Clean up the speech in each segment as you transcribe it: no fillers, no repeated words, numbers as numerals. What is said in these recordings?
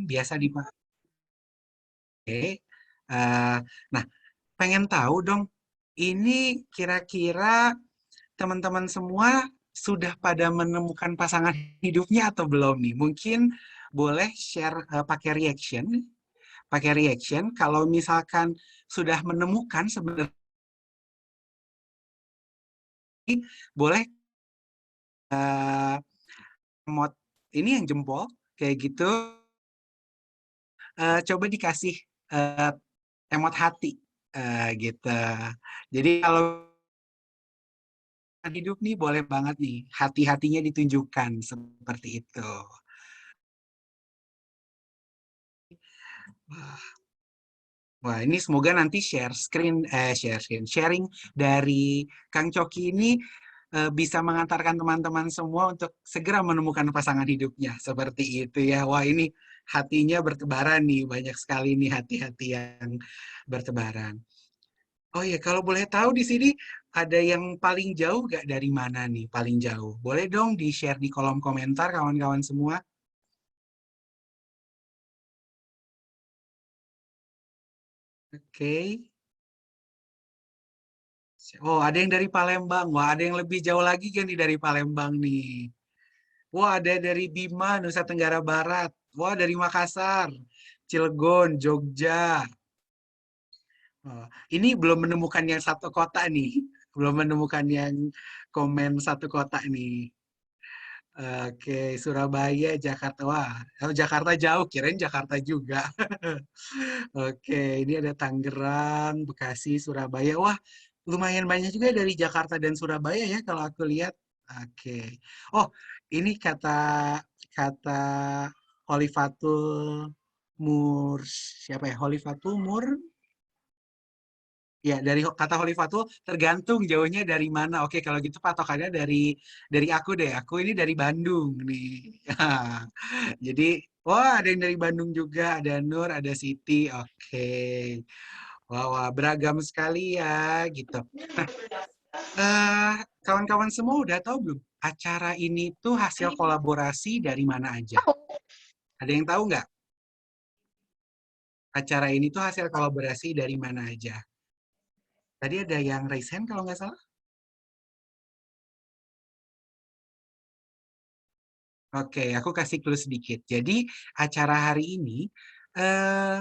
biasa dipakai. Uh, nah, pengen tahu dong, ini kira-kira teman-teman semua sudah pada menemukan pasangan hidupnya atau belum nih? Mungkin boleh share pakai reaction. Kalau misalkan sudah menemukan sebenarnya, boleh emot ini yang jempol kayak gitu. Coba dikasih uh, emot hati gitu. Jadi kalau hidup nih boleh banget nih hati-hatinya ditunjukkan seperti itu. Wah, ini semoga nanti sharing dari Kang Coki ini bisa mengantarkan teman-teman semua untuk segera menemukan pasangan hidupnya seperti itu ya. Wah, ini hatinya bertebaran nih, banyak sekali nih hati-hati yang bertebaran. Oh iya, kalau boleh tahu di sini ada yang paling jauh gak dari mana nih, paling jauh? Boleh dong di-share di kolom komentar kawan-kawan semua. Oke. Oh, ada yang dari Palembang. Wah, ada yang lebih jauh lagi kan nih dari Palembang nih. Wah, ada dari Bima, Nusa Tenggara Barat. Wah, dari Makassar, Cilegon, Jogja. Oh, ini belum menemukan yang satu kota nih. Belum menemukan yang komen satu kota nih. Oke, Surabaya, Jakarta. Wah, oh, Jakarta jauh, kirain Jakarta juga. Oke, ini ada Tangerang, Bekasi, Surabaya. Wah, lumayan banyak juga dari Jakarta dan Surabaya ya kalau aku lihat. Oke. Oh, ini kata kata Holifatul Mur siapa ya? Holifatul Mur. Ya, dari kata Holifatul tergantung jauhnya dari mana. Oke, kalau gitu patokannya dari aku deh. Aku ini dari Bandung nih. Jadi, wah ada yang dari Bandung juga, ada Nur, ada Siti. Oke. Wah, wah, beragam sekali ya gitu. Nah, eh, kawan-kawan semua udah tahu belum? Acara ini tuh hasil kolaborasi dari mana aja? Ada yang tahu nggak? Acara ini tuh hasil kolaborasi dari mana aja? Tadi ada yang raise hand kalau nggak salah. Oke, aku kasih clue sedikit. Jadi acara hari ini,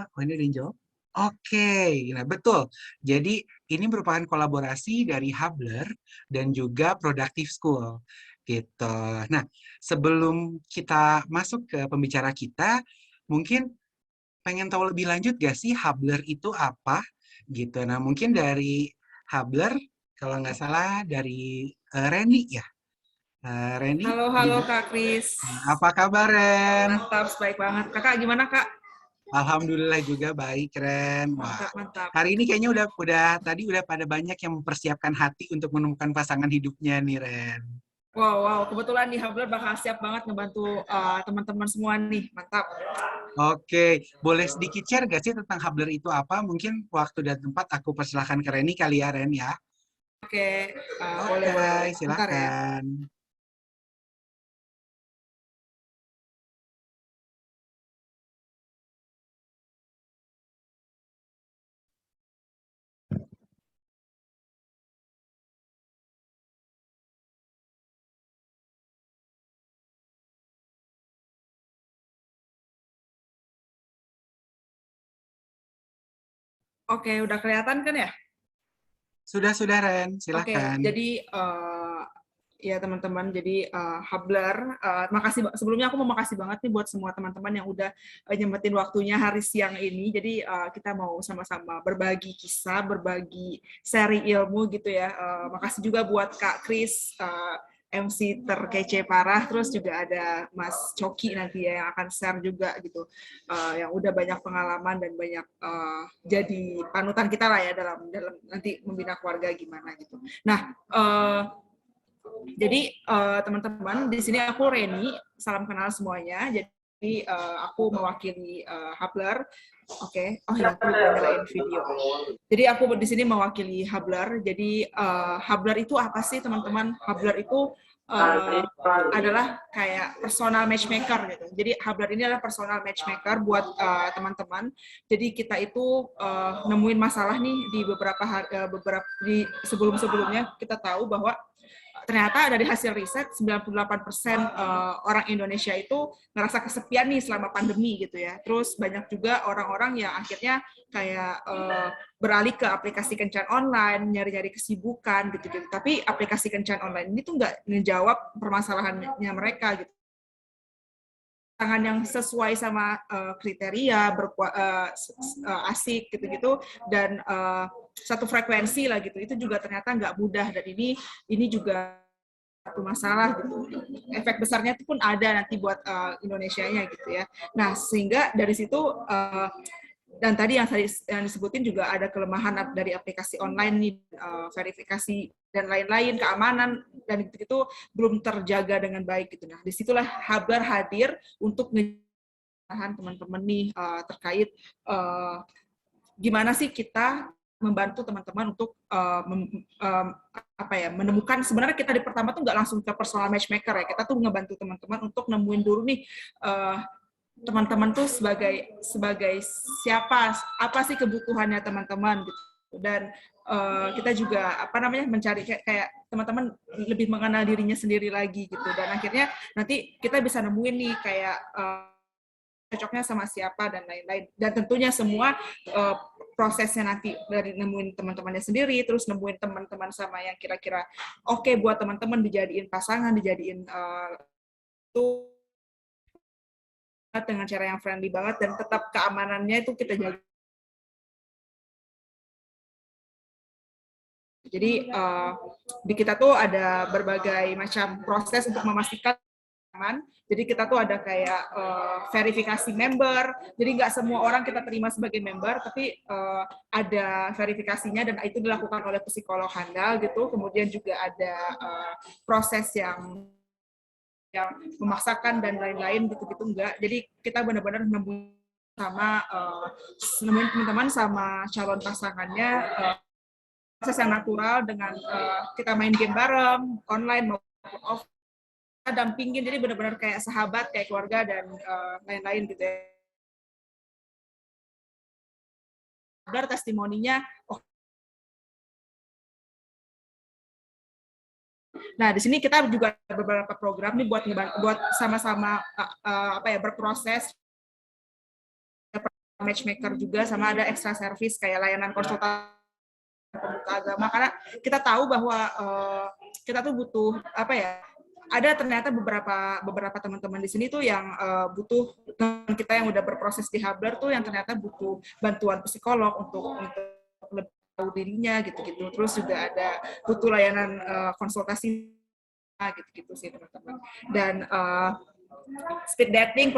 oh ini ada yang jawab? Oke, nah betul. Jadi ini merupakan kolaborasi dari Hubler dan juga Productive School, gitu. Nah, sebelum kita masuk ke pembicara kita, mungkin pengen tahu lebih lanjut gak sih Hubler itu apa, gitu. Nah, mungkin dari Hubler, kalau nggak salah dari Reni ya. Reni, Halo, halo gimana? Kak Kris. Apa kabar, Ren? Mantap, baik banget. Kakak gimana Kak? Alhamdulillah juga baik, Ren. Wah, Mantap, mantap. hari ini kayaknya udah pada banyak yang mempersiapkan hati untuk menemukan pasangan hidupnya nih, Ren. Wow, wow. Kebetulan di Hubler bakal siap banget ngebantu teman-teman semua nih. Mantap. Oke, boleh sedikit share gak sih tentang Hubler itu apa? Mungkin waktu dan tempat aku persilahkan ke Reni kali ya, Ren ya. Oke, boleh, Oke, boleh, boleh. Bentar ya. silakan. Oke, udah kelihatan kan ya? Sudah, Ren, Oke, silakan. jadi ya teman-teman, jadi Hubler, makasih sebelumnya aku mau makasih banget nih buat semua teman-teman yang udah nyempetin waktunya hari siang ini. Jadi kita mau sama-sama berbagi kisah, berbagi seri ilmu gitu ya. Makasih juga buat Kak Kris, MC terkece parah, terus juga ada Mas Coki nanti ya yang akan share juga gitu, yang udah banyak pengalaman dan banyak jadi panutan kita lah ya dalam dalam nanti membina keluarga gimana gitu. Nah, jadi teman-teman di sini aku Reni, salam kenal semuanya. Jadi aku mewakili Hubler. Oke, oh ya aku lupa nyalain video. Jadi aku di sini mewakili Hubler. Jadi Hubler itu apa sih teman-teman? Hubler itu adalah kayak personal matchmaker gitu. Jadi Hubler ini adalah personal matchmaker buat teman-teman. Jadi kita itu nemuin masalah nih di beberapa di sebelum-sebelumnya kita tahu bahwa ternyata dari hasil riset 98% orang Indonesia itu ngerasa kesepian nih selama pandemi gitu ya. Terus banyak juga orang-orang yang akhirnya kayak beralih ke aplikasi kencan online, nyari-nyari kesibukan gitu-gitu. Tapi aplikasi kencan online ini tuh nggak ngejawab permasalahannya mereka gitu. Pasangan yang sesuai sama kriteria, asik gitu-gitu, dan satu frekuensi lah gitu, itu juga ternyata nggak mudah, dan ini juga satu masalah gitu. Efek besarnya itu pun ada nanti buat Indonesianya gitu ya. Nah, sehingga dari situ dan tadi yang disebutin juga ada kelemahan dari aplikasi online nih, verifikasi dan lain-lain, keamanan dan gitu belum terjaga dengan baik gitu. Nah, disitulah Hubler hadir untuk menahan teman-teman nih terkait gimana sih kita membantu teman-teman untuk menemukan, sebenarnya kita di pertama tuh nggak langsung ke personal matchmaker ya, kita tuh ngebantu teman-teman untuk nemuin dulu nih teman-teman tuh sebagai siapa, apa sih kebutuhannya teman-teman gitu, dan kita juga mencari kayak teman-teman lebih mengenal dirinya sendiri lagi gitu, dan akhirnya nanti kita bisa nemuin nih kayak cocoknya sama siapa dan lain-lain, dan tentunya semua prosesnya nanti dari nemuin teman-temannya sendiri, terus nemuin teman-teman sama yang kira-kira oke buat teman-teman dijadiin pasangan, dijadiin dengan cara yang friendly banget dan tetap keamanannya itu kita jaga. Jadi di kita tuh ada berbagai macam proses untuk memastikan aman. Jadi kita tuh ada kayak verifikasi member. Jadi nggak semua orang kita terima sebagai member, tapi ada verifikasinya dan itu dilakukan oleh psikolog handal gitu. Kemudian juga ada proses yang memaksakan dan lain-lain gitu-gitu enggak. Jadi kita benar-benar nemuin teman-teman sama calon pasangannya proses yang natural dengan kita main game bareng, online maupun off, kita dampingin, jadi benar-benar kayak sahabat, kayak keluarga dan lain-lain gitu ya. Benar testimoninya. Nah, di sini kita juga ada beberapa program nih buat sama-sama berproses, matchmaker juga, sama ada extra service kayak layanan konsultasi pemuka agama, karena kita tahu bahwa kita tuh butuh ada ternyata beberapa teman-teman di sini tuh yang butuh, teman kita yang udah berproses di Hubler tuh yang ternyata butuh bantuan psikolog untuk lebih tahu dirinya gitu-gitu. Terus juga ada butuh layanan konsultasi gitu-gitu sih teman-teman. Dan speed dating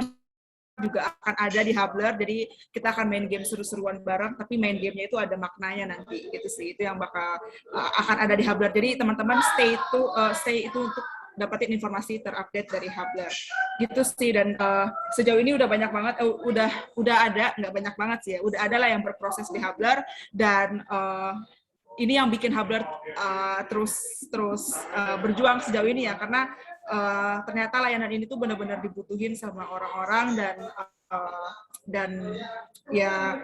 juga akan ada di Hubler, jadi kita akan main game seru-seruan bareng, tapi main gamenya itu ada maknanya nanti gitu sih, itu yang bakal akan ada di Hubler. Jadi teman-teman stay itu untuk dapetin informasi terupdate dari Hubler gitu sih. Dan sejauh ini udah banyak banget, udah ada, nggak banyak banget sih ya, udah ada lah yang berproses di Hubler, dan ini yang bikin Hubler terus berjuang sejauh ini ya, karena ternyata layanan ini tuh benar-benar dibutuhin sama orang-orang, dan ya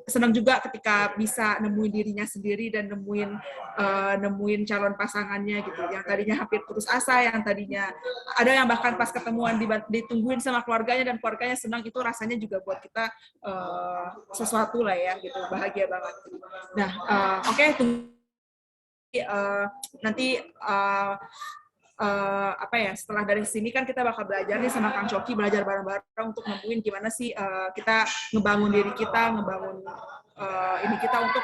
senang juga ketika bisa nemuin dirinya sendiri dan nemuin calon pasangannya gitu, yang tadinya hampir putus asa, yang tadinya ada yang bahkan pas ketemuan ditungguin sama keluarganya dan keluarganya senang, itu rasanya juga buat kita sesuatu lah ya gitu, bahagia banget. Nah, oke, nanti setelah dari sini kan kita bakal belajar nih sama Kang Coki, belajar bareng-bareng untuk nemuin gimana sih kita ngebangun diri kita, ngebangun ini kita untuk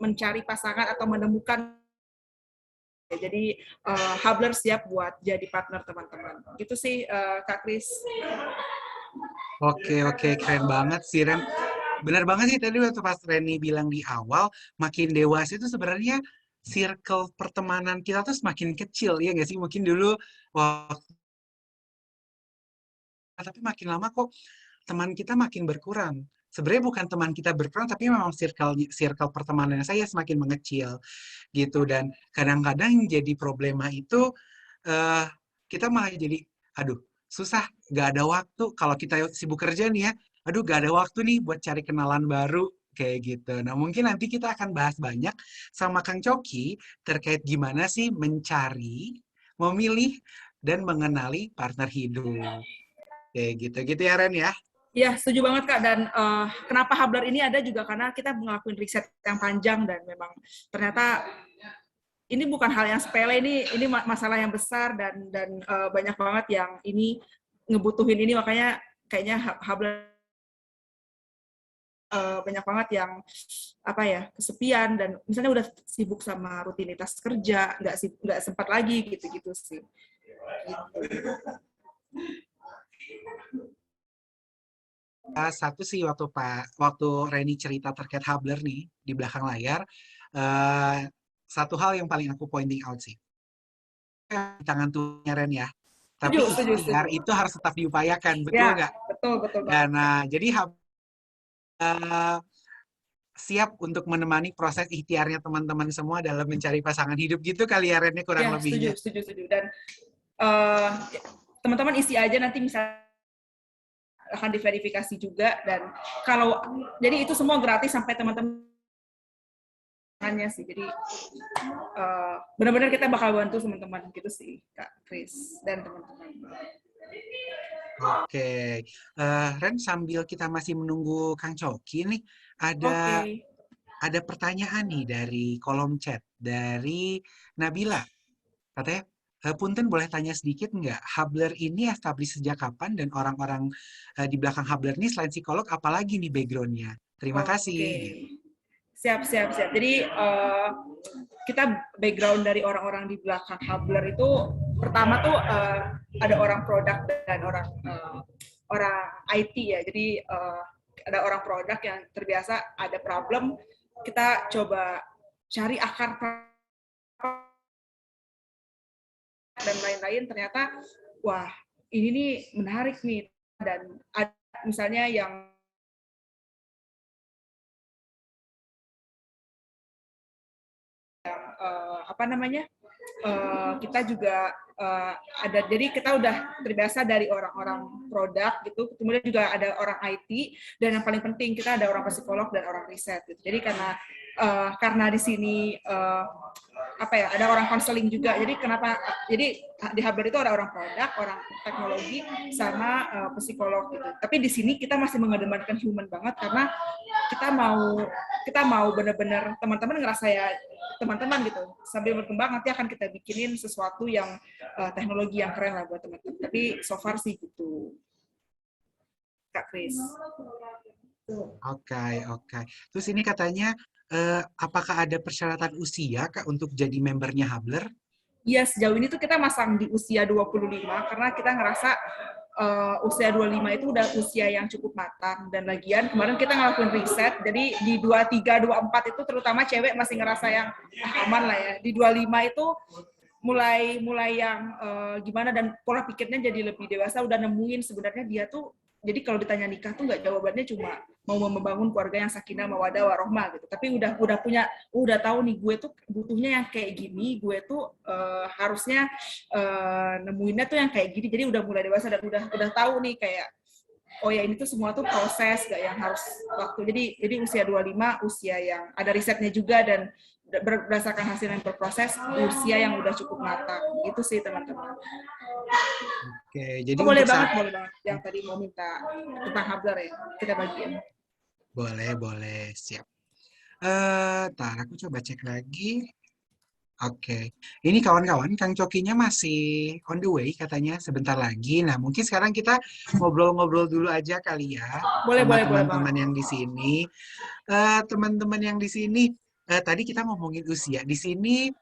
mencari pasangan atau menemukan. Jadi Hubler siap buat jadi partner teman-teman. Gitu sih Kak Kris. Oke, keren banget sih Ren. Benar banget sih tadi waktu pas Reni bilang di awal, makin dewasa itu sebenarnya circle pertemanan kita tuh semakin kecil, ya nggak sih? Mungkin dulu, tapi makin lama kok teman kita makin berkurang. Sebenarnya bukan teman kita berkurang, tapi memang circle pertemanan saya semakin mengecil gitu. Dan kadang-kadang jadi problema itu eh, kita malah jadi, aduh, susah, nggak ada waktu. Kalau kita sibuk kerja nih ya, aduh, nggak ada waktu nih buat cari kenalan baru, kayak gitu. Nah, mungkin nanti kita akan bahas banyak sama Kang Coki terkait gimana sih mencari, memilih, dan mengenali partner hidup. Kayak gitu. Gitu ya, Ren ya? Ya, setuju banget Kak. Dan kenapa Hablar ini ada juga karena kita ngelakuin riset yang panjang dan memang ternyata ini bukan hal yang sepele, ini masalah yang besar dan banyak banget yang ini ngebutuhin ini, makanya kayaknya Hablar banyak banget yang apa ya, kesepian dan misalnya udah sibuk sama rutinitas kerja, nggak sempat lagi gitu-gitu sih. Gitu. Satu sih waktu Reni cerita terkait Hubler nih di belakang layar, eh, satu hal yang paling aku pointing out sih, di tangan Tuhannya Ren ya. Tapi Setuju, setuju, ikhtiar setuju. itu harus tetap diupayakan, betul Ya, nggak? betul, betul Dan banget. jadi siap untuk menemani proses ikhtiarnya teman-teman semua dalam mencari pasangan hidup gitu kali ya Ren, kurang Ya, lebihnya. setuju, setuju, setuju. Dan uh, teman-teman isi aja nanti misalnya akan diverifikasi juga, dan kalau jadi itu semua gratis sampai teman-temannya sih. Jadi benar-benar kita bakal bantu teman-teman gitu sih Kak Chris dan teman-teman. Oke, Ren, sambil kita masih menunggu Kang Coki nih, Oke. ada pertanyaan nih dari kolom chat dari Nabila. Katanya, Punten boleh tanya sedikit nggak, Hubler ini established sejak kapan dan orang-orang di belakang Hubler ini selain psikolog, apalagi nih background-nya? Terima kasih. Oke. Gitu. Siap, siap, siap. Jadi kita background dari orang-orang di belakang Hubler itu pertama tuh ada orang produk dan orang IT ya. Jadi ada orang produk yang terbiasa ada problem, kita coba cari akar dan lain-lain, ternyata wah ini nih menarik nih, dan ada misalnya yang apa namanya, kita juga ada, jadi kita udah terbiasa dari orang-orang produk gitu, kemudian juga ada orang IT, dan yang paling penting kita ada orang psikolog dan orang riset gitu. Jadi karena di sini apa ya, ada orang konseling juga, jadi di Hubler itu ada orang produk, orang teknologi, sama psikolog gitu. Tapi di sini kita masih mengedepankan human banget, karena kita mau benar-benar teman-teman ngerasa ya teman-teman gitu, sambil berkembang nanti akan kita bikinin sesuatu yang teknologi yang keren lah buat teman-teman. Tapi so far sih gitu Kak Chris. Oke, oke. Terus ini katanya, apakah ada persyaratan usia Kak untuk jadi membernya Hubler? Iya, sejauh ini tuh kita masang di usia 25 karena kita ngerasa usia 25 itu udah usia yang cukup matang, dan lagian kemarin kita ngelakuin riset, jadi di 23, 24 itu terutama cewek masih ngerasa yang aman lah ya. Di 25 itu mulai yang gimana, dan pola pikirnya jadi lebih dewasa, udah nemuin sebenarnya dia tuh, jadi kalau ditanya nikah tuh nggak jawabannya cuma mau membangun keluarga yang sakinah mawaddah warohmah gitu, tapi udah tahu nih gue tuh butuhnya yang kayak gini, gue tuh harusnya nemuinnya tuh yang kayak gini, jadi udah mulai dewasa dan udah tahu nih kayak oh ya ini tuh semua tuh proses, gak yang harus waktu. Jadi usia 25 usia yang ada risetnya juga, dan berdasarkan hasil yang berproses, usia yang udah cukup matang. Itu sih teman-teman. Oke, jadi Oh, untuk boleh saat banget yang tadi mau minta tentang Hablar ya, kita bagiin. boleh, siap. Tar, aku coba cek lagi. Oke, ini kawan-kawan, Kang Cokinya masih on the way katanya sebentar lagi. Nah, mungkin sekarang kita ngobrol-ngobrol dulu aja kali ya sama Boleh banget. teman-teman yang di sini. Teman-teman yang di sini, tadi kita ngomongin usia. Di sini,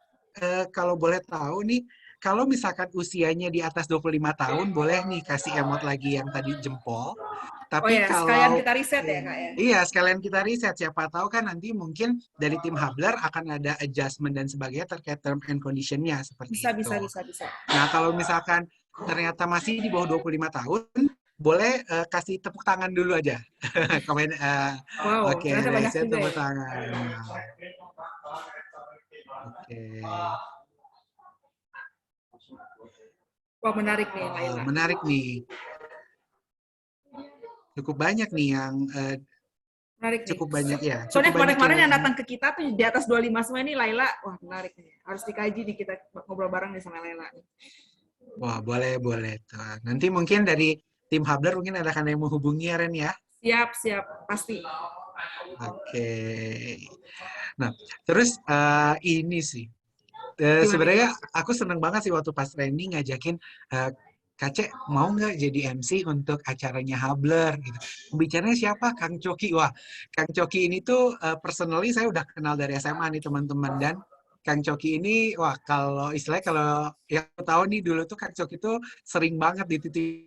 kalau boleh tahu nih, kalau misalkan usianya di atas 25 tahun, boleh nih kasih emot lagi yang tadi jempol. Oh Tapi ya, sekalian kalau kita riset ya Kak ya. iya, sekalian kita riset. Siapa tahu kan nanti mungkin dari tim Hubler akan ada adjustment dan sebagainya terkait term and condition-nya seperti itu. Bisa. Nah, kalau misalkan ternyata masih di bawah 25 tahun, boleh kasih tepuk tangan dulu aja. Komen, Wow, oke ternyata deh, banyak saya juga tepuk ya. tangan. Oke. Wah, menarik nih, Laila. Menarik nih. Cukup banyak nih yang Menarik nih. cukup banyak ya. Soalnya Cukup banyak kemarin-kemarin yang yang datang ke kita tuh di atas 25 semua ini Laila. Wah, menarik nih. Harus dikaji nih kita ngobrol bareng nih sama Laila. wah, boleh boleh tuh. Nanti mungkin dari tim Habler mungkin ada kan yang menghubungi ya Ren ya. Siap, siap. Pasti. Oke. Nah, terus ini sih. Gimana, Sebenarnya gimana? aku seneng banget sih waktu pas training ngajakin eh, Kak mau nggak jadi MC untuk acaranya Habler gitu. Pembicaranya siapa? Kang Coki. Wah, Kang Coki ini tuh personally saya udah kenal dari SMA nih teman-teman dan Kang Coki ini wah kalau istilahnya kalau yang aku tahu nih dulu tuh Kang Coki tuh sering banget dititip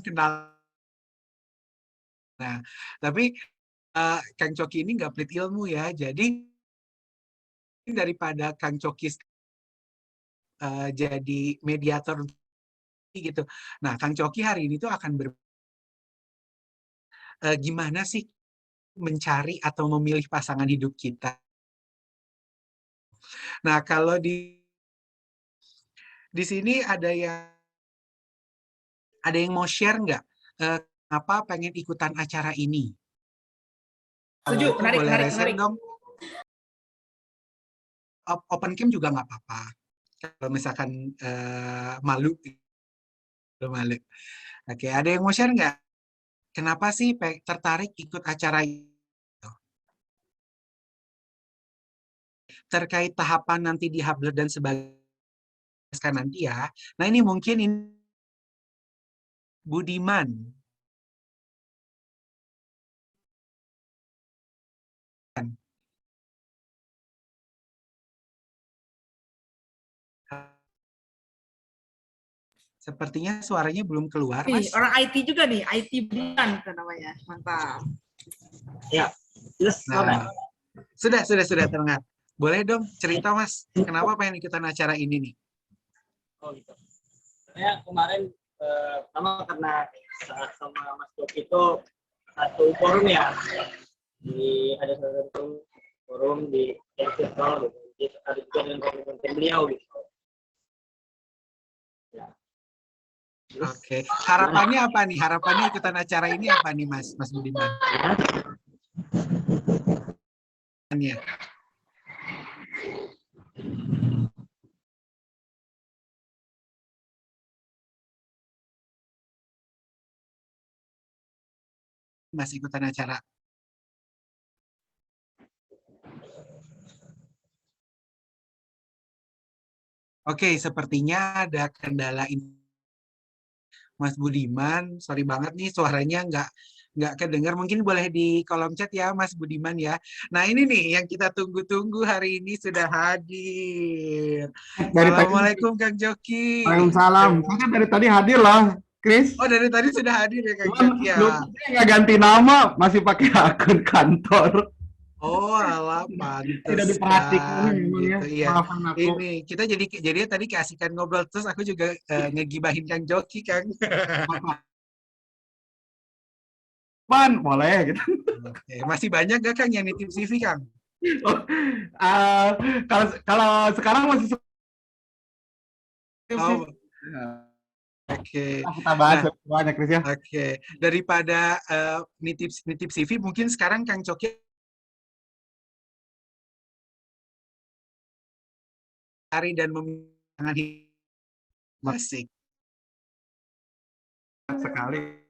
kenal. Nah, tapi Kang Coki ini nggak pelit ilmu ya. Jadi daripada Kang Coki jadi mediator gitu. Nah, Kang Coki hari ini tuh akan gimana sih mencari atau memilih pasangan hidup kita. Nah, kalau di sini ada yang mau share nggak? Apa pengen ikutan acara ini? Kalau Setuju, itu menarik, boleh menarik, resen menarik. dong. Open cam juga nggak apa-apa. Kalau misalkan malu, malu. Oke, ada yang mau share nggak? Kenapa sih tertarik ikut acara ini? Terkait tahapan nanti di Hubler dan sebagainya nanti ya. Nah ini mungkin ini Budiman. Sepertinya suaranya belum keluar, Nih, Mas. orang IT juga nih, IT bukan itu namanya. Mantap. Ya, jelas Nah, suara. sudah terdengar. Boleh dong cerita, Mas, kenapa pengen ikutan acara ini nih? Oh gitu. Saya kemarin pertama karena saat sama Mas Doki itu satu forum ya, ada satu forum di virtual gitu. Jadi ada juga dengan konten beliau gitu. Ya. Terus, Oke, harapannya apa nih? Harapannya ikutan acara ini apa nih, Mas, Mas Budiman? Ya. Mas ikutan acara. Oke, sepertinya ada kendala ini. Mas Budiman, sorry banget nih suaranya nggak kedengar. Mungkin boleh di kolom chat ya, Mas Budiman ya. Nah ini nih yang kita tunggu-tunggu hari ini sudah hadir. Dari tadi, Assalamualaikum Kang Joki. Waalaikumsalam. Saya kan dari tadi hadir loh, Chris. Oh dari tadi sudah hadir ya Kang Cuman Joki ya. saya nggak ganti nama, masih pakai akun kantor. Oh alah Tidak diperhatikan pantesan memang ya. gitu iya. Maafkan aku. Ini kita jadi tadi keasikan ngobrol terus aku juga ngegibahin Kang Joki Kang. Pan, boleh gitu. Oke, masih banyak gak Kang yang nitip CV Kang? Oh, uh, kalau sekarang masih suka sih. Oh, oke. Kita bahas Nah, banyak, Chris ya. oke. Daripada nitip CV, mungkin sekarang Kang Coki cari dan memilih musik. Sekali.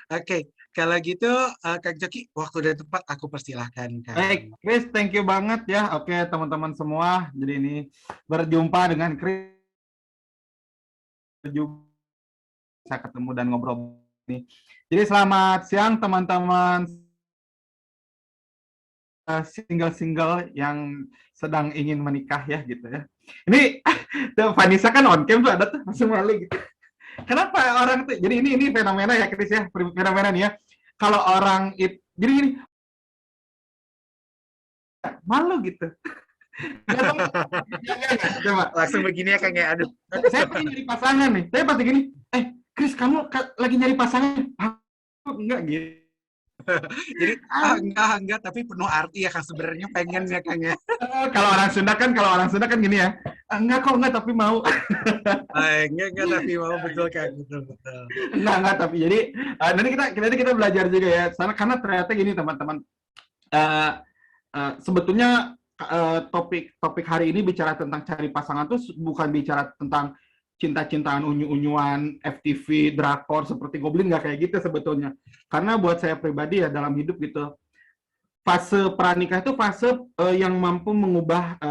Oke, kalau gitu Kang Coki, waktu udah tepat aku persilahkan Kang. Baik, Chris, thank you banget ya. Oke, teman-teman semua. Jadi ini berjumpa dengan Chris juga bisa ketemu dan ngobrol ini. Jadi selamat siang teman-teman single-single yang sedang ingin menikah ya gitu ya. Ini Vanessa kan on cam tuh ada tuh langsung malu gitu. Kenapa orang tuh? Jadi ini fenomena ya Chris ya, fenomena nih ya. Kalau orang jadi gini malu gitu. Coba langsung begini ya Kang ya. Aduh. Saya pengen nyari pasangan nih. Saya pasti gini, Chris kamu lagi nyari pasangan? Enggak gitu. Jadi enggak, tapi penuh arti ya Kang, sebenarnya pengen ya Kang ya. Kalau orang Sunda kan gini ya, enggak kok enggak tapi mau. Enggak, tapi mau betul Kang, betul. Enggak tapi jadi nanti kita belajar juga ya. Karena ternyata gini teman-teman. Eh, sebetulnya topik hari ini bicara tentang cari pasangan tuh bukan bicara tentang cinta-cintaan unyu-unyuan, FTV, drakor seperti Goblin, nggak kayak gitu sebetulnya. Karena buat saya pribadi ya dalam hidup gitu, fase pranikah itu fase yang mampu mengubah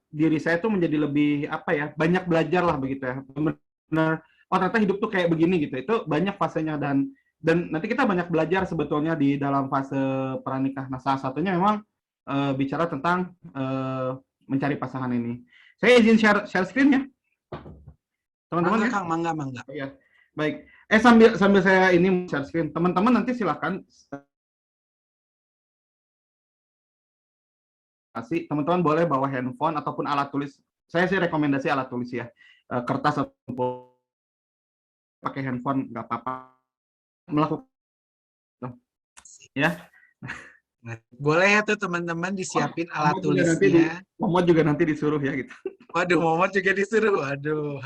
diri saya tuh menjadi lebih apa ya, banyak belajar lah begitu ya. Benar, oh ternyata hidup tuh kayak begini gitu. Itu banyak fasenya dan nanti kita banyak belajar sebetulnya di dalam fase pranikah. Nah salah satunya memang bicara tentang mencari pasangan ini. Saya izin share screen ya, teman-teman. Kang, mangga. Ya, baik. Sambil saya ini share screen, teman-teman nanti silakan teman-teman boleh bawa handphone ataupun alat tulis. Saya sih rekomendasi alat tulis ya, kertas ataupun pakai handphone nggak apa-apa, melakukan ya. Boleh ya tuh teman-teman disiapin alat tulisnya. Momot juga nanti disuruh ya gitu. Waduh, Momot juga disuruh. Waduh.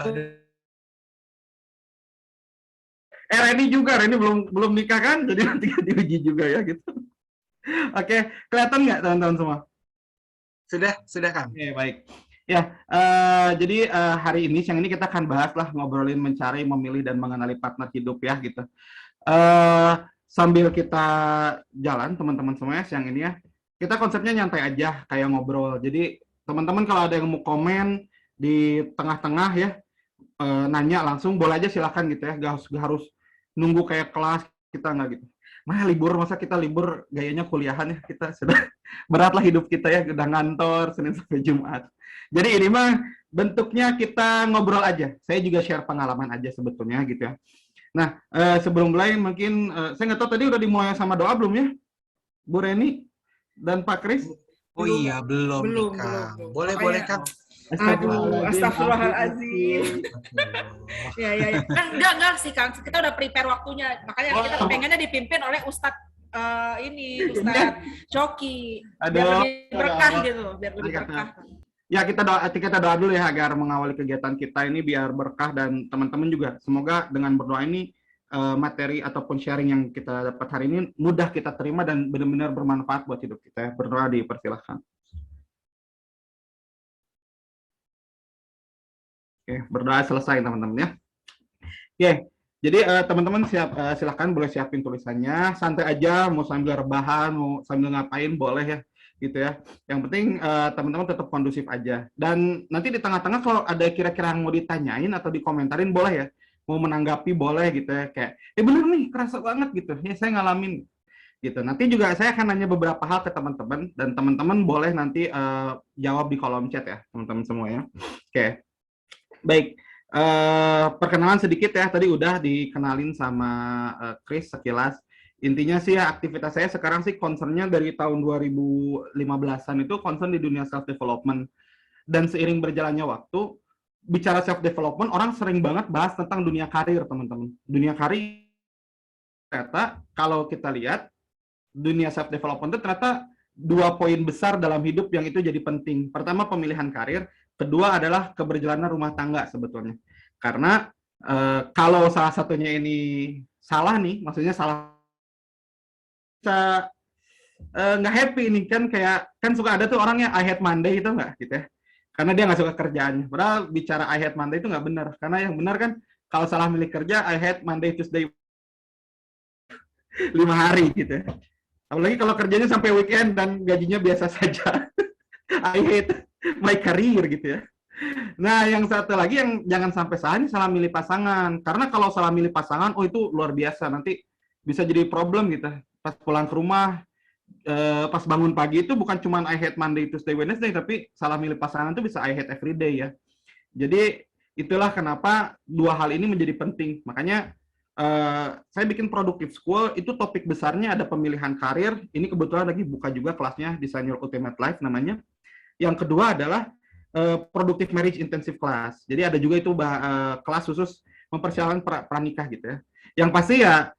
Reni juga, Reni belum nikah kan, jadi nanti diuji juga ya gitu. Oke, kelihatan nggak teman-teman semua? Sudah Kang. Oke, baik. Ya, jadi hari ini, siang ini kita akan bahas lah, ngobrolin mencari, memilih, dan mengenali partner hidup ya gitu. Sambil kita jalan, teman-teman semuanya, siang ini ya, kita konsepnya nyantai aja, kayak ngobrol. Jadi, teman-teman kalau ada yang mau komen di tengah-tengah ya, nanya langsung, boleh aja silakan gitu ya, gak harus nunggu kayak kelas, kita nggak gitu. Libur, masa kita libur gayanya kuliahan ya, kita sudah beratlah hidup kita ya, udah ngantor Senin sampai Jumat. Jadi ini mah bentuknya kita ngobrol aja. Saya juga share pengalaman aja sebetulnya gitu ya. Nah, sebelum mulai mungkin saya nggak tahu tadi udah dimulai sama doa belum ya, Bu Reni dan Pak Kris? Oh iya, belum Kang. Boleh Kang. Aduh, astagfirullahaladzim. Ya. Kan enggak sih Kang, kita udah prepare waktunya. Makanya kita pengennya dipimpin oleh Ustadz Ustadz Coki. Biar lebih berkah gitu, biar lebih berkah. Ya, kita doa dulu ya agar mengawali kegiatan kita ini biar berkah, dan teman-teman juga semoga dengan berdoa ini materi ataupun sharing yang kita dapat hari ini mudah kita terima dan benar-benar bermanfaat buat hidup kita. Berdoa dipersilahkan. Oke, berdoa selesai teman-teman ya. Oke, jadi teman-teman silahkan boleh siapin tulisannya, santai aja, mau sambil rebahan, mau sambil ngapain boleh ya, gitu ya. Yang penting teman-teman tetap kondusif aja. Dan nanti di tengah-tengah kalau ada kira-kira yang mau ditanyain atau dikomentarin boleh ya, mau menanggapi boleh gitu ya, kayak bener nih kerasa banget gitu, ya saya ngalamin gitu. Nanti juga saya akan nanya beberapa hal ke teman-teman dan teman-teman boleh nanti jawab di kolom chat ya teman-teman semua ya. Oke. Baik, perkenalan sedikit ya, tadi udah dikenalin sama Chris sekilas. Intinya sih ya, aktivitas saya sekarang sih concernnya dari tahun 2015-an itu concern di dunia self-development. Dan seiring berjalannya waktu, bicara self-development, orang sering banget bahas tentang dunia karir, teman-teman. Dunia karir, ternyata kalau kita lihat, dunia self-development itu ternyata 2 poin besar dalam hidup yang itu jadi penting. Pertama, pemilihan karir. Kedua adalah keberjalanan rumah tangga sebetulnya. Karena kalau salah satunya ini salah nih, maksudnya salah, bisa nggak happy nih kan, kayak kan suka ada tuh orangnya I hate Monday itu nggak gitu ya. Karena dia nggak suka kerjaannya. Padahal bicara I hate Monday itu nggak benar. Karena yang benar kan kalau salah milih kerja I hate Monday, Tuesday, 5 hari gitu ya. Apalagi kalau kerjanya sampai weekend dan gajinya biasa saja. I hate my career gitu ya. Nah, yang satu lagi yang jangan sampai salah ini salah milih pasangan. Karena kalau salah milih pasangan, oh itu luar biasa. Nanti bisa jadi problem gitu. Pas pulang ke rumah, pas bangun pagi itu bukan cuma I hate Monday, Tuesday, Wednesday, tapi salah milih pasangan itu bisa I hate every day ya. Jadi itulah kenapa 2 hal ini menjadi penting. Makanya saya bikin Productive School, itu topik besarnya ada pemilihan karir. Ini kebetulan lagi buka juga kelasnya, Design Your Ultimate Life namanya. Yang kedua adalah Productive Marriage Intensive Class. Jadi ada juga itu kelas khusus mempersiapkan pranikah gitu ya. Yang pasti ya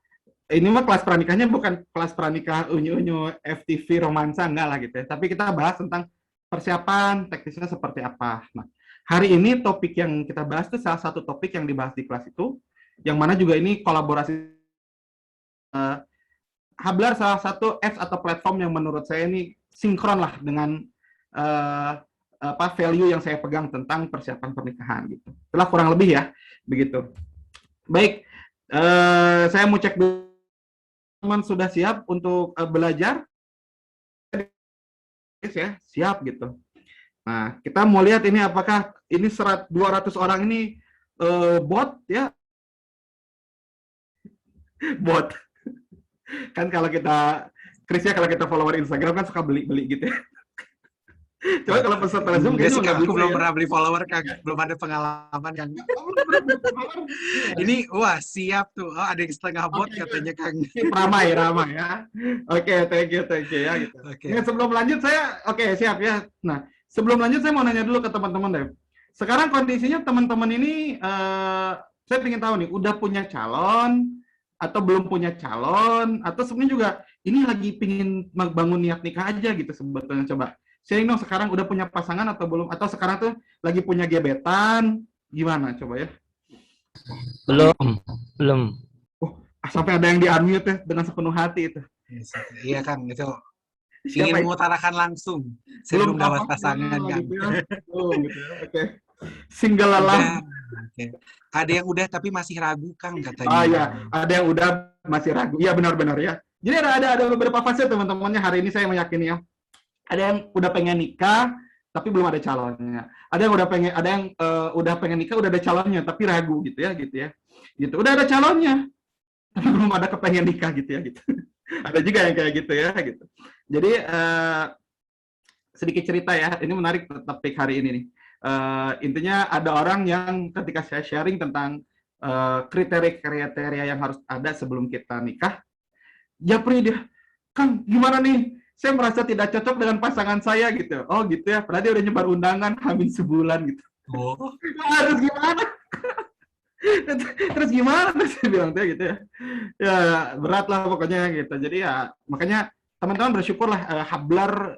ini mah kelas pranikahnya bukan kelas pranikah unyu-unyu FTV romansa, enggak lah gitu ya. Tapi kita bahas tentang persiapan teknisnya seperti apa. Nah, hari ini topik yang kita bahas itu salah satu topik yang dibahas di kelas itu, yang mana juga ini kolaborasi Hablar salah satu apps atau platform yang menurut saya ini sinkron lah dengan value yang saya pegang tentang persiapan pernikahan gitu. Itulah kurang lebih ya, begitu. Baik, saya mau cek dulu teman sudah siap untuk belajar, ya siap gitu. Nah, kita mau lihat ini apakah ini 200 orang ini bot ya, bot. Kan kalau kita Chris ya, kalau kita follower Instagram kan suka beli-beli gitu ya. Coba kalau peserta Zoom Enggak sih, kayaknya Kang. Aku belum ya. pernah beli follower, Kang. Belum ada pengalaman, Kang. Ini, wah, siap tuh. Oh, ada yang setengah bot katanya, Kang. Ramai ya. Oke, thank you ya gitu. Oke. Nah, sebelum lanjut saya siap ya. Nah, sebelum lanjut saya mau nanya dulu ke teman-teman deh. Sekarang kondisinya teman-teman ini saya ingin tahu nih, udah punya calon atau belum punya calon, atau sebenarnya juga ini lagi pingin bangun niat nikah aja gitu sebetulnya. Coba sharing dong, sekarang udah punya pasangan atau belum, atau sekarang tuh lagi punya gebetan, gimana coba ya? Belum. Sampai ada yang di-unmute ya dengan sepenuh hati itu. Iya, Kang, itu ingin mengutarakan langsung. Saya belum dapat pasangan, Kang. Gitu ya. Gitu ya. Oke. Single lalang. Oke. Ada yang udah tapi masih ragu, Kang, katanya. Iya, ada yang udah masih ragu. Iya, benar-benar ya. Jadi ada beberapa fase teman-temannya hari ini saya meyakini ya. Ada yang udah pengen nikah tapi belum ada calonnya. Ada yang udah pengen nikah udah ada calonnya tapi ragu gitu ya. Gitu. Udah ada calonnya tapi belum ada kepengen nikah gitu ya gitu. Ada juga yang kayak gitu ya gitu. Jadi sedikit cerita ya. Ini menarik topik hari ini nih. Intinya ada orang yang ketika saya sharing tentang kriteria yang harus ada sebelum kita nikah, japri dia, Kang, gimana nih? Saya merasa tidak cocok dengan pasangan saya gitu. Oh gitu ya, padahal dia udah nyebar undangan hamil sebulan gitu. Oh. Terus gimana? Terus gimana? Terus saya bilang gitu ya. Ya berat lah pokoknya gitu. Jadi ya makanya teman-teman bersyukurlah Hablar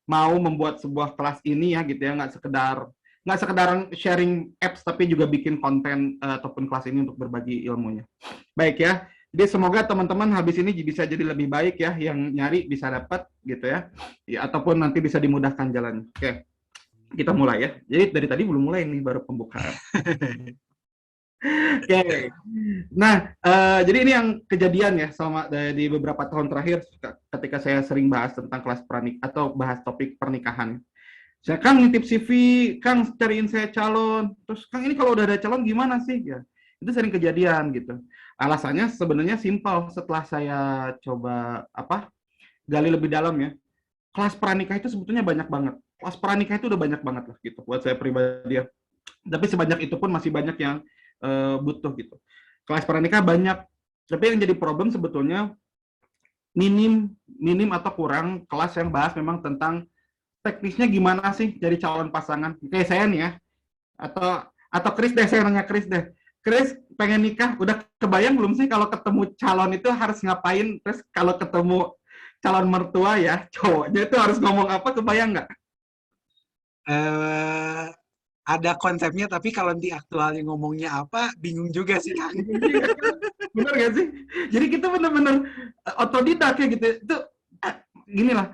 mau membuat sebuah kelas ini ya gitu ya, nggak sekedar sharing apps tapi juga bikin konten ataupun kelas ini untuk berbagi ilmunya. Baik ya. Jadi semoga teman-teman habis ini bisa jadi lebih baik ya, yang nyari bisa dapat gitu ya. Ya ataupun nanti bisa dimudahkan jalannya. Oke. Kita mulai ya. Jadi dari tadi belum mulai nih, baru pembukaan. Oke. Nah, jadi ini yang kejadian ya selama di beberapa tahun terakhir ketika saya sering bahas tentang kelas pranik atau bahas topik pernikahan. Saya, Kang nitip CV, Kang cariin saya calon. Terus Kang ini kalau udah ada calon gimana sih? Ya, itu sering kejadian gitu. Alasannya sebenarnya simpel. Setelah saya coba gali lebih dalam ya. Kelas pranikah itu sebetulnya banyak banget. Kelas pranikah itu udah banyak banget lah gitu buat saya pribadi ya. Tapi sebanyak itu pun masih banyak yang butuh gitu. Kelas pranikah banyak, tapi yang jadi problem sebetulnya minim atau kurang kelas yang bahas memang tentang teknisnya gimana sih jadi calon pasangan. Kayak saya nih ya, atau Chris deh, saya nanya Chris deh. Chris pengen nikah, udah kebayang belum sih kalau ketemu calon itu harus ngapain? Terus kalau ketemu calon mertua ya, cowoknya itu harus ngomong apa, kebayang nggak? Ada konsepnya, tapi kalau nanti aktualnya ngomongnya apa, bingung juga sih, Kang. Bener gak sih? Jadi kita bener-bener otodidak ya gitu. Itu gini lah.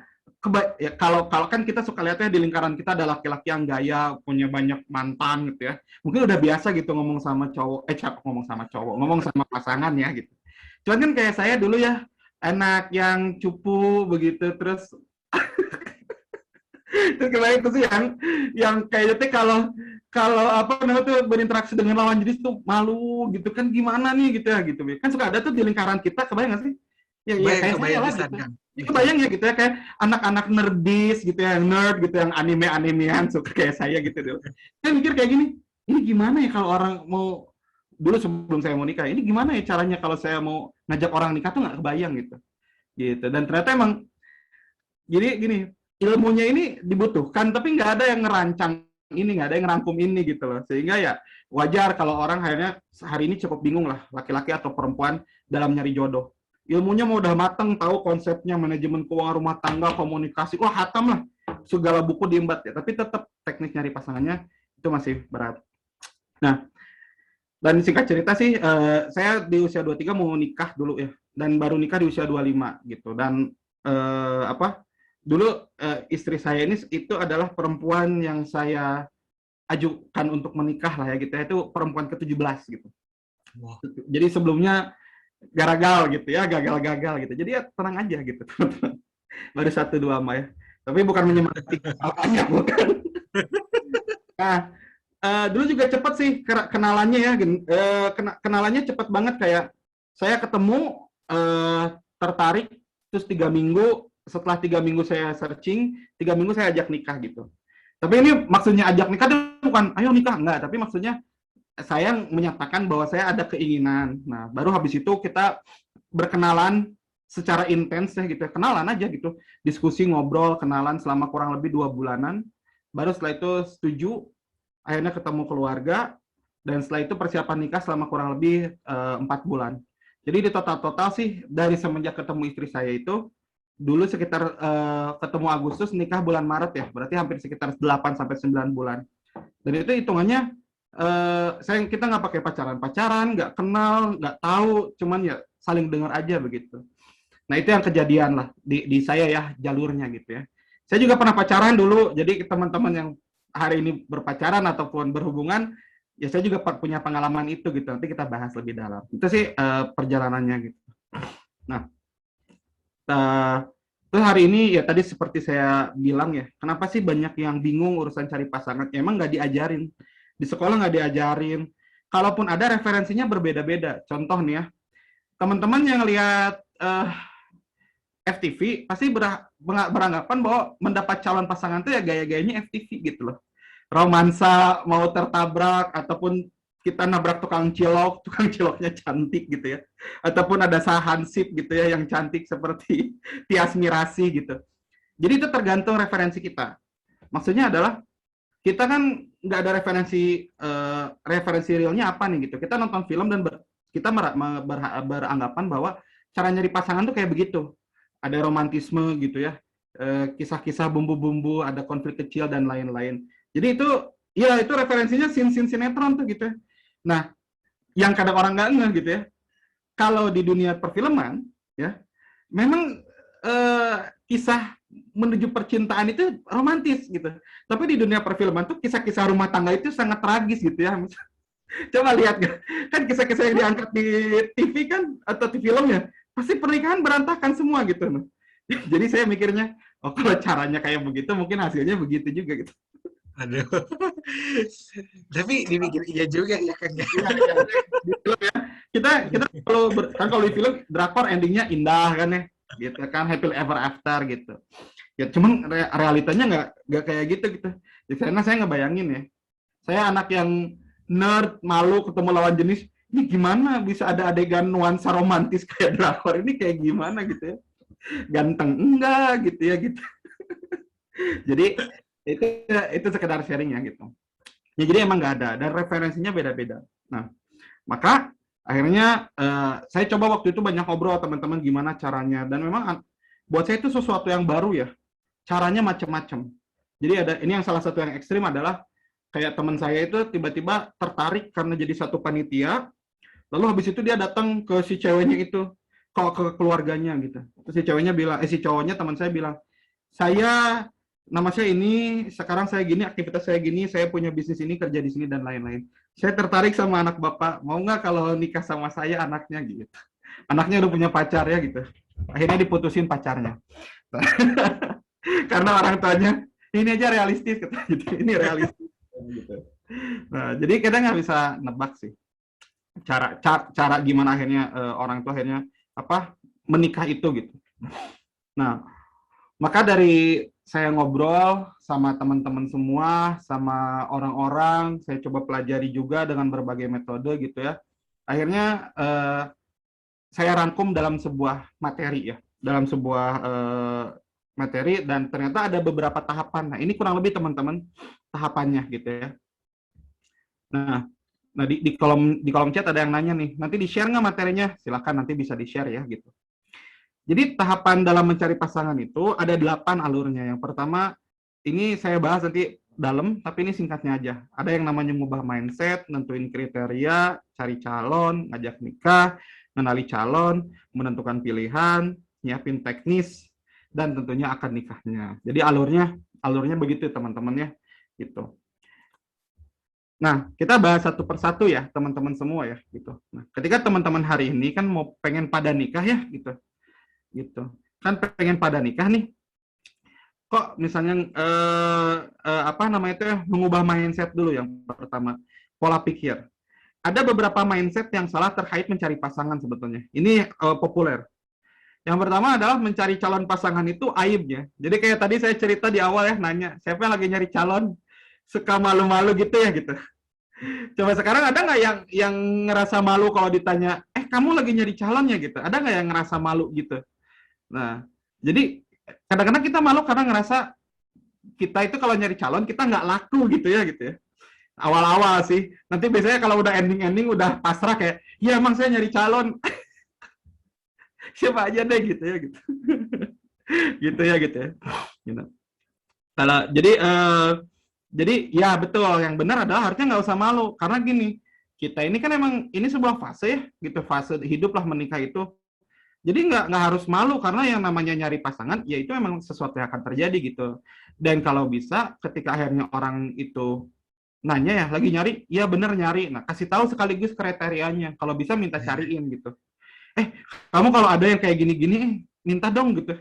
Ya, kalau kan kita suka lihatnya di lingkaran kita ada laki-laki yang gaya, punya banyak mantan gitu ya. Mungkin udah biasa gitu ngomong sama ngomong sama pasangan ya gitu. Cuman kan kayak saya dulu ya, anak yang cupu begitu, terus kebayang tuh sih yang kayaknya kalau tuh berinteraksi dengan lawan jenis tuh malu gitu kan, gimana nih gitu ya gitu. Kan suka ada tuh di lingkaran kita, kebayang nggak sih? Ya kayak saya lah gitu. Kebayang ya gitu ya, kayak anak-anak nerdis gitu ya, nerd gitu yang anime-animean suka kayak saya gitu dulu. Saya mikir kayak gini, ini gimana ya kalau orang mau, dulu sebelum saya mau nikah, ini gimana ya caranya kalau saya mau ngajak orang nikah tuh nggak kebayang gitu. Dan ternyata emang jadi gini, ilmunya ini dibutuhkan tapi nggak ada yang ngerancang ini, nggak ada yang ngerangkum ini gitu loh. Sehingga ya wajar kalau orang akhirnya hari ini cukup bingung lah, laki-laki atau perempuan dalam nyari jodoh. Ilmunya mau udah mateng, tahu konsepnya, manajemen keuangan rumah tangga, komunikasi, wah hatam lah, segala buku diembat ya. Tapi tetap teknik nyari pasangannya itu masih berat. Nah, dan singkat cerita sih, saya di usia 23 mau nikah dulu ya, dan baru nikah di usia 25 gitu. Dan dulu istri saya ini itu adalah perempuan yang saya ajukan untuk menikah lah ya gitu ya, itu perempuan ke-17 gitu. Wah. Jadi sebelumnya gagal gitu ya, gagal gitu. Jadi ya tenang aja gitu, teman-teman. Baru 1-2 mah ya. Tapi bukan menyemangati banyak, bukan. Nah, dulu juga cepet sih kenalannya ya, kenalannya cepet banget, kayak saya ketemu, tertarik, terus 3 minggu, setelah 3 minggu saya searching, 3 minggu saya ajak nikah gitu. Tapi ini maksudnya ajak nikah itu bukan ayo nikah, enggak, tapi maksudnya saya menyatakan bahwa saya ada keinginan. Nah, baru habis itu kita berkenalan secara intens ya gitu, kenalan aja gitu, diskusi, ngobrol, kenalan selama kurang lebih 2 bulanan. Baru setelah itu setuju, akhirnya ketemu keluarga, dan setelah itu persiapan nikah selama kurang lebih 4 bulan. Jadi di total sih dari semenjak ketemu istri saya itu, dulu sekitar ketemu Agustus, nikah bulan Maret ya, berarti hampir sekitar 8-9 bulan. Dan itu hitungannya kita nggak pakai pacaran, nggak kenal, nggak tahu, cuman ya saling dengar aja begitu. Nah itu yang kejadian lah di saya ya, jalurnya gitu ya. Saya juga pernah pacaran dulu, jadi teman-teman yang hari ini berpacaran ataupun berhubungan, ya saya juga punya pengalaman itu gitu. Nanti kita bahas lebih dalam. Itu sih perjalanannya gitu. Nah, terus hari ini ya tadi seperti saya bilang ya, kenapa sih banyak yang bingung urusan cari pasangan? Emang nggak diajarin. Di sekolah nggak diajarin. Kalaupun ada, referensinya berbeda-beda. Contoh nih ya, teman-teman yang lihat FTV pasti beranggapan bahwa mendapat calon pasangan itu ya gaya-gayanya FTV gitu loh. Romansa, mau tertabrak, ataupun kita nabrak tukang ciloknya cantik gitu ya. Ataupun ada sahansip gitu ya yang cantik seperti Tias Mirasih gitu. Jadi itu tergantung referensi kita. Maksudnya adalah kita kan nggak ada referensi realnya apa nih gitu. Kita nonton film dan kita beranggapan bahwa cara nyari pasangan tuh kayak begitu. Ada romantisme gitu ya, kisah-kisah bumbu-bumbu, ada konflik kecil dan lain-lain. Jadi itu ya itu referensinya scene-scene sinetron tuh gitu ya. Nah, yang kadang orang nggak ngeh gitu ya, kalau di dunia perfilman ya, memang kisah menuju percintaan itu romantis gitu. Tapi di dunia perfilman tuh kisah-kisah rumah tangga itu sangat tragis gitu ya. Coba lihat kan kisah-kisah yang diangkat di TV kan atau di filmnya, pasti pernikahan berantakan semua gitu. Jadi saya mikirnya, oh kalau caranya kayak begitu mungkin hasilnya begitu juga gitu. Aduh. Tapi dipikir iya juga ya kan. Di film ya. Kita kalau di film drakor endingnya indah kan ya, gitu kan, happy ever after gitu. Ya cuman realitanya nggak kayak gitu. Di sana saya ngebayangin ya, saya anak yang nerd, malu ketemu lawan jenis, ini gimana bisa ada adegan nuansa romantis kayak drakor ini, kayak gimana gitu ya, ganteng enggak gitu ya gitu. Jadi itu sekedar sharing ya gitu. Ya jadi emang nggak ada, dan referensinya beda-beda. Nah, maka akhirnya saya coba waktu itu banyak ngobrol teman-teman gimana caranya, dan memang buat saya itu sesuatu yang baru ya, caranya macam-macam. Jadi ini yang salah satu yang ekstrim adalah kayak teman saya itu tiba-tiba tertarik karena jadi satu panitia, lalu habis itu dia datang ke si ceweknya itu, ke keluarganya gitu. Terus si ceweknya bilang, si cowoknya teman saya bilang, nama saya ini, sekarang saya gini, aktivitas saya gini, saya punya bisnis ini, kerja di sini dan lain-lain. Saya tertarik sama anak bapak, mau nggak kalau nikah sama saya anaknya gitu. Anaknya udah punya pacar ya gitu. Akhirnya diputusin pacarnya. Karena orang tuanya, ini aja realistis gitu. Ini realistis. Gitu. Nah, jadi kita nggak bisa nebak sih cara gimana akhirnya orang tua akhirnya menikah itu gitu. Nah, maka dari saya ngobrol sama teman-teman semua, sama orang-orang, saya coba pelajari juga dengan berbagai metode gitu ya. Akhirnya saya rangkum dalam sebuah materi ya, dalam sebuah materi dan ternyata ada beberapa tahapan. Nah, ini kurang lebih teman-teman tahapannya gitu ya. Nah, di kolom chat ada yang nanya nih, nanti di-share nggak materinya? Silakan nanti bisa di-share ya gitu. Jadi tahapan dalam mencari pasangan itu ada 8 alurnya. Yang pertama, ini saya bahas nanti dalam, tapi ini singkatnya aja. Ada yang namanya mengubah mindset, nentuin kriteria, cari calon, ngajak nikah, mengenali calon, menentukan pilihan, nyiapin teknis, dan tentunya akad nikahnya. Jadi alurnya begitu teman-teman ya, gitu. Nah, kita bahas satu persatu ya, teman-teman semua ya, gitu. Nah, ketika teman-teman hari ini kan mau pengen pada nikah ya, gitu. Kan pengen pada nikah nih, kok misalnya apa namanya itu mengubah mindset dulu yang pertama, pola pikir. Ada beberapa mindset yang salah terkait mencari pasangan sebetulnya. Ini populer. Yang pertama adalah mencari calon pasangan itu aibnya. Jadi kayak tadi saya cerita di awal ya, nanya siapa yang lagi nyari calon, suka malu-malu gitu ya gitu. Coba sekarang ada nggak yang ngerasa malu kalau ditanya, kamu lagi nyari calonnya gitu? Ada nggak yang ngerasa malu gitu? Nah, jadi kadang-kadang kita malu karena ngerasa kita itu kalau nyari calon kita nggak laku gitu ya. Awal-awal sih. Nanti biasanya kalau udah ending-ending udah pasrah kayak, ya emang saya nyari calon. Siapa aja deh gitu ya gitu. gitu ya. Gitu. Kalau jadi ya betul, yang benar adalah harusnya nggak usah malu karena gini, kita ini kan emang ini sebuah fase ya gitu, fase hidup lah menikah itu. Jadi nggak harus malu karena yang namanya nyari pasangan, ya itu memang sesuatu yang akan terjadi gitu. Dan kalau bisa, ketika akhirnya orang itu nanya ya, lagi nyari, ya bener nyari. Nah, kasih tahu sekaligus kriterianya. Kalau bisa minta cariin gitu. Kamu kalau ada yang kayak gini-gini, minta dong gitu.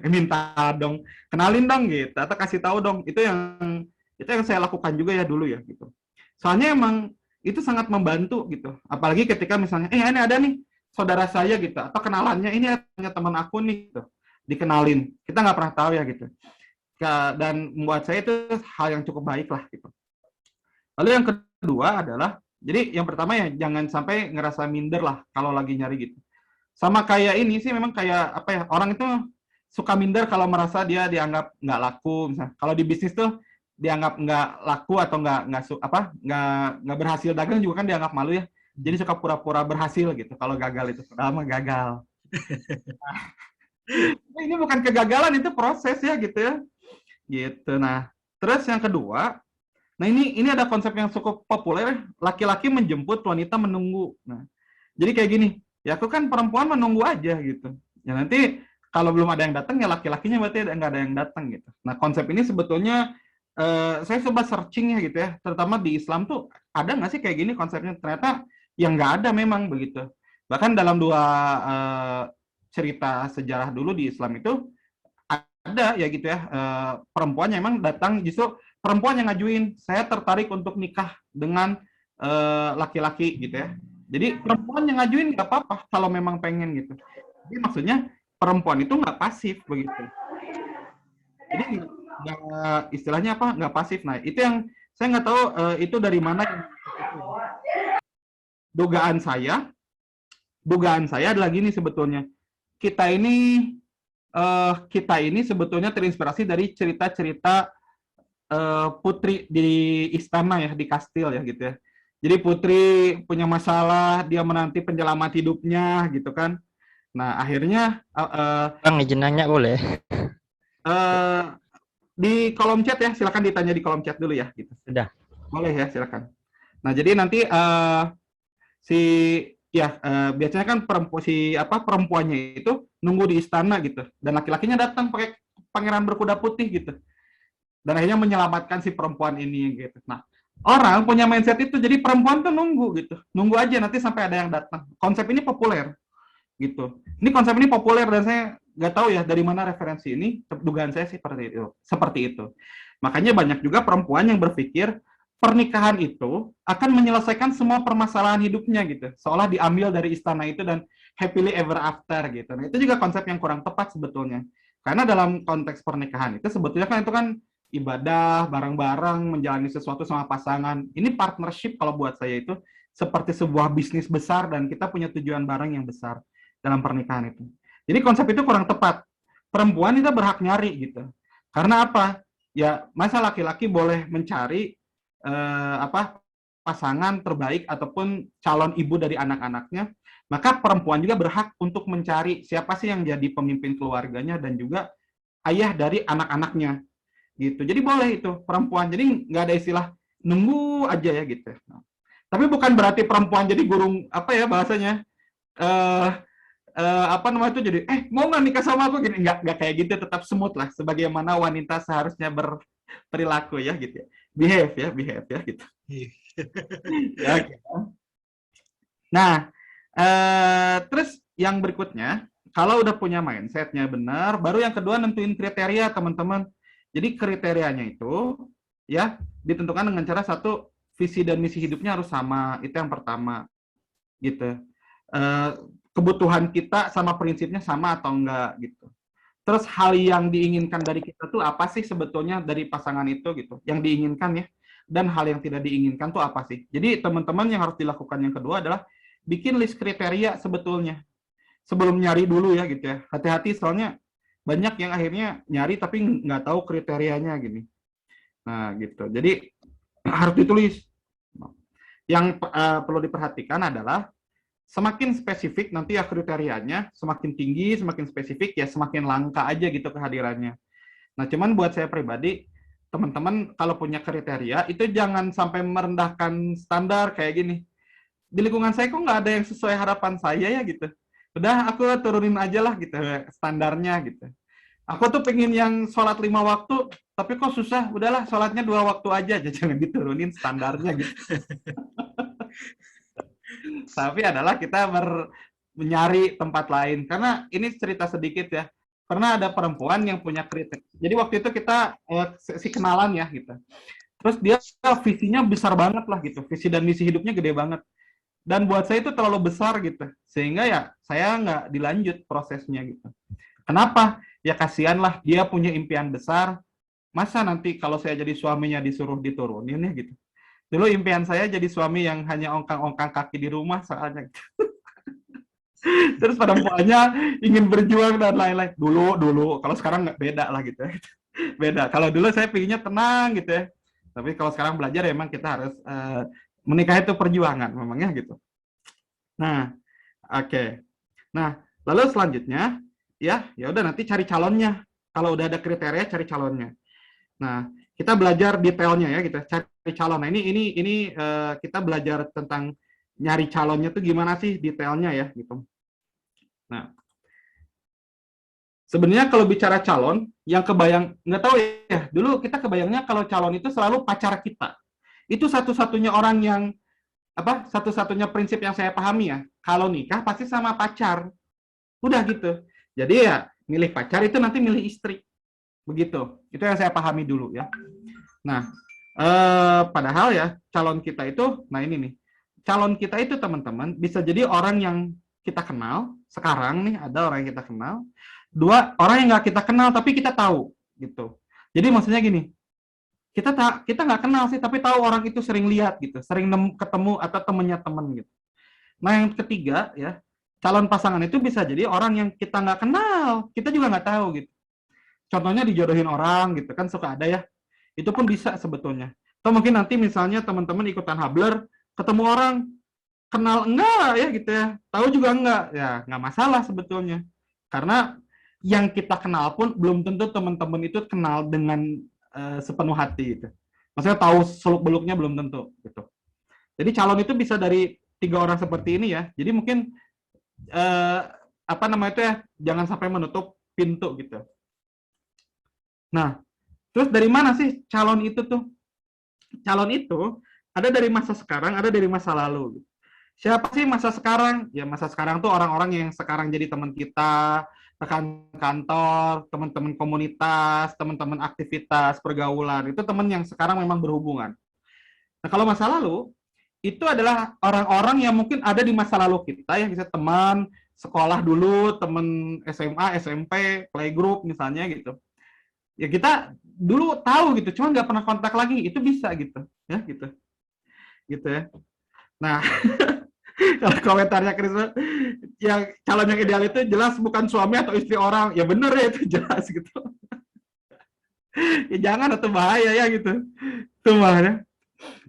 Kenalin dong gitu. Atau kasih tahu dong. Itu yang saya lakukan juga ya dulu ya gitu. Soalnya emang itu sangat membantu gitu. Apalagi ketika misalnya, ini ada nih saudara saya gitu, atau kenalannya ini hanya teman aku nih gitu, dikenalin, kita nggak pernah tahu ya gitu, dan membuat saya itu hal yang cukup baik lah gitu. Lalu yang kedua adalah, jadi yang pertama ya jangan sampai ngerasa minder lah kalau lagi nyari gitu. Sama kayak ini sih memang kayak apa ya, orang itu suka minder kalau merasa dia dianggap nggak laku misalnya. Kalau di bisnis tuh dianggap nggak laku atau nggak berhasil dagang juga kan dianggap malu ya. Jadi suka pura-pura berhasil gitu. Kalau gagal itu, padahal mah gagal. Nah, ini bukan kegagalan, itu proses ya gitu ya. Gitu. Nah, terus yang kedua, nah ini ada konsep yang cukup populer, laki-laki menjemput, wanita menunggu. Nah, jadi kayak gini, ya aku kan perempuan menunggu aja gitu. Ya nanti kalau belum ada yang datang ya laki-lakinya berarti nggak ada yang datang gitu. Nah, konsep ini sebetulnya saya coba searching ya gitu ya, terutama di Islam tuh ada nggak sih kayak gini konsepnya? Ternyata yang nggak ada memang begitu. Bahkan dalam 2 cerita sejarah dulu di Islam itu ada ya gitu ya, perempuan yang memang datang, justru perempuan yang ngajuin, saya tertarik untuk nikah dengan laki-laki gitu ya. Jadi perempuan yang ngajuin nggak apa-apa kalau memang pengen gitu. Jadi maksudnya perempuan itu nggak pasif begitu. Jadi nggak, istilahnya apa, nggak pasif. Nah itu yang saya nggak tahu itu dari mana. Dugaan saya adalah gini sebetulnya. Kita ini sebetulnya terinspirasi dari cerita-cerita putri di istana ya, di kastil ya gitu ya. Jadi putri punya masalah, dia menanti penyelamat hidupnya gitu kan. Nah, akhirnya Bang, izin nanya boleh? Di kolom chat ya, silakan ditanya di kolom chat dulu ya gitu. Sudah. Boleh ya, silakan. Nah, jadi nanti biasanya kan perempuannya itu nunggu di istana gitu, dan laki-lakinya datang pakai pangeran berkuda putih gitu, dan akhirnya menyelamatkan si perempuan ini gitu. Nah, orang punya mindset itu, jadi perempuan tuh nunggu aja nanti sampai ada yang datang. Konsep ini populer gitu. Ini konsep ini populer dan saya nggak tahu ya dari mana referensi ini. Dugaan saya sih seperti itu. Makanya banyak juga perempuan yang berpikir pernikahan itu akan menyelesaikan semua permasalahan hidupnya gitu, seolah diambil dari istana itu dan happily ever after gitu. Nah, itu juga konsep yang kurang tepat sebetulnya, karena dalam konteks pernikahan itu sebetulnya kan itu kan ibadah bareng-bareng, menjalani sesuatu sama pasangan. Ini partnership kalau buat saya itu seperti sebuah bisnis besar dan kita punya tujuan bareng yang besar dalam pernikahan itu. Jadi konsep itu kurang tepat. Perempuan itu berhak nyari gitu. Karena apa? Ya, masa laki-laki boleh mencari pasangan terbaik ataupun calon ibu dari anak-anaknya, maka perempuan juga berhak untuk mencari siapa sih yang jadi pemimpin keluarganya dan juga ayah dari anak-anaknya gitu. Jadi boleh itu perempuan. Jadi nggak ada istilah nunggu aja ya gitu. Tapi bukan berarti perempuan jadi gurung apa ya bahasanya eh apa namanya itu jadi mau nggak nikah sama aku gini, nggak kayak gitu, tetap semut lah sebagaimana wanita seharusnya berperilaku ya gitu ya, behave ya gitu ya gitu. Nah terus yang berikutnya, kalau udah punya mindsetnya benar, baru yang kedua nentuin kriteria teman-teman. Jadi kriterianya itu ya ditentukan dengan cara satu, visi dan misi hidupnya harus sama, itu yang pertama gitu. Kebutuhan kita sama prinsipnya sama atau enggak gitu. Terus hal yang diinginkan dari kita tuh apa sih sebetulnya dari pasangan itu gitu, yang diinginkan ya, dan hal yang tidak diinginkan tuh apa sih. Jadi teman-teman yang harus dilakukan yang kedua adalah bikin list kriteria sebetulnya sebelum nyari dulu ya gitu ya. Hati-hati soalnya banyak yang akhirnya nyari tapi nggak tahu kriterianya gini. Nah gitu. Jadi harus ditulis. Yang perlu diperhatikan adalah semakin spesifik nanti ya kriterianya, semakin tinggi, semakin spesifik ya semakin langka aja gitu kehadirannya. Nah, cuman buat saya pribadi, teman-teman kalau punya kriteria itu jangan sampai merendahkan standar kayak gini. Di lingkungan saya kok nggak ada yang sesuai harapan saya ya gitu. Udah aku turunin aja lah gitu standarnya gitu. Aku tuh pengen yang sholat 5 waktu, tapi kok susah, udahlah sholatnya 2 waktu aja, jangan diturunin standarnya gitu. Tapi adalah kita mencari tempat lain. Karena ini cerita sedikit ya. Pernah ada perempuan yang punya kritik. Jadi waktu itu kita si kenalan ya gitu. Terus dia visinya besar banget lah gitu. Visi dan misi hidupnya gede banget. Dan buat saya itu terlalu besar gitu. Sehingga ya saya nggak dilanjut prosesnya gitu. Kenapa? Ya kasihan lah dia punya impian besar. Masa nanti kalau saya jadi suaminya disuruh diturunin ya gitu. Dulu impian saya jadi suami yang hanya ongkang-ongkang kaki di rumah soalnya. Terus perempuannya ingin berjuang dan lain-lain. Dulu. Kalau sekarang nggak beda lah gitu. Beda. Kalau dulu saya pinginnya tenang gitu ya. Tapi kalau sekarang belajar ya memang kita harus menikah itu perjuangan memangnya gitu. Nah, oke. Nah, lalu selanjutnya ya udah nanti cari calonnya. Kalau udah ada kriteria cari calonnya. Nah, kita belajar detailnya ya gitu, cari calon. Nah, ini kita belajar tentang nyari calonnya tuh gimana sih detailnya ya gitu. Nah, sebenarnya kalau bicara calon, yang kebayang nggak tahu ya. Dulu kita kebayangnya kalau calon itu selalu pacar kita. Itu satu-satunya orang yang satu-satunya prinsip yang saya pahami ya. Kalau nikah pasti sama pacar. Udah gitu. Jadi ya milih pacar itu nanti milih istri. Begitu. Itu yang saya pahami dulu ya. Nah, padahal ya calon kita itu, nah ini nih, calon kita itu teman-teman bisa jadi orang yang kita kenal sekarang nih, ada orang yang kita kenal, dua orang yang nggak kita kenal tapi kita tahu gitu. Jadi maksudnya gini, kita nggak kenal sih tapi tahu orang itu sering lihat gitu, sering ketemu atau temennya temen gitu. Nah yang ketiga ya, calon pasangan itu bisa jadi orang yang kita nggak kenal, kita juga nggak tahu gitu. Contohnya dijodohin orang gitu kan suka ada ya. Itu pun bisa sebetulnya. Atau mungkin nanti misalnya teman-teman ikutan Habler, ketemu orang kenal enggak ya gitu ya. Tahu juga enggak. Ya, nggak masalah sebetulnya. Karena yang kita kenal pun belum tentu teman-teman itu kenal dengan sepenuh hati gitu. Maksudnya tahu seluk-beluknya belum tentu gitu. Jadi calon itu bisa dari 3 orang seperti ini ya. Jadi mungkin jangan sampai menutup pintu gitu. Nah, terus dari mana sih calon itu tuh? Calon itu ada dari masa sekarang, ada dari masa lalu. Siapa sih masa sekarang? Ya masa sekarang tuh orang-orang yang sekarang jadi teman kita, rekan kantor, teman-teman komunitas, teman-teman aktivitas, pergaulan. Itu teman yang sekarang memang berhubungan. Nah, kalau masa lalu, itu adalah orang-orang yang mungkin ada di masa lalu kita, yang bisa teman, sekolah dulu, teman SMA, SMP, playgroup misalnya gitu. Ya kita dulu tahu gitu, cuma nggak pernah kontak lagi, itu bisa gitu, ya gitu ya. Nah, kalau komentarnya Chris, yang calon yang ideal itu jelas bukan suami atau istri orang, ya bener ya itu jelas gitu. Ya jangan, atau bahaya ya gitu. Itu mah ya.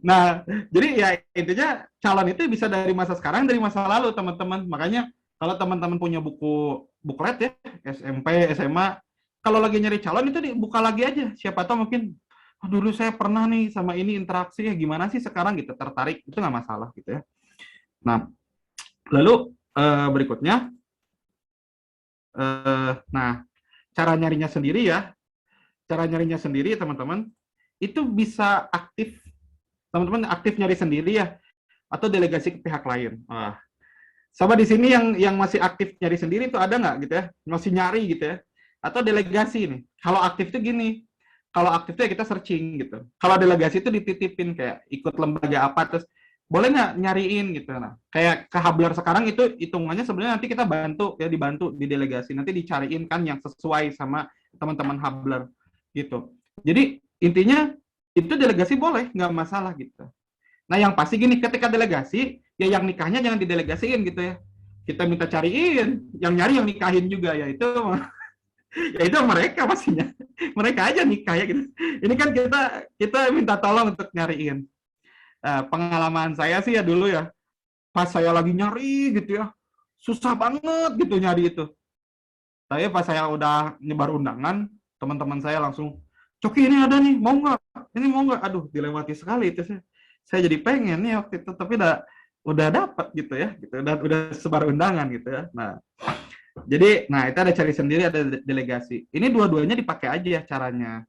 Nah, jadi ya intinya calon itu bisa dari masa sekarang, dari masa lalu, teman-teman. Makanya kalau teman-teman punya buku buklet ya, SMP, SMA, kalau lagi nyari calon itu dibuka lagi aja. Siapa tahu mungkin, "Oh, dulu saya pernah nih sama ini interaksi ya, gimana sih sekarang gitu, tertarik." Itu nggak masalah gitu ya. Nah, lalu berikutnya, nah, cara nyarinya sendiri ya, teman-teman, itu bisa aktif, teman-teman aktif nyari sendiri ya, atau delegasi ke pihak lain. Sama di sini yang masih aktif nyari sendiri itu ada nggak gitu ya? Masih nyari gitu ya? Atau delegasi nih? Kalau aktif itu gini, kalau aktif itu ya kita searching gitu. Kalau delegasi itu dititipin kayak ikut lembaga apa, terus boleh nggak nyariin gitu. Nah, kayak ke Hubler sekarang itu hitungannya sebenarnya nanti kita bantu ya, dibantu di delegasi, nanti dicariin kan yang sesuai sama teman-teman Hubler gitu. Jadi intinya itu delegasi boleh, nggak masalah gitu. Nah, yang pasti gini, ketika delegasi, ya yang nikahnya jangan didelegasiin gitu ya. Kita minta cariin, yang nyari yang nikahin juga, ya itu ya itu mereka pastinya. Mereka aja nikah ya gitu. Ini kan kita minta tolong untuk nyariin. Pengalaman saya sih ya dulu ya, pas saya lagi nyari gitu ya, susah banget gitu nyari itu. Tapi pas saya udah nyebar undangan, teman-teman saya langsung, "Coki, ini ada nih, mau nggak? Ini mau nggak?" Aduh, dilewati sekali itu saya jadi pengen nih waktu itu, tapi udah dapat gitu ya, gitu. Udah sebar undangan gitu ya. Nah, jadi itu ada cari sendiri, ada delegasi. Ini dua-duanya dipakai aja ya caranya.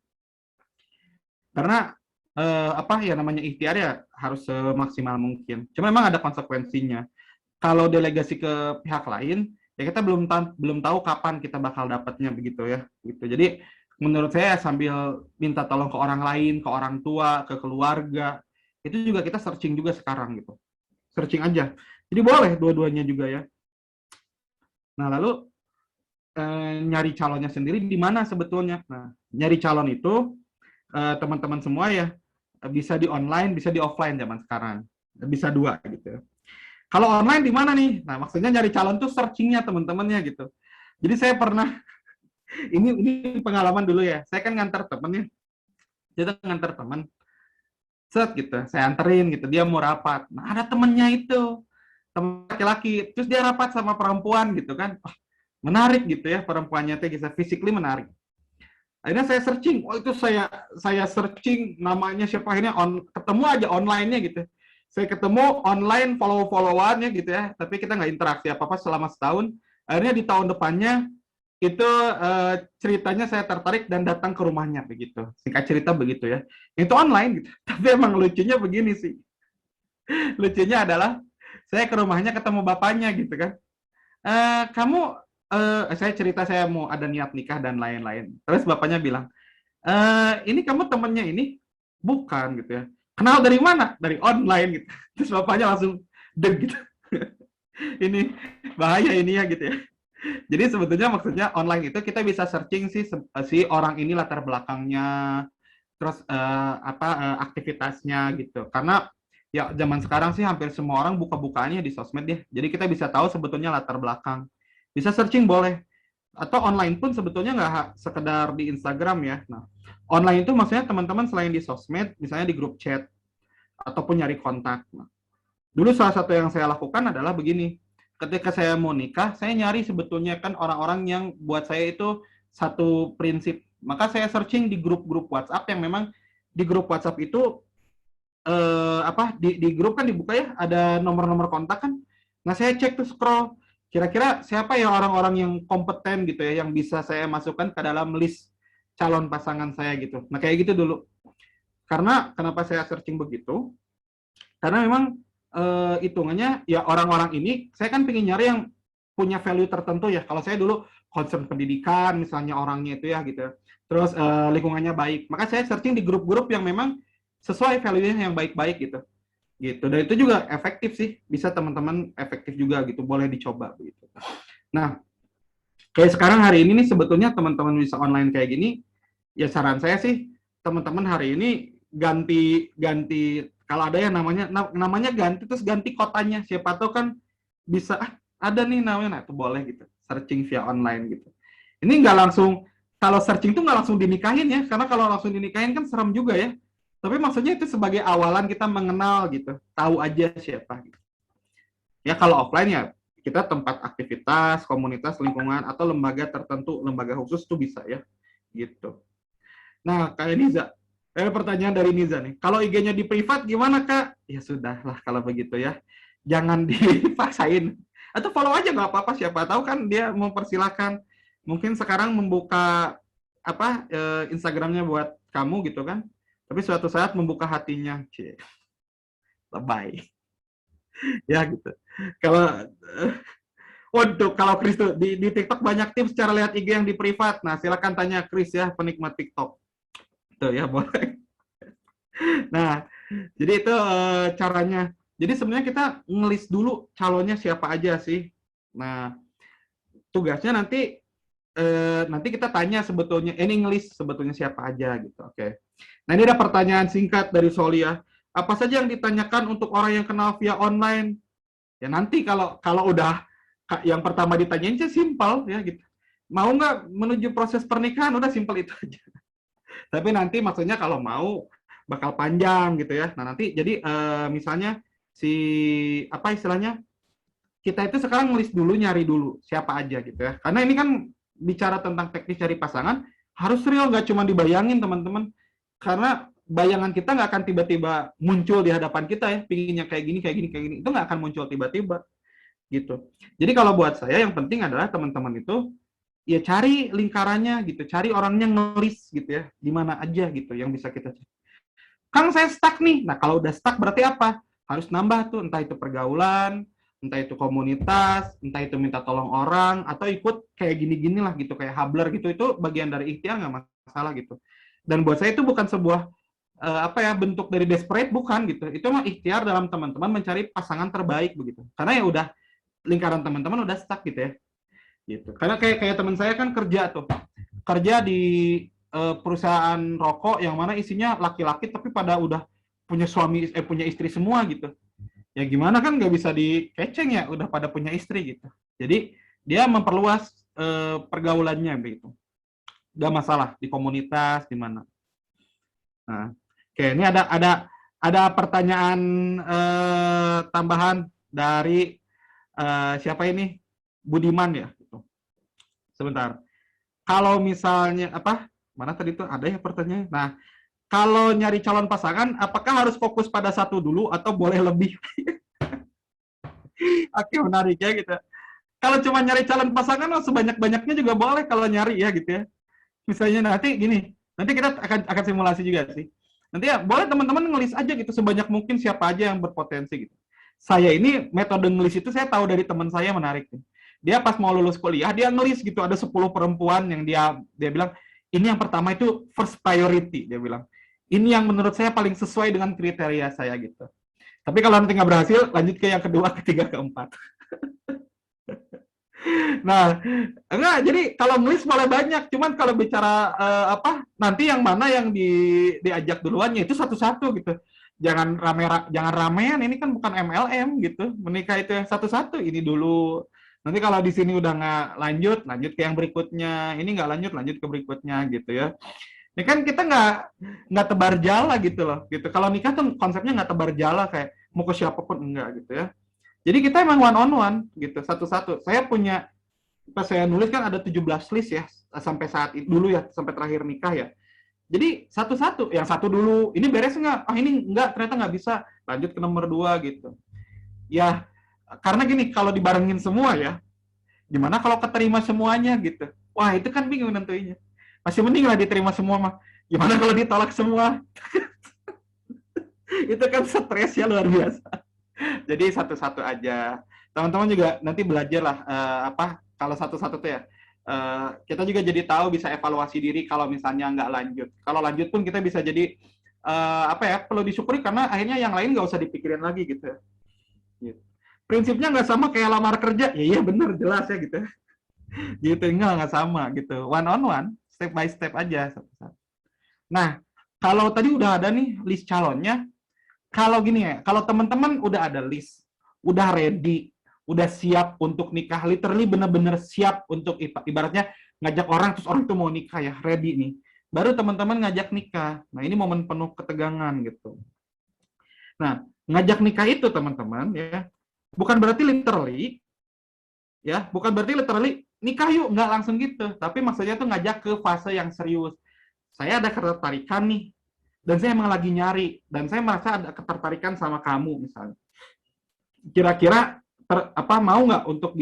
Karena apa ya namanya ikhtiar ya harus semaksimal mungkin. Cuma memang ada konsekuensinya. Kalau delegasi ke pihak lain, ya kita belum tahu kapan kita bakal dapatnya begitu ya. Gitu. Jadi menurut saya sambil minta tolong ke orang lain, ke orang tua, ke keluarga, itu juga kita searching juga sekarang gitu. Searching aja. Jadi boleh dua-duanya juga ya. Nah, lalu nyari calonnya sendiri di mana sebetulnya? Nah, nyari calon itu teman-teman semua ya bisa di online, bisa di offline zaman sekarang. Bisa dua gitu. Kalau online di mana nih? Nah, maksudnya nyari calon tuh searchingnya teman-temannya gitu. Jadi saya pernah ini pengalaman dulu ya. Saya kan nganter temen ya. Kita nganter teman. Set gitu, saya anterin gitu. Dia mau rapat. Nah, ada temennya itu, temen laki-laki. Terus dia rapat sama perempuan gitu kan. Menarik gitu ya perempuannya tuh, bisa physically menarik. Akhirnya saya searching. Itu saya searching namanya siapa, akhirnya ketemu aja online-nya gitu. Saya ketemu online follow-followannya gitu ya, tapi kita nggak interaksi apa-apa selama setahun. Akhirnya di tahun depannya itu ceritanya saya tertarik dan datang ke rumahnya begitu. Singkat cerita begitu ya. Itu online gitu. Tapi emang lucunya begini sih. Lucunya adalah saya ke rumahnya ketemu bapaknya gitu kan. Kamu saya cerita saya mau ada niat nikah dan lain-lain. Terus bapaknya bilang, ini kamu temennya ini? Bukan gitu ya. Kenal dari mana? Dari online gitu. Terus bapaknya langsung deg gitu. Ini bahaya ini ya gitu ya. Jadi sebetulnya maksudnya online itu kita bisa searching si orang ini latar belakangnya, terus aktivitasnya gitu. Karena ya zaman sekarang sih hampir semua orang buka-bukaannya di sosmed ya. Jadi kita bisa tahu sebetulnya latar belakang. Bisa searching boleh. Atau online pun sebetulnya nggak sekedar di Instagram ya. Nah, online itu maksudnya teman-teman selain di sosmed, misalnya di grup chat, ataupun nyari kontak. Nah, dulu salah satu yang saya lakukan adalah begini. Ketika saya mau nikah, saya nyari sebetulnya kan orang-orang yang buat saya itu satu prinsip. Maka saya searching di grup-grup WhatsApp yang memang di grup WhatsApp itu di grup kan dibuka ya, ada nomor-nomor kontak kan. Nah, saya cek tuh, scroll. Kira-kira siapa ya orang-orang yang kompeten gitu ya, yang bisa saya masukkan ke dalam list calon pasangan saya gitu. Nah, kayak gitu dulu. Karena kenapa saya searching begitu? Karena memang hitungannya ya orang-orang ini saya kan pengen nyari yang punya value tertentu ya. Kalau saya dulu concern pendidikan misalnya orangnya itu ya gitu. Terus lingkungannya baik. Maka saya searching di grup-grup yang memang sesuai value-nya yang baik-baik gitu. Gitu. Dan itu juga efektif sih. Bisa teman-teman efektif juga gitu. Boleh dicoba begitu. Nah, kayak sekarang hari ini nih sebetulnya teman-teman bisa online kayak gini, ya saran saya sih teman-teman hari ini ganti kalau ada yang namanya ganti, terus ganti kotanya, siapa tahu kan bisa ada nih namanya, nah itu boleh gitu, searching via online gitu. Ini nggak langsung kalau searching tuh nggak langsung dinikahin ya, karena kalau langsung dinikahin kan serem juga ya. Tapi maksudnya itu sebagai awalan kita mengenal gitu, tahu aja siapa. Gitu. Ya kalau offline ya kita tempat aktivitas, komunitas, lingkungan atau lembaga tertentu, lembaga khusus tuh bisa ya, gitu. Nah kayak Niza, pertanyaan dari Niza nih, kalau IG-nya di privat gimana Kak? Ya sudahlah kalau begitu ya, jangan dipaksain. Atau follow aja nggak apa-apa, siapa tahu kan dia mempersilahkan. Mungkin sekarang membuka apa Instagramnya buat kamu gitu kan, tapi suatu saat membuka hatinya, lebay ya gitu. Kalau untuk kalau Chris tuh di TikTok banyak tips cara lihat IG yang di privat. Nah silakan tanya Chris ya, penikmat TikTok tuh ya, boleh. Nah jadi itu caranya. Jadi sebenarnya kita ngelis dulu calonnya siapa aja sih. Nah tugasnya nanti kita tanya sebetulnya, ini ngelis sebetulnya siapa aja gitu. Oke. Nah ini ada pertanyaan singkat dari Solia. Apa saja yang ditanyakan untuk orang yang kenal via online? Ya nanti kalau udah yang pertama ditanyain sih simpel ya gitu. Mau nggak menuju proses pernikahan? Udah simpel itu aja. Tapi nanti maksudnya kalau mau bakal panjang gitu ya. Nah nanti jadi misalnya apa istilahnya, kita itu sekarang ngelis dulu, nyari dulu siapa aja gitu ya. Karena ini kan bicara tentang teknis cari pasangan, harus real, nggak cuma dibayangin teman-teman. Karena bayangan kita nggak akan tiba-tiba muncul di hadapan kita ya, pinginnya kayak gini, itu nggak akan muncul tiba-tiba gitu. Jadi kalau buat saya yang penting adalah teman-teman itu ya cari lingkarannya gitu, cari orangnya, ngelis gitu ya, di mana aja gitu yang bisa kita cari. Kang saya stuck nih, nah kalau udah stuck berarti apa? Harus nambah tuh, entah itu pergaulan, entah itu komunitas, entah itu minta tolong orang, atau ikut kayak gini-gini lah gitu, kayak Hubler gitu, itu bagian dari ikhtiar nggak masalah gitu. Dan buat saya itu bukan sebuah bentuk dari desperate, bukan gitu. Itu mah ikhtiar dalam teman-teman mencari pasangan terbaik begitu. Karena ya udah lingkaran teman-teman udah stuck gitu ya. Gitu. Karena kayak teman saya kan kerja di perusahaan rokok yang mana isinya laki-laki tapi pada udah punya punya istri semua gitu. Ya gimana kan nggak bisa dikeceng ya, udah pada punya istri gitu. Jadi dia memperluas pergaulannya begitu. Nggak masalah di komunitas di mana. Nah, oke, ini ada pertanyaan tambahan dari siapa ini? Budiman ya. Gitu. Sebentar. Kalau misalnya mana tadi tuh ada ya pertanyaan. Nah, kalau nyari calon pasangan, apakah harus fokus pada satu dulu atau boleh lebih? Oke, menarik ya gitu. Kalau cuma nyari calon pasangan, sebanyak-banyaknya juga boleh kalau nyari ya gitu ya. Misalnya nanti gini, nanti kita akan simulasi juga sih. Nanti ya boleh teman-teman ngelis aja gitu sebanyak mungkin siapa aja yang berpotensi gitu. Saya ini metode ngelis itu saya tahu dari teman saya, menarik. Dia pas mau lulus kuliah, dia ngelis gitu, ada 10 perempuan yang dia bilang, ini yang pertama itu first priority, dia bilang. Ini yang menurut saya paling sesuai dengan kriteria saya gitu. Tapi kalau nanti nggak berhasil, lanjut ke yang kedua, ketiga, keempat. Nah, enggak, jadi kalau nulis boleh banyak, cuman kalau bicara nanti yang mana yang diajak duluannya itu satu-satu gitu. Jangan ramean, ini kan bukan MLM gitu. Menikah itu yang satu-satu, ini dulu. Nanti kalau di sini udah nggak lanjut ke yang berikutnya. Ini nggak lanjut ke berikutnya gitu ya. Ini kan kita nggak tebar jala gitu loh. Gitu. Kalau nikah tuh konsepnya nggak tebar jala kayak mau ke siapapun, enggak gitu ya. Jadi kita emang one on one gitu, satu-satu. Saya punya, pas saya nulis kan ada 17 list ya, sampai saat itu dulu ya, sampai terakhir nikah ya. Jadi satu-satu, yang satu dulu, ini beres nggak? Ini nggak, ternyata nggak bisa, lanjut ke nomor 2 gitu. Ya, karena gini, kalau dibarengin semua ya, gimana kalau keterima semuanya gitu? Wah, itu kan bingung nentuinnya. Masih mending lah diterima semua mah. Gimana kalau ditolak semua? Itu kan stres ya, luar biasa. Jadi satu-satu aja. Teman-teman juga nanti belajar lah kalau satu-satu tuh ya. Kita juga jadi tahu, bisa evaluasi diri kalau misalnya nggak lanjut. Kalau lanjut pun kita bisa jadi perlu disyukuri karena akhirnya yang lain nggak usah dipikirin lagi gitu. Gitu. Prinsipnya nggak sama kayak lamar kerja. Ya iya benar, jelas ya gitu. Gitu, nggak sama gitu. One on one, step by step aja. Nah, kalau tadi udah ada nih list calonnya, kalau gini ya, kalau teman-teman udah ada list, udah ready, udah siap untuk nikah, literally bener-bener siap untuk ibaratnya ngajak orang terus orang tuh mau nikah ya, ready nih. Baru teman-teman ngajak nikah. Nah, ini momen penuh ketegangan gitu. Nah, ngajak nikah itu teman-teman ya, bukan berarti literally ya, bukan berarti literally nikah yuk, nggak langsung gitu. Tapi maksudnya tuh ngajak ke fase yang serius. Saya ada ketertarikan nih, dan saya emang lagi nyari, dan saya merasa ada ketertarikan sama kamu misalnya. Kira-kira mau nggak untuk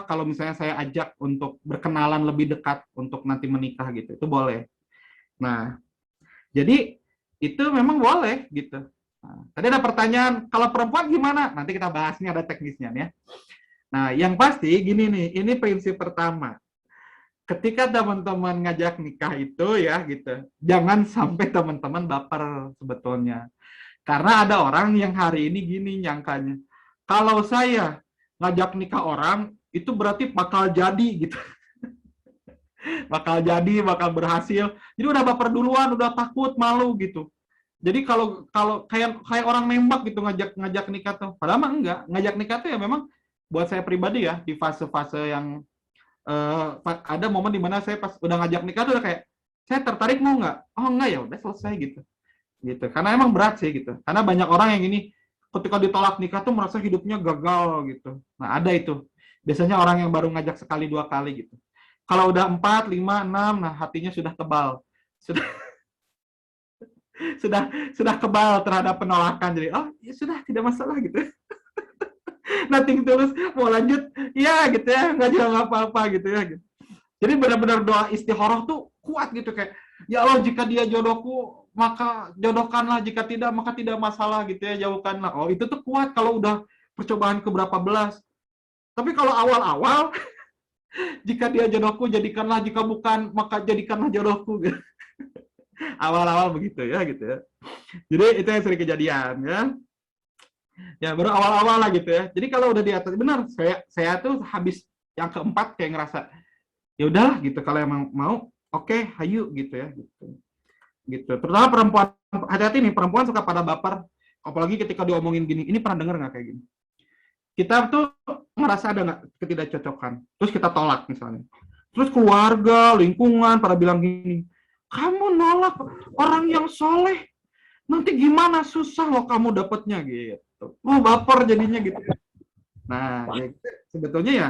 kalau misalnya saya ajak untuk berkenalan lebih dekat untuk nanti menikah gitu, itu boleh. Nah, jadi itu memang boleh gitu. Nah, tadi ada pertanyaan, kalau perempuan gimana? Nanti kita bahas, nih ada teknisnya ya. Nah, yang pasti gini nih, ini prinsip pertama. Ketika teman-teman ngajak nikah itu ya gitu, jangan sampai teman-teman baper sebetulnya. Karena ada orang yang hari ini gini nyangkanya, kalau saya ngajak nikah orang, itu berarti bakal jadi gitu. Bakal jadi, bakal berhasil. Jadi udah baper duluan, udah takut, malu gitu. Jadi kalau kayak orang nembak gitu ngajak nikah tuh. Padahal mah enggak. Ngajak nikah tuh ya memang buat saya pribadi ya di fase-fase yang ada momen dimana saya pas udah ngajak nikah tuh udah kayak saya tertarik mau nggak? Oh enggak ya udah selesai gitu. Gitu. Karena emang berat sih gitu. Karena banyak orang yang ini ketika ditolak nikah tuh merasa hidupnya gagal gitu. Nah, ada itu. Biasanya orang yang baru ngajak sekali dua kali gitu. Kalau udah 4, 5, 6, nah hatinya sudah tebal. Sudah kebal terhadap penolakan. Jadi, oh, ya sudah tidak masalah gitu. Nothing tulus, mau lanjut, ya gitu ya, nggak jalan apa-apa gitu ya. Jadi benar-benar doa istikharah tuh kuat gitu kayak, ya Allah jika dia jodohku maka jodohkanlah, jika tidak maka tidak masalah gitu ya, jauhkanlah. Oh itu tuh kuat kalau udah percobaan keberapa belas. Tapi kalau awal-awal, jika dia jodohku jadikanlah, jika bukan maka jadikanlah jodohku. Gitu. Awal-awal begitu ya gitu ya. Jadi itu yang sering kejadian ya. Ya baru awal-awal lah gitu ya. Jadi kalau udah di atas benar, saya tuh habis yang keempat kayak ngerasa ya udahlah gitu kalau emang mau oke, hayu gitu ya gitu. Terutama perempuan, hati-hati nih, perempuan suka pada baper apalagi ketika diomongin gini. Ini pernah denger nggak kayak gini? Kita tuh ngerasa ada nggak ketidakcocokan, terus kita tolak misalnya. Terus keluarga, lingkungan pada bilang gini, kamu nolak orang yang soleh, nanti gimana, susah loh kamu dapetnya gitu. Oh baper jadinya gitu. Nah, ya, sebetulnya ya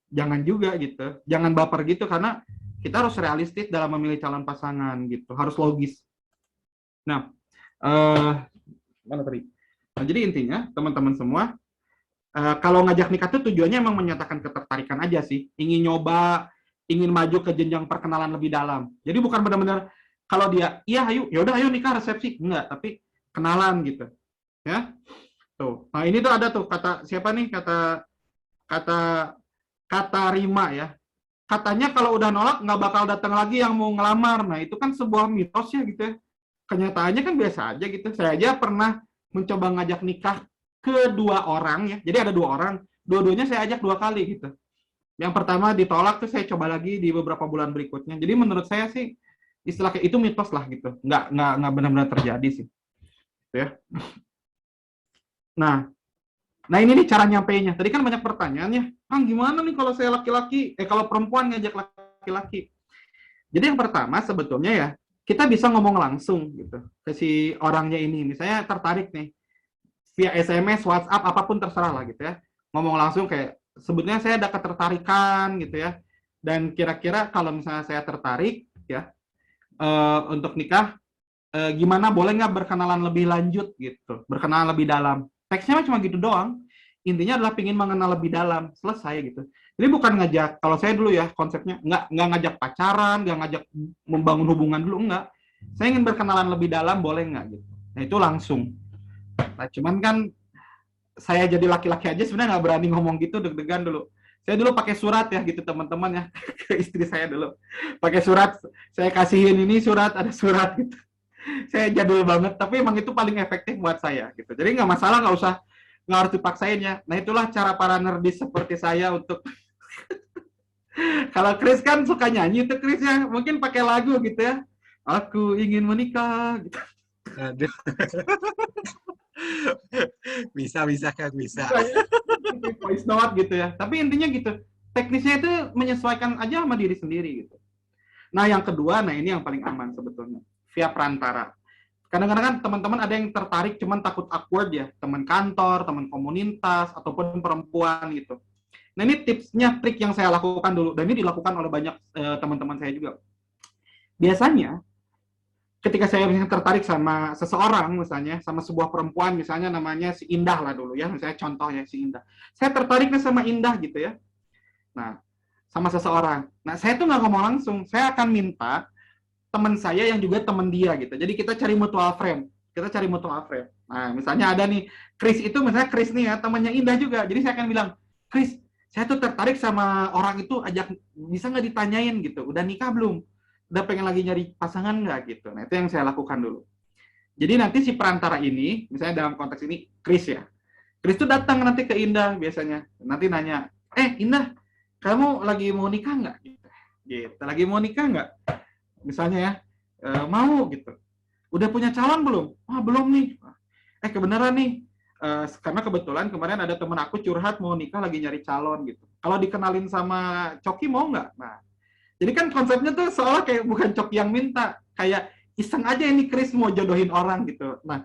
jangan juga gitu, jangan baper gitu karena kita harus realistis dalam memilih calon pasangan gitu, harus logis. Nah, mana tadi? Nah, jadi intinya teman-teman semua, kalau ngajak nikah tuh tujuannya emang menyatakan ketertarikan aja sih, ingin nyoba, ingin maju ke jenjang perkenalan lebih dalam. Jadi bukan benar-benar kalau dia, iya ayo, ya udah ayo nikah resepsi, enggak, tapi kenalan gitu, ya. Tuh, nah ini tuh ada tuh kata siapa nih kata Rima ya. Katanya kalau udah nolak nggak bakal datang lagi yang mau ngelamar. Nah itu kan sebuah mitos ya gitu ya. Kenyataannya kan biasa aja gitu. Saya aja pernah mencoba ngajak nikah ke 2 orang ya. Jadi ada 2 orang, dua-duanya saya ajak 2 kali gitu. Yang pertama ditolak tuh saya coba lagi di beberapa bulan berikutnya. Jadi menurut saya sih istilah kayak itu mitos lah gitu. Nggak benar-benar terjadi sih. Gitu ya. Nah ini nih cara nyampeinnya. Tadi kan banyak pertanyaannya. Gimana nih kalau saya laki-laki? Kalau perempuan ngajak laki-laki. Jadi yang pertama sebetulnya ya, kita bisa ngomong langsung gitu ke si orangnya ini. Misalnya tertarik nih via SMS, WhatsApp, apapun terserah lah gitu ya. Ngomong langsung kayak sebetulnya saya ada ketertarikan gitu ya. Dan kira-kira kalau misalnya saya tertarik ya untuk nikah, gimana boleh nggak berkenalan lebih lanjut gitu, berkenalan lebih dalam. Teksnya cuma gitu doang. Intinya adalah pingin mengenal lebih dalam, selesai gitu. Jadi bukan ngajak, kalau saya dulu ya konsepnya nggak ngajak pacaran, nggak ngajak membangun hubungan dulu, nggak. Saya ingin berkenalan lebih dalam, boleh nggak gitu. Nah itu langsung. Nah cuman kan saya jadi laki-laki aja sebenarnya nggak berani ngomong gitu, deg-degan dulu. Saya dulu pakai surat ya gitu teman-teman ya, ke istri saya dulu. Pakai surat, saya kasihin ini surat, ada surat gitu. Saya jadul banget, tapi emang itu paling efektif buat saya gitu. Jadi nggak masalah, nggak harus dipaksain ya. Nah itulah cara para nerdis seperti saya untuk kalau Chris kan suka nyanyi tuh Chris ya, mungkin pakai lagu gitu ya. Aku ingin menikah gitu. Aduh. bisa Kang, bisa. Voice note gitu ya. Tapi intinya gitu, teknisnya itu menyesuaikan aja sama diri sendiri gitu. Nah, yang kedua, nah ini yang paling aman sebetulnya, via perantara. Kadang-kadang kan teman-teman ada yang tertarik cuman takut awkward ya, teman kantor, teman komunitas, ataupun perempuan gitu. Nah, ini tipsnya, trik yang saya lakukan dulu, dan ini dilakukan oleh banyak teman-teman saya juga. Biasanya, ketika saya misalnya tertarik sama seseorang, misalnya, sama sebuah perempuan, misalnya namanya si Indah lah dulu ya, misalnya contohnya si Indah. Saya tertariknya sama Indah gitu ya. Nah, sama seseorang. Nah, saya tuh nggak ngomong langsung, saya akan minta teman saya yang juga teman dia gitu. Jadi kita cari mutual friend. Kita cari mutual friend. Nah, misalnya ada nih, Chris itu misalnya Chris nih ya, temannya Indah juga. Jadi saya akan bilang, Chris, saya tuh tertarik sama orang itu, ajak bisa nggak ditanyain gitu, udah nikah belum? Udah pengen lagi nyari pasangan nggak gitu. Nah, itu yang saya lakukan dulu. Jadi nanti si perantara ini, misalnya dalam konteks ini Chris ya. Chris tuh datang nanti ke Indah biasanya. Nanti nanya, Indah, kamu lagi mau nikah nggak? Gitu. Lagi mau nikah nggak? Misalnya ya, mau gitu. Udah punya calon belum? Wah, belum nih. Kebenaran nih. Karena kebetulan kemarin ada temen aku curhat mau nikah lagi nyari calon gitu. Kalau dikenalin sama Coki mau nggak? Nah, jadi kan konsepnya tuh seolah kayak bukan Coki yang minta. Kayak iseng aja ini Chris mau jodohin orang gitu. Nah,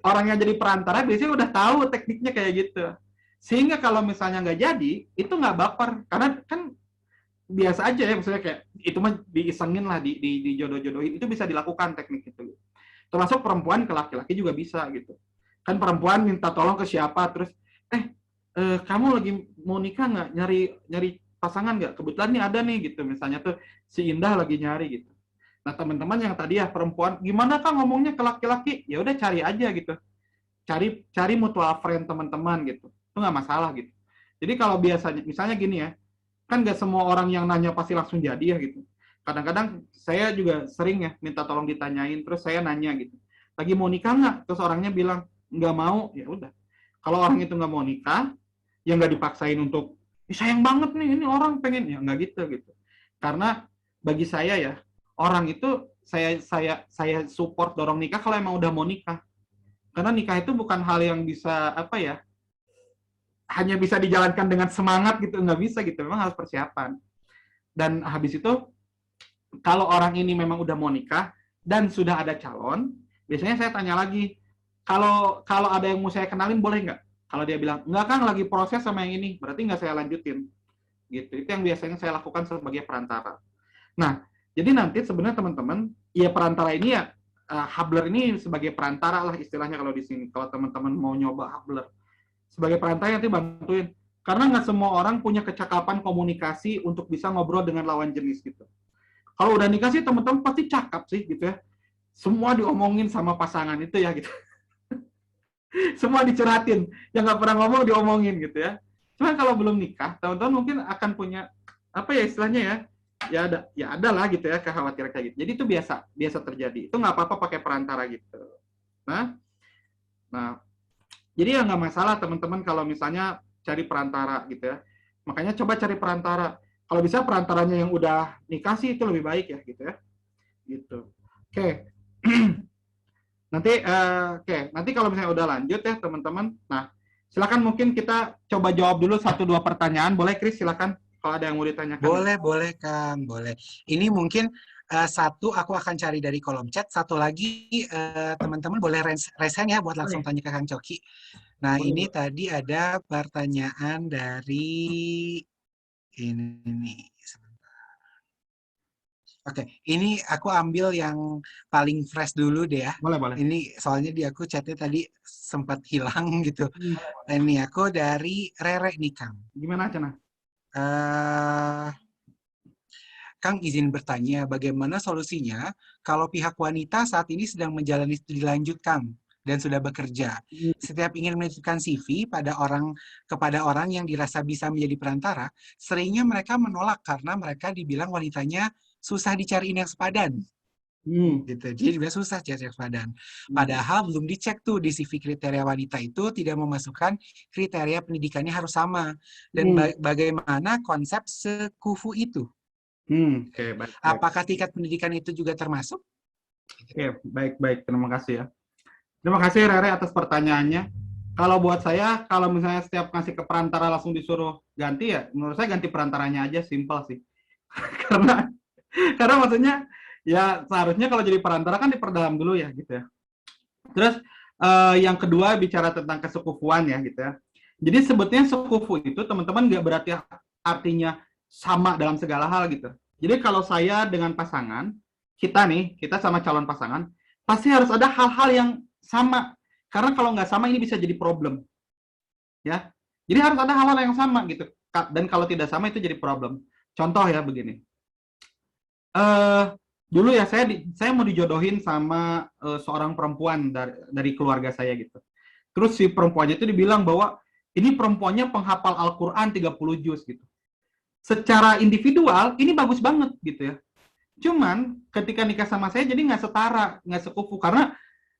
orang yang jadi perantara biasanya udah tahu tekniknya kayak gitu. Sehingga kalau misalnya nggak jadi, itu nggak baper. Karena kan biasa aja ya, maksudnya kayak itu mah diisengin lah, di jodoh-jodohin, itu bisa dilakukan teknik itu. Termasuk perempuan ke laki-laki juga bisa gitu. Kan perempuan minta tolong ke siapa, terus kamu lagi mau nikah nggak, nyari pasangan nggak? Kebetulan nih ada nih gitu, misalnya tuh si Indah lagi nyari gitu. Nah, teman-teman yang tadi ya perempuan, gimana kan ngomongnya ke laki-laki? Ya udah cari aja gitu. Cari mutual friend teman-teman gitu. Itu nggak masalah gitu. Jadi kalau biasanya misalnya gini ya, kan nggak semua orang yang nanya pasti langsung jadi ya gitu. Kadang-kadang saya juga sering ya minta tolong ditanyain, terus saya nanya gitu, lagi mau nikah nggak? Terus orangnya bilang nggak mau, ya udah. Kalau orang itu nggak mau nikah, ya nggak dipaksain untuk sayang banget nih ini orang pengen, ya nggak gitu. Karena bagi saya ya, orang itu saya support dorong nikah kalau emang udah mau nikah. Karena nikah itu bukan hal yang bisa apa ya, hanya bisa dijalankan dengan semangat gitu, nggak bisa gitu, memang harus persiapan. Dan habis itu, kalau orang ini memang udah mau nikah dan sudah ada calon, biasanya saya tanya lagi, kalau ada yang mau saya kenalin boleh nggak? Kalau dia bilang, nggak Kang, lagi proses sama yang ini, berarti nggak saya lanjutin. Gitu. Itu yang biasanya saya lakukan sebagai perantara. Nah, jadi nanti sebenarnya teman-teman, ya perantara ini ya, Hubler ini sebagai perantara lah istilahnya kalau di sini. Kalau teman-teman mau nyoba Hubler, sebagai perantara nanti bantuin. Karena nggak semua orang punya kecakapan komunikasi untuk bisa ngobrol dengan lawan jenis gitu. Kalau udah nikah sih teman-teman pasti cakap sih gitu ya. Semua diomongin sama pasangan itu ya gitu. Semua dicurhatin. Yang nggak pernah ngomong diomongin gitu ya. Cuma kalau belum nikah, teman-teman mungkin akan punya apa ya istilahnya ya. Ya ada lah gitu ya kekhawatiran kayak gitu. Jadi itu biasa terjadi. Itu nggak apa-apa pakai perantara gitu. Nah, jadi ya nggak masalah teman-teman kalau misalnya cari perantara gitu ya. Makanya coba cari perantara. Kalau bisa perantaranya yang udah nikah sih itu lebih baik ya gitu ya. Gitu. Oke. Nanti kalau misalnya udah lanjut ya teman-teman. Nah, silakan mungkin kita coba jawab dulu 1-2 pertanyaan. Boleh Chris, silakan kalau ada yang mau ditanyakan. Boleh Kang, boleh. Ini mungkin satu aku akan cari dari kolom chat, satu lagi teman-teman boleh raise hand ya buat langsung tanya ke Kang Coki. Nah, ini tadi ada pertanyaan dari ini nih. Oke, ini aku ambil yang paling fresh dulu deh ya. Boleh. Ini soalnya di aku chatnya tadi sempat hilang gitu. Ini aku dari Rere nih Kang. Gimana Cana? Kang izin bertanya, bagaimana solusinya kalau pihak wanita saat ini sedang menjalani studi lanjut Kang dan sudah bekerja. Setiap ingin menitipkan CV kepada orang yang dirasa bisa menjadi perantara, seringnya mereka menolak karena mereka dibilang wanitanya susah dicariin yang sepadan. Gitu. Jadi dia susah cari yang sepadan. Padahal belum dicek tuh di CV kriteria wanita itu tidak memasukkan kriteria pendidikannya harus sama. Dan bagaimana konsep sekufu itu? Baik. Apakah tingkat pendidikan itu juga termasuk? Oke, baik. Terima kasih ya. Terima kasih Rere atas pertanyaannya. Kalau buat saya, kalau misalnya setiap ngasih ke perantara langsung disuruh ganti ya, menurut saya ganti perantaranya aja, simpel sih. Karena maksudnya ya seharusnya kalau jadi perantara kan diperdalam dulu ya gitu ya. Terus yang kedua bicara tentang kesekufuan ya gitu ya. Jadi sebetulnya sekufu itu teman-teman nggak berarti artinya sama dalam segala hal gitu. Jadi kalau saya dengan pasangan, kita sama calon pasangan, pasti harus ada hal-hal yang sama. Karena kalau nggak sama ini bisa jadi problem. Ya. Jadi harus ada hal-hal yang sama gitu. Dan kalau tidak sama itu jadi problem. Contoh ya begini. Dulu ya saya mau dijodohin sama seorang perempuan dari keluarga saya gitu. Terus si perempuannya itu dibilang bahwa ini perempuannya penghafal Al-Qur'an 30 juz gitu. Secara individual ini bagus banget gitu ya. Cuman ketika nikah sama saya jadi nggak setara, nggak sekufu karena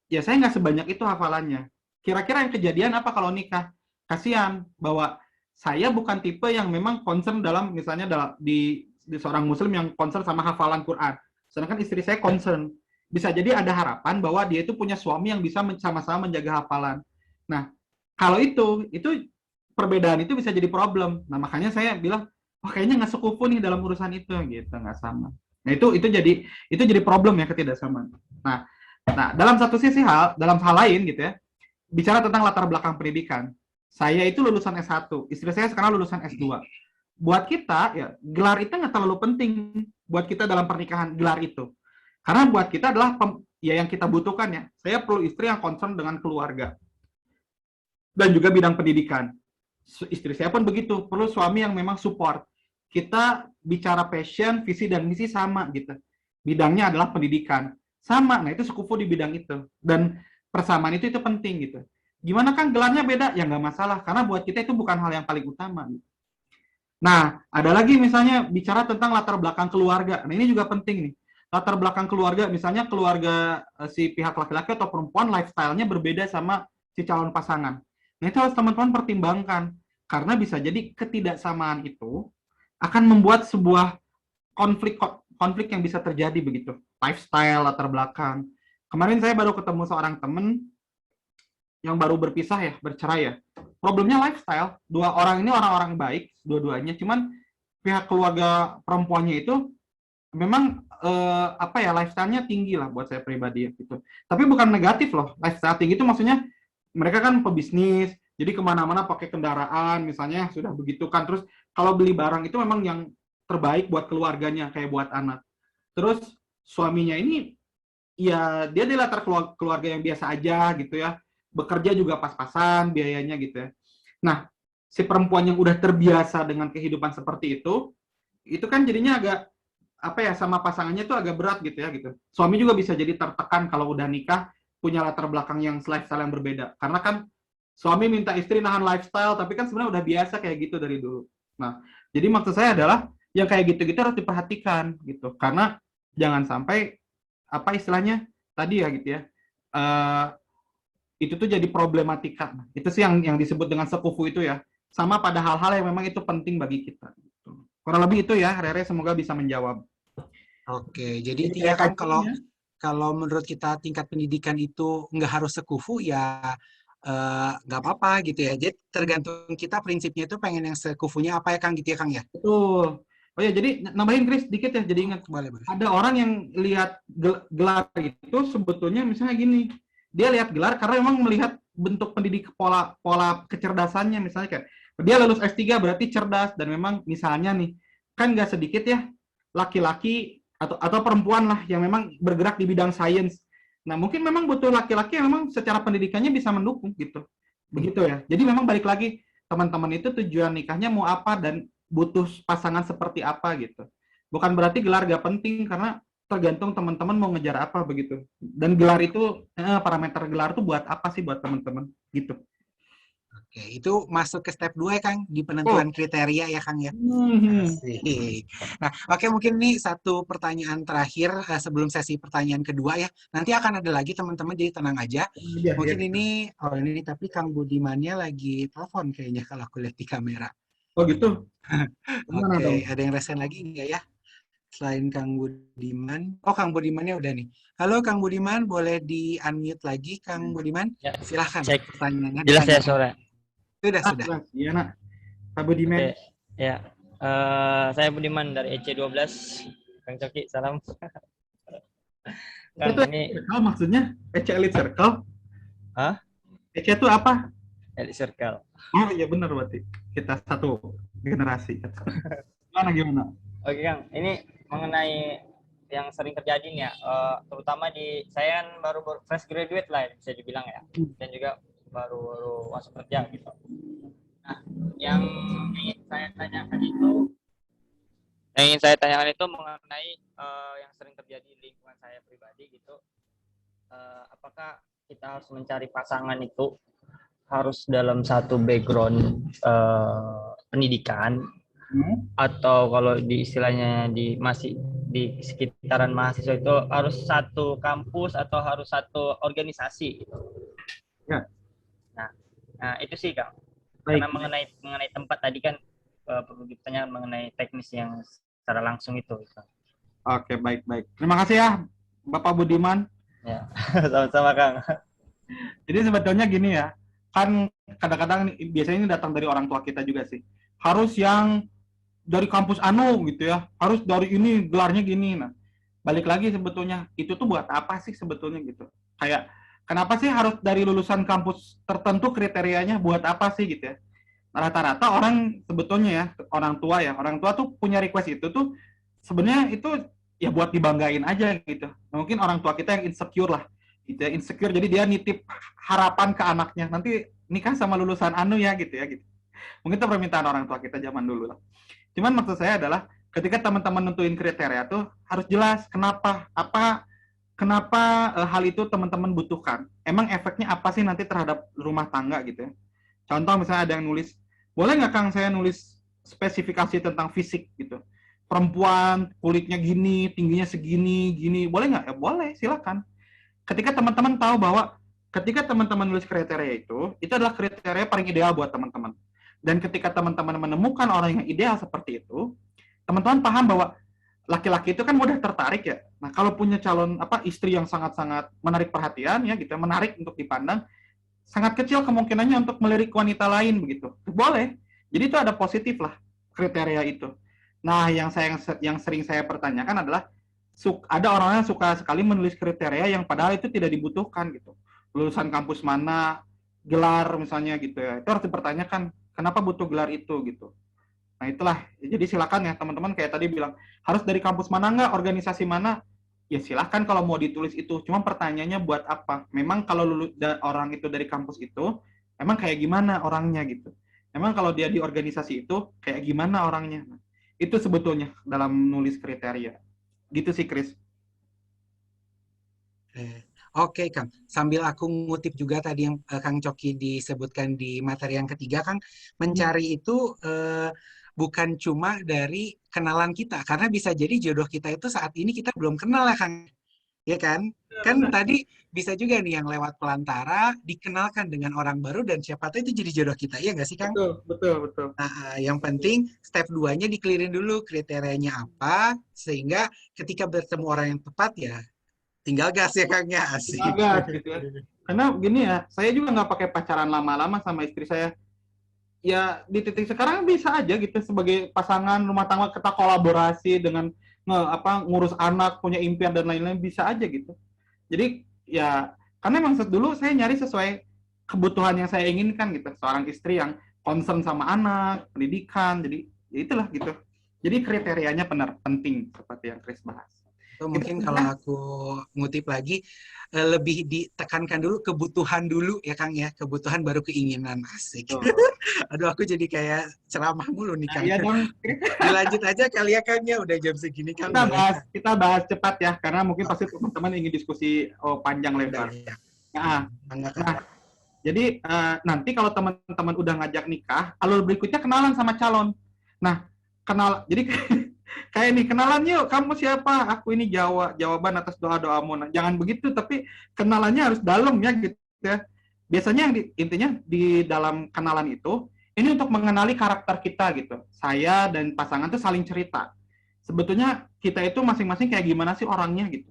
ya saya nggak sebanyak itu hafalannya. Kira-kira yang kejadian apa kalau nikah? Kasihan bahwa saya bukan tipe yang memang concern dalam misalnya di seorang muslim yang concern sama hafalan Quran. Sedangkan istri saya concern. Bisa jadi ada harapan bahwa dia itu punya suami yang bisa sama-sama menjaga hafalan. Nah, kalau itu perbedaan itu bisa jadi problem. Nah, makanya saya bilang, wah kayaknya nggak sekufu nih dalam urusan itu gitu, nggak sama. Nah, itu jadi problem ya ketidaksamaan. Nah, dalam dalam hal lain gitu ya, bicara tentang latar belakang pendidikan. Saya itu lulusan S1, istri saya sekarang lulusan S2. Buat kita ya gelar itu nggak terlalu penting buat kita dalam pernikahan, gelar itu. Karena buat kita adalah ya yang kita butuhkan ya. Saya perlu istri yang concern dengan keluarga dan juga bidang pendidikan. Istri saya pun begitu, perlu suami yang memang support. Kita bicara passion, visi dan misi sama gitu. Bidangnya adalah pendidikan. Sama, nah itu sekufu di bidang itu. Dan persamaan itu penting gitu. Gimana kan gelarnya beda? Ya nggak masalah, karena buat kita itu bukan hal yang paling utama. Nah, ada lagi misalnya bicara tentang latar belakang keluarga. Nah, ini juga penting nih. Latar belakang keluarga, misalnya keluarga si pihak laki-laki atau perempuan lifestyle-nya berbeda sama si calon pasangan. Nah, itu harus teman-teman pertimbangkan. Karena bisa jadi ketidaksamaan itu akan membuat sebuah konflik yang bisa terjadi begitu. Lifestyle, latar belakang. Kemarin saya baru ketemu seorang teman yang baru berpisah ya, bercerai ya. Problemnya lifestyle. Dua orang ini orang-orang baik, dua-duanya. Cuman pihak keluarga perempuannya itu memang lifestyle-nya tinggi lah buat saya pribadi ya, gitu. Tapi bukan negatif loh. Lifestyle tinggi itu maksudnya mereka kan pebisnis, jadi kemana-mana pakai kendaraan, misalnya sudah begitu kan. Terus kalau beli barang itu memang yang terbaik buat keluarganya, kayak buat anak. Terus suaminya ini ya dia di latar keluarga yang biasa aja gitu ya. Bekerja juga pas-pasan biayanya gitu ya. Nah, si perempuan yang udah terbiasa dengan kehidupan seperti itu kan jadinya agak sama pasangannya itu agak berat gitu ya gitu. Suami juga bisa jadi tertekan kalau udah nikah punya latar belakang yang lifestyle yang berbeda. Karena kan suami minta istri nahan lifestyle, tapi kan sebenarnya udah biasa kayak gitu dari dulu. Nah, jadi maksud saya adalah yang kayak gitu-gitu harus diperhatikan gitu. Karena jangan sampai istilahnya tadi ya gitu ya. Itu tuh jadi problematika. Itu sih yang disebut dengan sekufu itu ya. Sama pada hal-hal yang memang itu penting bagi kita. Gitu. Kurang lebih itu ya, Rere, semoga bisa menjawab. Oke, jadi intinya kan kalau menurut kita tingkat pendidikan itu nggak harus sekufu ya nggak apa-apa gitu ya. Jadi tergantung kita prinsipnya itu pengen yang sekufunya apa ya Kang gitu ya Kang ya. Betul. Oh ya, jadi nambahin Chris dikit ya, jadi ingat. Boleh. Ada orang yang lihat gelar itu sebetulnya misalnya gini. Dia lihat gelar karena memang melihat bentuk pendidik pola kecerdasannya, misalnya kayak dia lulus S3 berarti cerdas, dan memang misalnya nih kan nggak sedikit ya laki-laki atau perempuan lah yang memang bergerak di bidang sains. Nah, mungkin memang butuh laki-laki yang memang secara pendidikannya bisa mendukung gitu. Begitu ya. Jadi memang balik lagi teman-teman itu tujuan nikahnya mau apa dan butuh pasangan seperti apa gitu. Bukan berarti gelar gak penting, karena tergantung teman-teman mau ngejar apa begitu. Dan gelar itu parameter gelar itu buat apa sih buat teman-teman gitu. Oke, itu masuk ke step 2 ya Kang, di penentuan kriteria ya Kang ya. Asik. Nah, oke, mungkin nih satu pertanyaan terakhir sebelum sesi pertanyaan kedua ya. Nanti akan ada lagi teman-teman, jadi tenang aja. Mungkin ini tapi Kang Budimannya lagi telepon kayaknya kalau aku lihat di kamera. Oh gitu. Oke, ada yang resen lagi enggak ya? Selain Kang Budiman. Oh, Kang Budimannya udah nih. Halo Kang Budiman, boleh di-unmute lagi Kang Budiman? Ya, silahkan cek. pertanyaannya. Jelas ya suara? Sudah. Iya, Nak. Pak Budiman. Ya, saya Budiman dari EC12 Kang Coki, salam. Itu Kang, ini circle maksudnya? EC Elite Circle? Hah? EC itu apa? Elite Circle. Oh iya benar berarti. Kita satu generasi. Gimana? Oke Kang, ini mengenai yang sering terjadi nih ya, terutama di saya kan baru fresh graduate lah bisa dibilang ya, dan juga baru masuk kerja gitu. Nah, yang ingin saya tanyakan itu mengenai yang sering terjadi di lingkungan saya pribadi gitu. Apakah kita harus mencari pasangan itu harus dalam satu background pendidikan, atau kalau di istilahnya masih di sekitaran mahasiswa itu harus satu kampus atau harus satu organisasi gitu. Ya. Nah itu sih Kang. Baik. Karena mengenai tempat tadi kan perlu ditanyakan mengenai teknis yang secara langsung itu. Oke, baik. Terima kasih ya Bapak Budiman. Ya, sama-sama Kang. Jadi sebetulnya gini ya, kan kadang-kadang biasanya ini datang dari orang tua kita juga sih. Harus yang dari kampus anu gitu ya, harus dari ini gelarnya gini. Nah, balik lagi sebetulnya itu tuh buat apa sih sebetulnya gitu? Kayak kenapa sih harus dari lulusan kampus tertentu kriterianya buat apa sih gitu ya? Rata-rata orang sebetulnya ya, orang tua tuh punya request itu tuh sebenarnya itu ya buat dibanggain aja gitu. Mungkin orang tua kita yang insecure lah, gitu ya, insecure. Jadi dia nitip harapan ke anaknya, nanti nikah sama lulusan anu ya gitu ya gitu. Mungkin itu permintaan orang tua kita zaman dulu lah. Cuman maksud saya adalah ketika teman-teman nentuin kriteria tuh harus jelas kenapa hal itu teman-teman butuhkan. Emang efeknya apa sih nanti terhadap rumah tangga gitu ya. Contoh misalnya ada yang nulis, boleh nggak Kang saya nulis spesifikasi tentang fisik gitu. Perempuan kulitnya gini, tingginya segini, gini, boleh nggak? Ya boleh, silakan. Ketika teman-teman tahu bahwa ketika teman-teman nulis kriteria itu adalah kriteria paling ideal buat teman-teman. Dan ketika teman-teman menemukan orang yang ideal seperti itu, teman-teman paham bahwa laki-laki itu kan mudah tertarik ya. Nah, kalau punya calon istri yang sangat-sangat menarik perhatian ya gitu, menarik untuk dipandang, sangat kecil kemungkinannya untuk melirik wanita lain begitu. Boleh. Jadi itu ada positif lah kriteria itu. Nah, yang sering saya pertanyakan adalah ada orang yang suka sekali menulis kriteria yang padahal itu tidak dibutuhkan gitu. Lulusan kampus mana, gelar misalnya gitu ya. Itu harus dipertanyakan kenapa butuh gelar itu gitu. Nah itulah, jadi silakan ya teman-teman kayak tadi bilang, harus dari kampus mana enggak, organisasi mana, ya silakan kalau mau ditulis itu. Cuma pertanyaannya buat apa? Memang kalau orang itu dari kampus itu, emang kayak gimana orangnya gitu. Emang kalau dia di organisasi itu, kayak gimana orangnya. Nah, itu sebetulnya dalam nulis kriteria. Gitu sih, Chris. Oke, Kang. Sambil aku ngutip juga tadi yang Kang Coki disebutkan di materi yang ketiga, Kang, mencari itu bukan cuma dari kenalan kita, karena bisa jadi jodoh kita itu saat ini kita belum kenal ya, Kang. Ya kan? Kan tadi bisa juga nih yang lewat pelantara dikenalkan dengan orang baru dan siapa tahu itu jadi jodoh kita. Iya nggak sih, Kang? Betul. Nah, yang penting step 2-nya dikelirin dulu kriterianya apa, sehingga ketika bertemu orang yang tepat ya tinggal gas ya Kang ya, asik. Gas gitu ya. Karena gini ya, saya juga nggak pakai pacaran lama-lama sama istri saya. Ya di titik sekarang bisa aja gitu sebagai pasangan rumah tangga kita kolaborasi dengan ngurus anak, punya impian dan lain-lain bisa aja gitu. Jadi ya karena memang dulu saya nyari sesuai kebutuhan yang saya inginkan gitu, seorang istri yang concern sama anak, pendidikan. Jadi ya itulah gitu. Jadi kriterianya benar penting seperti yang Chris bahas. Mungkin kalau aku ngutip lagi, lebih ditekankan dulu kebutuhan dulu ya Kang ya, kebutuhan baru keinginan, asik. Aduh aku jadi kayak ceramah mulu nih Kang. Iya dong. Dilanjut aja kali ya Kang ya, udah jam segini Kang. Kita bahas cepat ya, karena mungkin pasti teman-teman ingin diskusi panjang lebar. Nah, jadi nanti kalau teman-teman udah ngajak nikah, alur berikutnya kenalan sama calon. Nah, jadi kayak nih, kenalan yuk, kamu siapa? Aku ini jawaban atas doa-doamu. Nah, jangan begitu, tapi kenalannya harus dalam ya gitu ya. Biasanya intinya di dalam kenalan itu, ini untuk mengenali karakter kita gitu. Saya dan pasangan tuh saling cerita. Sebetulnya kita itu masing-masing kayak gimana sih orangnya gitu.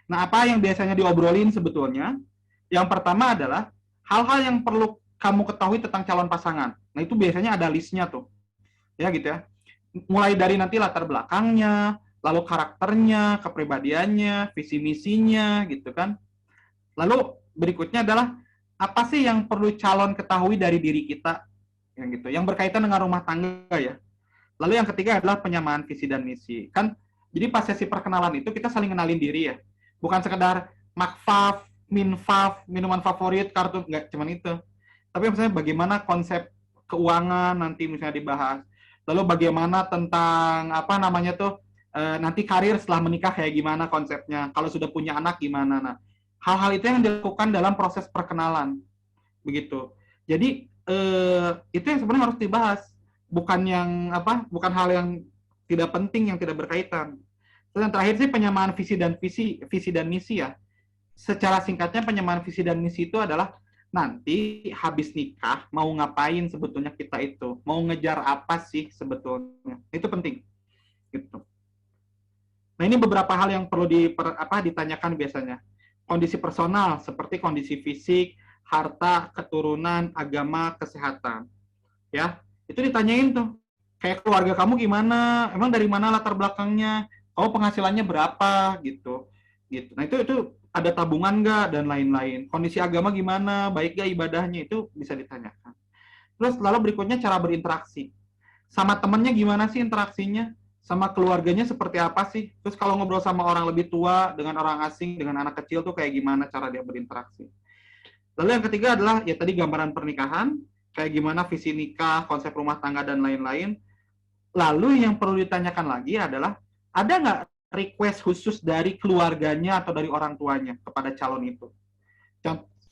Nah, apa yang biasanya diobrolin sebetulnya? Yang pertama adalah hal-hal yang perlu kamu ketahui tentang calon pasangan. Nah, itu biasanya ada listnya tuh. Ya gitu ya. Mulai dari nanti latar belakangnya, lalu karakternya, kepribadiannya, visi misinya gitu kan. Lalu berikutnya adalah apa sih yang perlu calon ketahui dari diri kita, yang gitu, yang berkaitan dengan rumah tangga ya. Lalu yang ketiga adalah penyamaan visi dan misi. Kan jadi pas sesi perkenalan itu kita saling kenalin diri ya. Bukan sekedar makfav, minfav, minuman favorit, kartu, nggak cuman itu. Tapi misalnya bagaimana konsep keuangan nanti misalnya dibahas. Lalu bagaimana tentang apa namanya tuh nanti karir setelah menikah kayak gimana konsepnya. Kalau sudah punya anak gimana. Nah, hal-hal itu yang dilakukan dalam proses perkenalan. Begitu. Jadi itu yang sebenarnya harus dibahas. Bukan hal yang tidak penting, yang tidak berkaitan. Terus yang terakhir sih penyamaan visi dan misi ya. Secara singkatnya penyamaan visi dan misi itu adalah nanti habis nikah mau ngapain sebetulnya kita itu, mau ngejar apa sih sebetulnya. Itu penting. Gitu. Nah, ini beberapa hal yang perlu ditanyakan biasanya. Kondisi personal seperti kondisi fisik, harta, keturunan, agama, kesehatan. Ya, itu ditanyain tuh. Kayak keluarga kamu gimana? Emang dari mana latar belakangnya? Kamu penghasilannya berapa gitu. Gitu. Nah, itu ada tabungan nggak dan lain-lain. Kondisi agama gimana? Baik nggak ibadahnya? Itu bisa ditanyakan. Terus lalu berikutnya cara berinteraksi. Sama temennya gimana sih interaksinya? Sama keluarganya seperti apa sih? Terus kalau ngobrol sama orang lebih tua, dengan orang asing, dengan anak kecil tuh kayak gimana cara dia berinteraksi? Lalu yang ketiga adalah ya tadi gambaran pernikahan, kayak gimana visi nikah, konsep rumah tangga, dan lain-lain. Lalu yang perlu ditanyakan lagi adalah, ada nggak request khusus dari keluarganya atau dari orang tuanya kepada calon itu?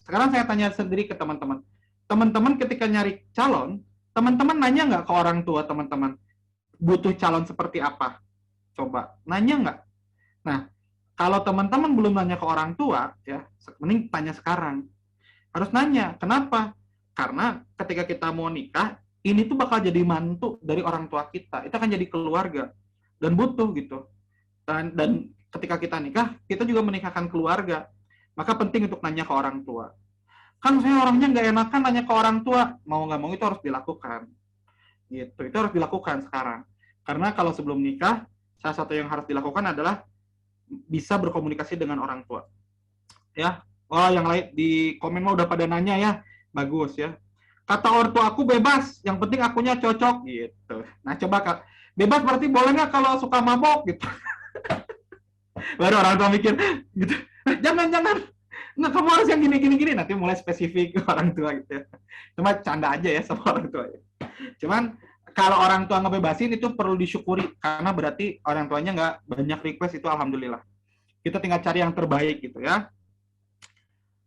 Sekarang saya tanya sendiri ke teman-teman. Teman-teman ketika nyari calon, teman-teman nanya nggak ke orang tua teman-teman, butuh calon seperti apa? Coba, nanya nggak? Nah, kalau teman-teman belum nanya ke orang tua, ya, mending tanya sekarang. Harus nanya, kenapa? Karena ketika kita mau nikah, ini tuh bakal jadi mantu dari orang tua kita. Itu akan jadi keluarga. Dan butuh gitu. Dan ketika kita nikah, kita juga menikahkan keluarga. Maka penting untuk nanya ke orang tua. Kan saya orangnya nggak enakan nanya ke orang tua. Mau nggak mau itu harus dilakukan. Gitu. Itu harus dilakukan sekarang. Karena kalau sebelum nikah, salah satu yang harus dilakukan adalah bisa berkomunikasi dengan orang tua. Ya. Oh, yang lain di komen mah udah pada nanya ya. Bagus ya. Kata orang tua aku bebas, yang penting akunya cocok gitu. Nah, coba Kak, bebas berarti boleh nggak kalau suka mabok gitu? Baru orang tua mikir gitu. Jangan. Nah, kamu harus yang gini. Nanti mulai spesifik ke orang tua gitu ya. Cuma canda aja ya sama orang tua. Cuman kalau orang tua ngebebasin itu perlu disyukuri karena berarti orang tuanya nggak banyak request, itu alhamdulillah. Kita tinggal cari yang terbaik gitu ya.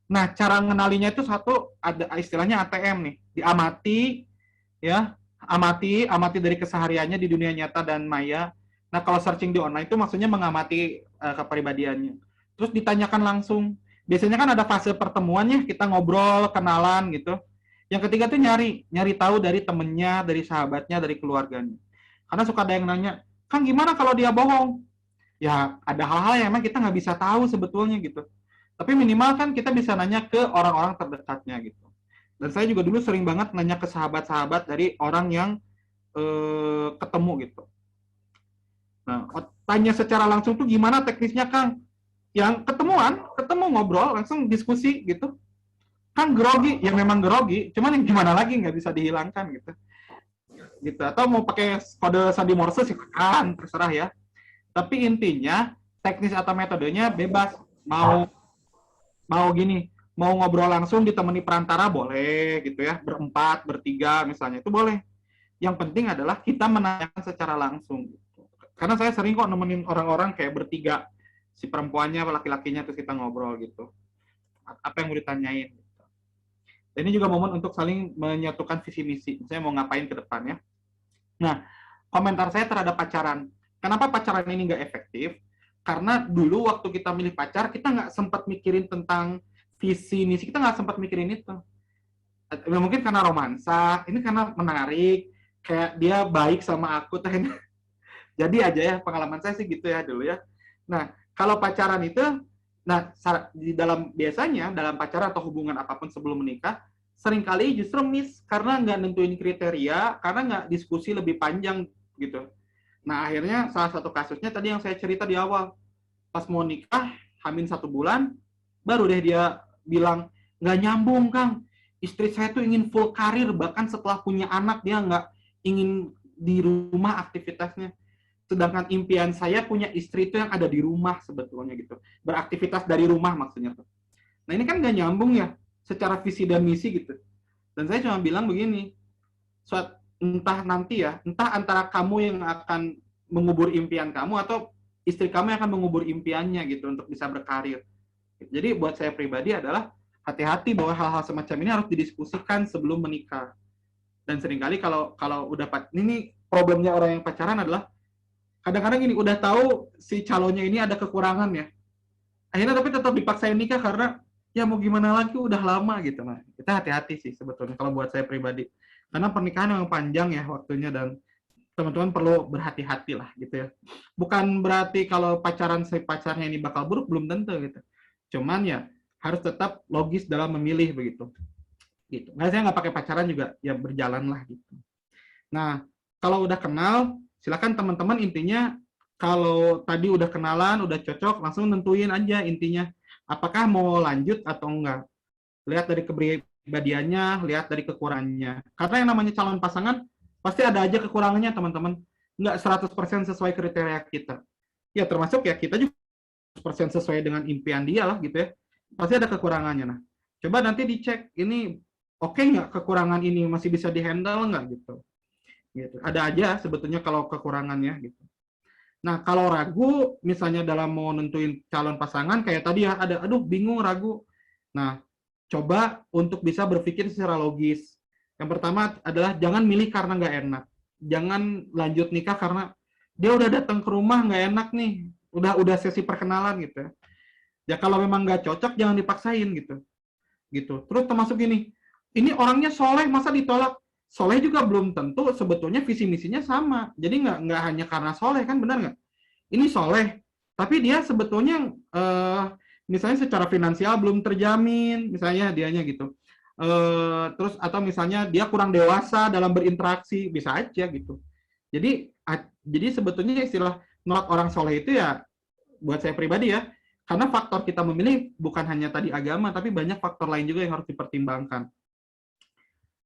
Nah, cara ngenalinya itu satu, ada istilahnya ATM nih, diamati ya, amati dari kesehariannya di dunia nyata dan maya. Nah, kalau searching di online itu maksudnya mengamati kepribadiannya. Terus ditanyakan langsung. Biasanya kan ada fase pertemuannya, kita ngobrol, kenalan gitu. Yang ketiga tuh nyari tahu dari temennya, dari sahabatnya, dari keluarganya. Karena suka ada yang nanya, Kang gimana kalau dia bohong? Ya, ada hal-hal yang emang kita nggak bisa tahu sebetulnya gitu. Tapi minimal kan kita bisa nanya ke orang-orang terdekatnya gitu. Dan saya juga dulu sering banget nanya ke sahabat-sahabat dari orang yang ketemu gitu. Nah, tanya secara langsung tuh gimana teknisnya Kang? Yang ketemu ngobrol, langsung diskusi gitu. Kan grogi, ya memang grogi, cuman yang gimana lagi nggak bisa dihilangkan gitu. Gitu. Atau mau pakai kode sandi Morse sih kan, terserah ya. Tapi intinya teknis atau metodenya bebas. Mau gini, mau ngobrol langsung ditemani perantara boleh gitu ya, berempat, bertiga misalnya, itu boleh. Yang penting adalah kita menanyakan secara langsung. Karena saya sering kok nemenin orang-orang kayak bertiga, si perempuannya, laki-lakinya, terus kita ngobrol gitu. Apa yang mau ditanyain. Dan ini juga momen untuk saling menyatukan visi misi. Saya mau ngapain ke depan ya. Nah, komentar saya terhadap pacaran. Kenapa pacaran ini nggak efektif? Karena dulu waktu kita milih pacar, kita nggak sempat mikirin tentang visi misi, kita nggak sempat mikirin itu. Mungkin karena romansa, ini karena menarik, kayak dia baik sama aku. Jadi aja ya, pengalaman saya sih gitu ya dulu ya. Nah, kalau pacaran itu, biasanya dalam pacaran atau hubungan apapun sebelum menikah, seringkali justru miss karena nggak nentuin kriteria, karena nggak diskusi lebih panjang gitu. Nah, akhirnya salah satu kasusnya tadi yang saya cerita di awal. Pas mau nikah, hamil 1 bulan, baru deh dia bilang, nggak nyambung, Kang. Istri saya tuh ingin full karir, bahkan setelah punya anak, dia nggak ingin di rumah aktivitasnya. Sedangkan impian saya punya istri itu yang ada di rumah sebetulnya gitu. Beraktivitas dari rumah maksudnya tuh. Nah, ini kan nggak nyambung ya, secara visi dan misi gitu. Dan saya cuma bilang begini, entah nanti ya, entah antara kamu yang akan mengubur impian kamu atau istri kamu yang akan mengubur impiannya gitu untuk bisa berkarir. Jadi buat saya pribadi adalah hati-hati bahwa hal-hal semacam ini harus didiskusikan sebelum menikah. Dan seringkali kalau udah ini problemnya orang yang pacaran adalah kadang-kadang ini udah tahu si calonnya ini ada kekurangan ya. Akhirnya tapi tetap dipaksain nikah karena ya mau gimana lagi udah lama gitu. Nah, kita hati-hati sih sebetulnya kalau buat saya pribadi. Karena pernikahan memang panjang ya waktunya dan teman-teman perlu berhati-hati lah gitu ya. Bukan berarti kalau pacarnya ini bakal buruk, belum tentu gitu. Cuman ya harus tetap logis dalam memilih begitu. Gitu. Nah, saya nggak pakai pacaran juga ya berjalan lah gitu. Nah, kalau udah kenal, silakan teman-teman intinya kalau tadi udah kenalan, udah cocok, langsung nentuin aja intinya apakah mau lanjut atau enggak. Lihat dari kepribadiannya, lihat dari kekurangannya. Karena yang namanya calon pasangan pasti ada aja kekurangannya, teman-teman. Nggak 100% sesuai kriteria kita. Ya, termasuk ya kita juga 100% sesuai dengan impian dia lah gitu ya. Pasti ada kekurangannya. Nah, coba nanti dicek ini oke nggak kekurangan ini masih bisa dihandle nggak gitu. Gitu. Ada aja sebetulnya kalau kekurangannya gitu. Nah, kalau ragu misalnya dalam mau nentuin calon pasangan kayak tadi ya ada aduh bingung ragu. Nah, coba untuk bisa berpikir secara logis. Yang pertama adalah jangan milih karena nggak enak. Jangan lanjut nikah karena dia udah datang ke rumah nggak enak nih. Udah sesi perkenalan gitu ya. Ya kalau memang nggak cocok jangan dipaksain gitu. Gitu. Terus termasuk gini, ini orangnya soleh masa ditolak? Soleh juga belum tentu sebetulnya visi misinya sama. Jadi nggak hanya karena soleh kan, benar nggak? Ini soleh, tapi dia sebetulnya misalnya secara finansial belum terjamin, misalnya dianya gitu. Terus atau misalnya dia kurang dewasa dalam berinteraksi, bisa aja gitu. Jadi sebetulnya istilah nolak orang soleh itu ya buat saya pribadi ya, karena faktor kita memilih bukan hanya tadi agama, tapi banyak faktor lain juga yang harus dipertimbangkan.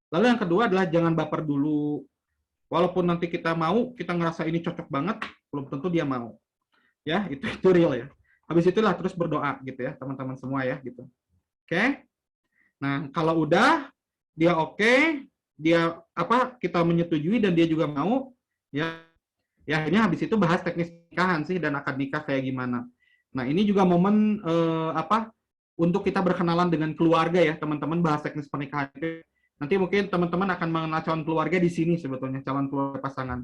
Lalu yang kedua adalah jangan baper dulu. Walaupun nanti kita mau, kita ngerasa ini cocok banget, belum tentu dia mau. Ya, itu real ya. Habis itulah terus berdoa gitu ya, teman-teman semua ya gitu. Oke? Nah, kalau udah dia oke, dia kita menyetujui dan dia juga mau, ya akhirnya habis itu bahas teknis nikahan sih dan akad nikah kayak gimana. Nah, ini juga momen untuk kita berkenalan dengan keluarga ya, teman-teman, bahas teknis pernikahan itu. Nanti mungkin teman-teman akan mengenal calon keluarga di sini sebetulnya, calon keluarga pasangan.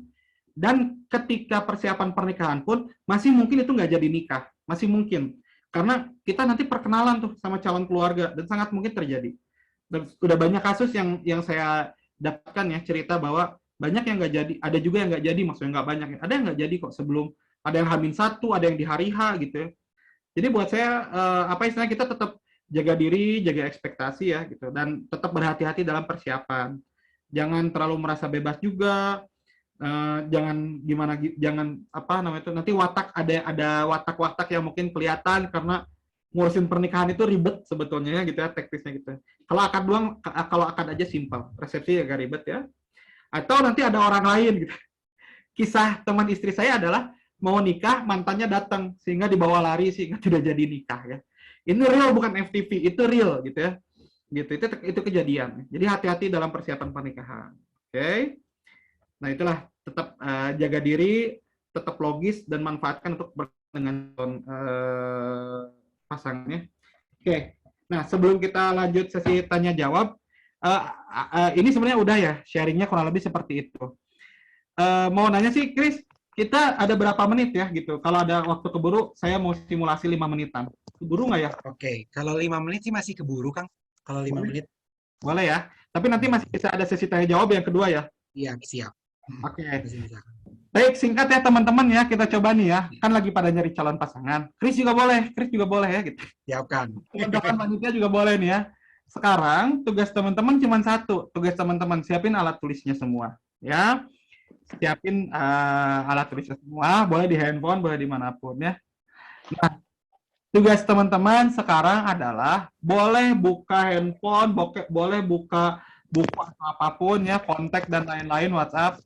Dan ketika persiapan pernikahan pun, masih mungkin itu nggak jadi nikah. Masih mungkin. Karena kita nanti perkenalan tuh sama calon keluarga, dan sangat mungkin terjadi. Dan udah banyak kasus yang saya dapatkan ya, cerita bahwa banyak yang nggak jadi, ada juga yang nggak jadi, maksudnya nggak banyak. Ada yang nggak jadi kok sebelum, ada yang H-1, ada yang di hari H gitu ya. Jadi buat saya, istilahnya kita tetap jaga diri, jaga ekspektasi ya gitu, dan tetap berhati-hati dalam persiapan. Jangan terlalu merasa bebas juga, jangan nanti ada watak-watak yang mungkin kelihatan karena ngurusin pernikahan itu ribet sebetulnya ya gitu ya, teknisnya gitu. Kalau akad aja simpel, resepsi agak ribet ya. Atau nanti ada orang lain gitu. Kisah teman istri saya adalah mau nikah, mantannya datang sehingga dibawa lari sehingga tidak jadi nikah ya. Ini real bukan FTV, itu real gitu ya. Gitu, itu kejadian. Jadi hati-hati dalam persiapan pernikahan. Oke. Nah, itulah tetap jaga diri, tetap logis dan manfaatkan untuk dengan pasangannya. Oke. Nah, sebelum kita lanjut sesi tanya jawab, ini sebenarnya udah ya, sharingnya kurang lebih seperti itu. Mau nanya sih, Chris, kita ada berapa menit ya gitu? Kalau ada waktu keburu, saya mau simulasi 5 menitan. Keburu nggak ya? Oke, kalau 5 menit sih masih keburu, Kang. Kalau 5 menit. Boleh ya. Tapi nanti masih bisa ada sesi tanya jawab yang kedua ya. Iya, siap. Oke. Baik, singkat ya teman-teman ya. Kita coba nih ya. Kan lagi pada nyari calon pasangan. Chris juga boleh ya gitu. Siapkan. Teman-teman panitia juga boleh nih ya. Sekarang tugas teman-teman cuma satu. Tugas teman-teman siapin alat tulisnya semua. Ya. siapin alat tulisnya semua, boleh di handphone, boleh dimanapun ya. Nah, tugas teman-teman sekarang adalah boleh buka handphone, boleh buka buku atau apapun ya, kontak dan lain-lain, WhatsApp.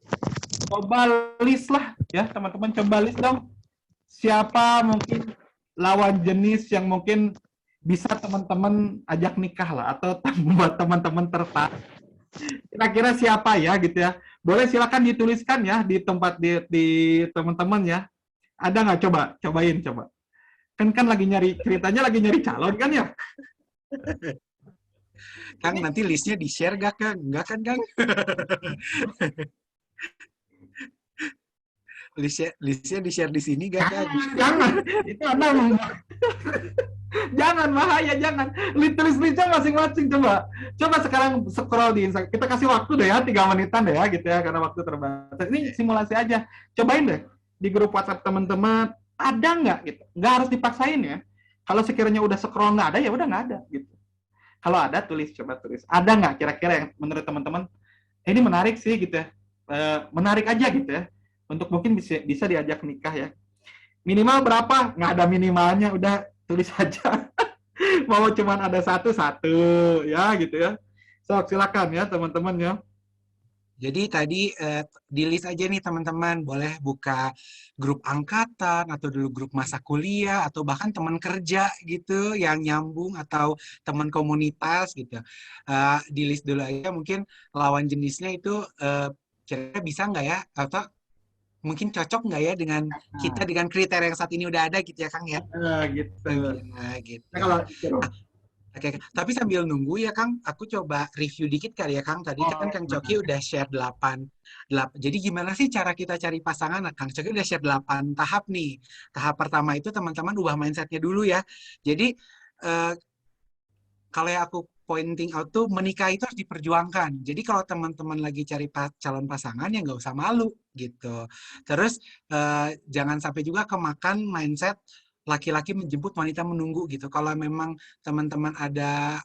Coba list lah ya teman-teman, coba list dong. Siapa mungkin lawan jenis yang mungkin bisa teman-teman ajak nikah lah, atau membuat teman-teman tertarik. Kira-kira siapa ya gitu ya. Boleh silakan dituliskan ya di tempat di teman-teman ya. Ada nggak, cobain coba. Kan lagi nyari, ceritanya lagi nyari calon kan ya. Kang, nanti listnya di-share gak, Kang? Enggak kan, Kang? Listnya di-share di sini gak, Kang? Jangan, itu Anda jangan, bahaya, jangan. Tulis listnya masing-masing, coba. Coba sekarang scroll di Instagram. Kita kasih waktu deh ya, 3 menitan deh ya, gitu ya, karena waktu terbatas. Ini simulasi aja. Cobain deh di grup WhatsApp teman-teman, ada nggak gitu. Nggak harus dipaksain ya. Kalau sekiranya udah scroll nggak ada, ya udah nggak ada gitu. Kalau ada, coba tulis. Ada nggak kira-kira yang menurut teman-teman, ini menarik sih gitu ya. Menarik aja gitu ya. Untuk mungkin bisa diajak nikah ya. Minimal berapa? Nggak ada minimalnya, udah tulis aja. Mau cuman ada satu ya gitu ya. So, silakan ya teman-teman ya. Jadi tadi di list aja nih teman-teman, boleh buka grup angkatan atau dulu grup masa kuliah atau bahkan teman kerja gitu yang nyambung atau teman komunitas gitu. Di list dulu aja mungkin lawan jenisnya itu kira-kira bisa nggak ya, atau mungkin cocok nggak ya dengan kita dengan kriteria yang saat ini udah ada gitu ya Kang ya. Gitu. Nah, gitu. Nah, kalau Oke, tapi sambil nunggu ya Kang, aku coba review dikit kali ya Kang. Tadi kan Kang Coki udah share 8. Jadi gimana sih cara kita cari pasangan? Nah, Kang Coki udah share 8 tahap nih. Tahap pertama itu teman-teman ubah mindset-nya dulu ya. Jadi kalau yang aku pointing out tuh menikah itu harus diperjuangkan. Jadi kalau teman-teman lagi cari calon pasangan ya nggak usah malu gitu. Terus jangan sampai juga kemakan mindset laki-laki menjemput wanita menunggu gitu. Kalau memang teman-teman ada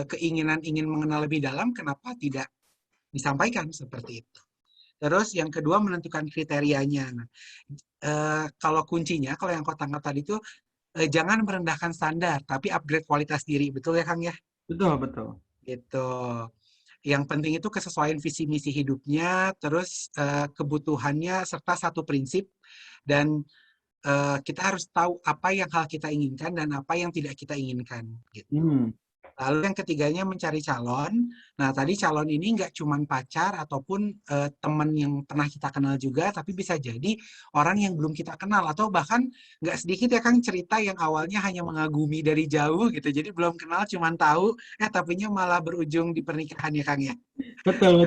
keinginan ingin mengenal lebih dalam, kenapa tidak disampaikan seperti itu. Terus yang kedua menentukan kriterianya. Nah, kalau kuncinya, kalau yang kotak tadi itu jangan merendahkan standar, tapi upgrade kualitas diri. Betul ya Kang ya? betul. Gitu. Yang penting itu kesesuaian visi misi hidupnya, terus kebutuhannya serta satu prinsip, dan kita harus tahu apa yang hal kita inginkan dan apa yang tidak kita inginkan. Gitu. Lalu yang ketiganya mencari calon. Nah, tadi calon ini nggak cuma pacar ataupun teman yang pernah kita kenal juga, tapi bisa jadi orang yang belum kita kenal. Atau bahkan nggak sedikit ya Kang cerita yang awalnya hanya mengagumi dari jauh gitu. Jadi belum kenal, cuma tahu, tapinya malah berujung di pernikahan ya Kang ya. Betul.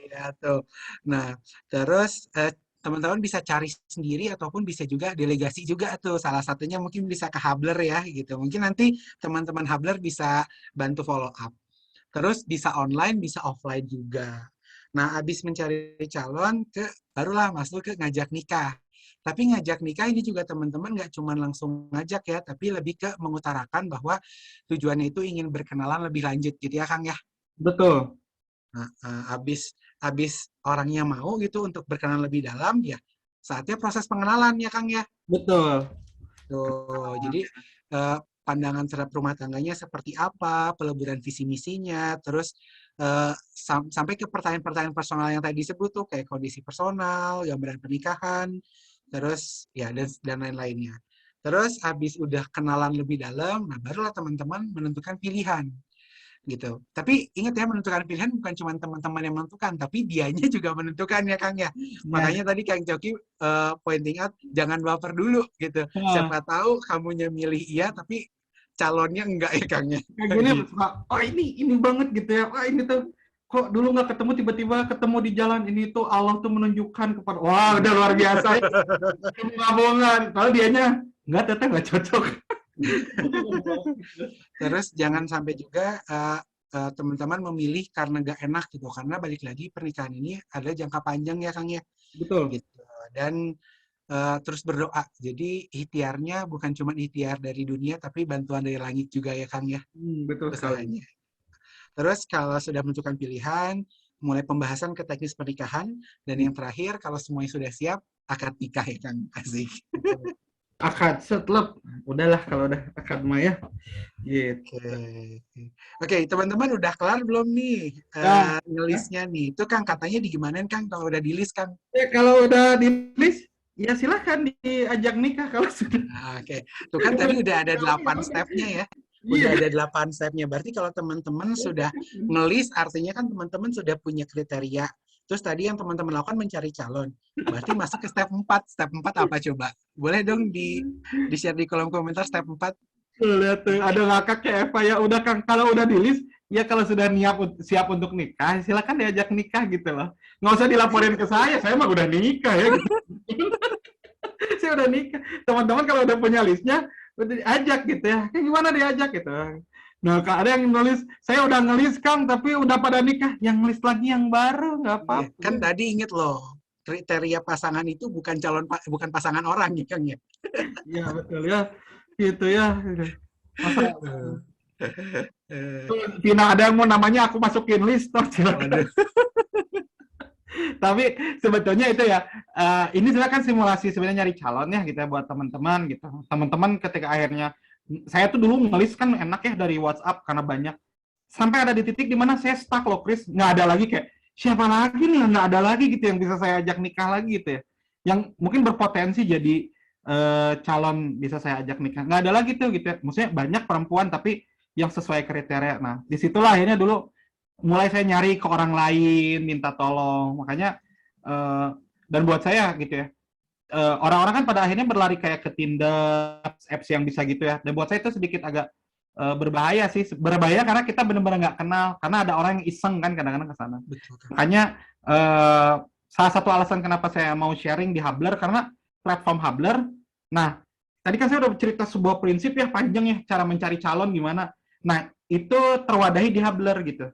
Iya tuh. Nah, terus teman-teman bisa cari sendiri ataupun bisa juga delegasi juga tuh. Salah satunya mungkin bisa ke Hubler ya gitu. Mungkin nanti teman-teman Hubler bisa bantu follow up. Terus bisa online, bisa offline juga. Nah, habis mencari calon, barulah masuk ke ngajak nikah. Tapi ngajak nikah ini juga teman-teman nggak cuma langsung ngajak ya, tapi lebih ke mengutarakan bahwa tujuannya itu ingin berkenalan lebih lanjut gitu ya Kang ya. Betul. Nah, habis orangnya mau gitu untuk berkenalan lebih dalam, ya saatnya proses pengenalan ya Kang ya. Betul. Tuh, jadi pandangan terhadap rumah tangganya seperti apa, peleburan visi misinya, terus sampai ke pertanyaan-pertanyaan personal yang tadi disebut tuh kayak kondisi personal, gambaran pernikahan, terus ya dan lain-lainnya. Terus habis udah kenalan lebih dalam, nah barulah teman-teman menentukan pilihan. Gitu. Tapi ingat ya, menentukan pilihan bukan cuma teman-teman yang menentukan, tapi dianya juga menentukan ya Kang ya. Makanya tadi Kang Coki pointing out, jangan baper dulu gitu. Siapa tahu kamunya milih iya, tapi calonnya enggak ya Kang ya. Kayak gini, oh ini banget gitu ya. Wah ini tuh kok dulu nggak ketemu, tiba-tiba ketemu di jalan, ini tuh Allah tuh menunjukkan kepada, wah udah luar biasa. Ngomong-ngomongan. Kalau dianya nggak, teteh nggak cocok. Terus jangan sampai juga teman-teman memilih karena gak enak gitu, karena balik lagi pernikahan ini ada jangka panjang ya Kang ya. Betul. Gitu. Dan terus berdoa. Jadi ikhtiarnya bukan cuma ikhtiar dari dunia, tapi bantuan dari langit juga ya Kang ya. Betul sekali. Terus kalau sudah menentukan pilihan, mulai pembahasan ke teknis pernikahan, dan yang terakhir kalau semuanya sudah siap, akad nikah ya Kang. Asik. Akad setlep, udahlah kalau udah akad mah ya. Gitu. Oke, teman-teman udah kelar belum nih Nah, ngelisnya nih? Itu Kang katanya di gimanain Kang kalau udah di list Kang? ya kalau udah di list, ya silahkan diajak nikah kalau sudah. Oke, tuh kan tadi udah ada 8 stepnya ya. Udah Iya. ada 8 stepnya. Berarti kalau teman-teman sudah ngelis, artinya kan teman-teman sudah punya kriteria. Terus tadi yang teman-teman lakukan mencari calon. Berarti masuk ke step 4. Step 4 apa coba? Boleh dong di-share di kolom komentar step 4. Tuh, lihat tuh, ada ngakak kayak Eva ya. Udah Kang, kalau udah di list, ya kalau sudah siap untuk nikah, silakan diajak nikah gitu loh. Nggak usah dilaporin ke saya mah udah nikah ya gitu. Saya udah nikah. Teman-teman kalau udah punya listnya, udah diajak gitu ya. Kayak gimana diajak gitu. Nah, ada yang nulis, saya udah ngelis Kang, tapi udah pada nikah. Yang list lagi yang baru, nggak apa-apa. Kan tadi inget loh, kriteria pasangan itu bukan pasangan orang ya Kang ya. Iya, betul ya. Gitu ya. Masa Vina ada yang mau namanya aku masukin list toh, silakan. Tapi sebetulnya itu ya, ini silakan simulasi sebenarnya nyari calon ya gitu ya buat teman-teman gitu. Teman-teman ketika akhirnya, saya tuh dulu ngelis kan enak ya dari WhatsApp karena banyak. Sampai ada di titik dimana saya stuck loh Chris, nggak ada lagi kayak, siapa lagi nih yang nggak ada lagi gitu yang bisa saya ajak nikah lagi gitu ya. Yang mungkin berpotensi jadi calon bisa saya ajak nikah. Nggak ada lagi tuh gitu ya. Maksudnya banyak perempuan tapi yang sesuai kriteria. Nah, disitulah akhirnya dulu mulai saya nyari ke orang lain, minta tolong. Makanya, dan buat saya gitu ya, orang-orang kan pada akhirnya berlari kayak ke Tinder, apps yang bisa gitu ya. Dan buat saya itu sedikit agak berbahaya sih. Berbahaya karena kita benar-benar nggak kenal. Karena ada orang yang iseng kan kadang-kadang ke sana. Makanya, salah satu alasan kenapa saya mau sharing di Hubler, karena platform Hubler, nah, tadi kan saya udah cerita sebuah prinsip ya, panjang ya, cara mencari calon gimana. Nah, itu terwadahi di Hubler gitu.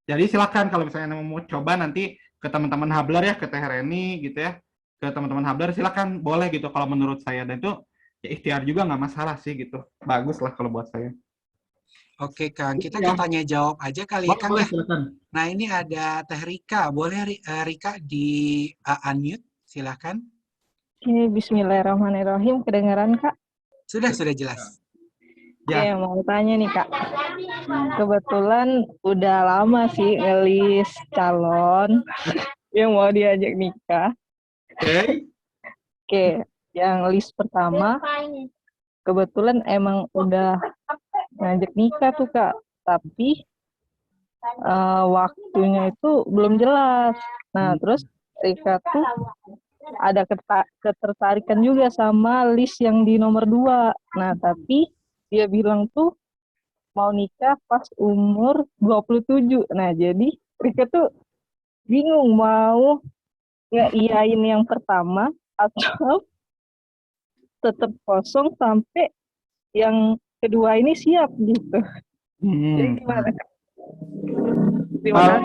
Jadi silakan kalau misalnya mau coba nanti ke teman-teman Hubler ya, ke Teh Reni gitu ya, ke teman-teman Hubler silakan boleh gitu kalau menurut saya, dan itu ya ikhtiar juga nggak masalah sih gitu, bagus lah kalau buat saya. Oke Kang, kita Ya. ke tanya jawab aja kali ya Kang Boleh, ya. silakan. Nah ini ada Teh Rika, boleh Rika di unmute, silakan. Oke, bismillahirrahmanirrahim. Kedengaran, Kak? Sudah jelas. Oke, Ya. mau tanya nih, Kak. Kebetulan udah lama sih ngelis calon yang mau diajak nikah. Oke. Oke, yang list pertama kebetulan emang udah ngajak nikah tuh, Kak. Tapi waktunya itu belum jelas. Nah, terus Rika tuh ada ketertarikan juga sama list yang di nomor 2. Nah, tapi dia bilang tuh mau nikah pas umur 27. Nah, jadi Rika tuh bingung mau ngeiyain yang pertama atau tetap kosong sampai yang kedua ini siap gitu. Jadi gimana, Kak? Terima kasih.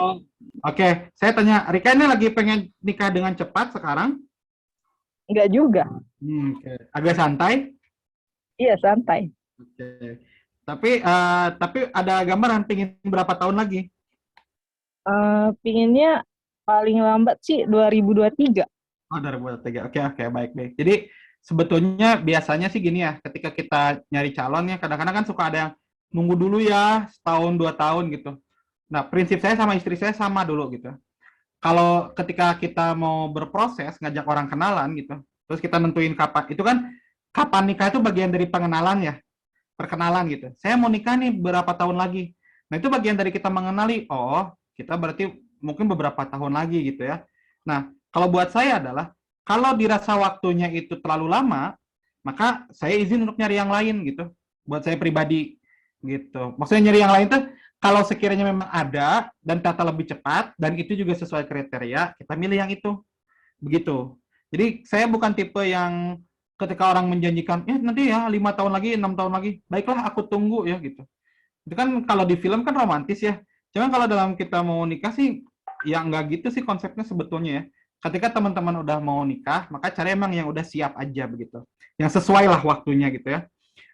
Oke, saya tanya, Rika ini lagi pengen nikah dengan cepat sekarang? Enggak juga. Oke. Agak santai? Iya, santai. Oke. Tapi ada gambaran pingin berapa tahun lagi? Pinginnya paling lambat sih 2023. Oh, 2023. Oke, baik. Jadi sebetulnya biasanya sih gini ya, ketika kita nyari calon ya, kadang-kadang kan suka ada yang nunggu dulu ya, setahun, 2 tahun gitu. Nah, prinsip saya sama istri saya sama dulu gitu. Kalau ketika kita mau berproses, ngajak orang kenalan gitu, terus kita nentuin kapan, itu kan kapan nikah itu bagian dari pengenalan ya, perkenalan gitu. Saya mau nikah nih berapa tahun lagi. Nah, itu bagian dari kita mengenali, oh, kita berarti mungkin beberapa tahun lagi gitu ya. Nah, kalau buat saya adalah, kalau dirasa waktunya itu terlalu lama, maka saya izin untuk nyari yang lain gitu. Buat saya pribadi gitu. Maksudnya nyari yang lain tuh, kalau sekiranya memang ada dan tata lebih cepat dan itu juga sesuai kriteria, kita milih yang itu. Begitu. Jadi saya bukan tipe yang ketika orang menjanjikan, nanti ya 5 tahun lagi, 6 tahun lagi, baiklah aku tunggu ya gitu. Itu kan kalau di film kan romantis ya. Cuman kalau dalam kita mau nikah sih, ya nggak gitu sih konsepnya sebetulnya ya. Ketika teman-teman udah mau nikah, maka cari emang yang udah siap aja begitu. Yang sesuai lah waktunya gitu ya.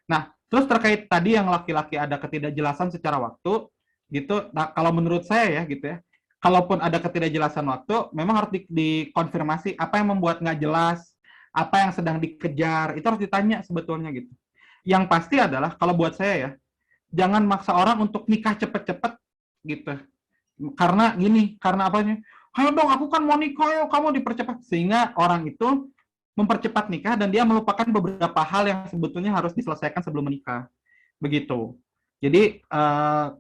Nah, terus terkait tadi yang laki-laki ada ketidakjelasan secara waktu, gitu. Nah, kalau menurut saya ya gitu ya, kalaupun ada ketidakjelasan waktu, memang harus dikonfirmasi apa yang membuat nggak jelas, apa yang sedang dikejar, itu harus ditanya sebetulnya gitu. Yang pasti adalah kalau buat saya ya, jangan maksa orang untuk nikah cepet-cepet gitu. Karena gini, karena apanya? Ayo dong, aku kan mau nikah, ayo kamu dipercepat. Sehingga orang itu mempercepat nikah dan dia melupakan beberapa hal yang sebetulnya harus diselesaikan sebelum menikah. Begitu. Jadi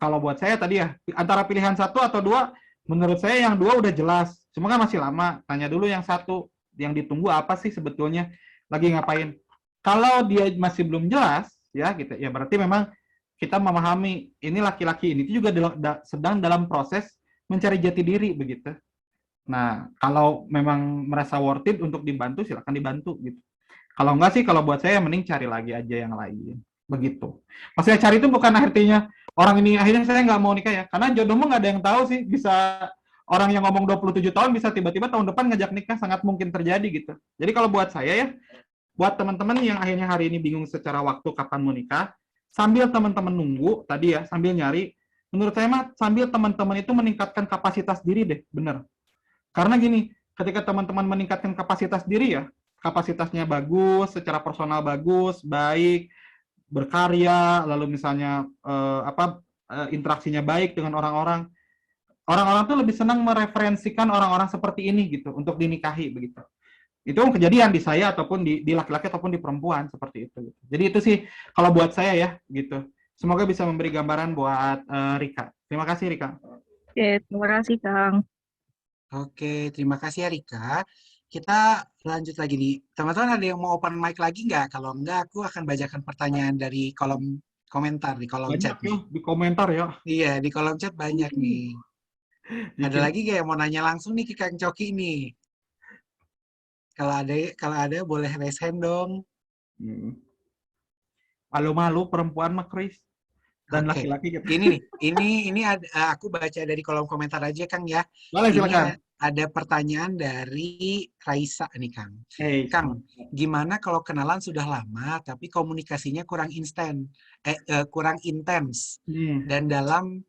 kalau buat saya tadi ya, antara pilihan satu atau dua, menurut saya yang dua udah jelas. Cuma kan masih lama. Tanya dulu yang satu, yang ditunggu apa sih sebetulnya, lagi ngapain. Kalau dia masih belum jelas, ya gitu, ya berarti memang kita memahami ini laki-laki ini juga sedang dalam proses mencari jati diri begitu. Nah, kalau memang merasa worth it untuk dibantu, silakan dibantu gitu. Kalau enggak sih, kalau buat saya mending cari lagi aja yang lain. Begitu. Maksudnya cari itu bukan artinya orang ini akhirnya saya nggak mau nikah ya. Karena jodohmu nggak ada yang tahu sih. Bisa orang yang ngomong 27 tahun bisa tiba-tiba tahun depan ngajak nikah, sangat mungkin terjadi gitu. Jadi kalau buat saya ya, buat teman-teman yang akhirnya hari ini bingung secara waktu kapan mau nikah, sambil teman-teman nunggu tadi ya, sambil nyari, menurut saya mah sambil teman-teman itu meningkatkan kapasitas diri deh, bener. Karena gini, ketika teman-teman meningkatkan kapasitas diri ya, kapasitasnya bagus, secara personal bagus, baik, berkarya, lalu misalnya interaksinya baik dengan orang-orang, orang-orang tuh lebih senang mereferensikan orang-orang seperti ini gitu untuk dinikahi begitu. Itu kejadian di saya ataupun di laki-laki ataupun di perempuan seperti itu. Jadi itu sih kalau buat saya ya gitu. Semoga bisa memberi gambaran buat Rika. Terima kasih Rika. Oke, terima kasih Kang. Oke, terima kasih ya Rika. Kita lanjut lagi nih. Teman-teman ada yang mau open mic lagi nggak? Kalau nggak, aku akan bacakan pertanyaan dari kolom komentar, di kolom chat Banyak ya nih. di komentar ya. Iya, di kolom chat banyak nih. Ada lagi nggak yang mau nanya langsung nih ke Kang Coki nih? Kalau ada boleh raise hand dong. Malu-malu perempuan mah Chris. Dan Oke. laki-laki gitu. Ini aku baca dari kolom komentar aja Kang ya. Boleh silakan. Ini ada pertanyaan dari Raisa nih Kang. Hey, Kang, gimana kalau kenalan sudah lama tapi komunikasinya kurang kurang intens dan dalam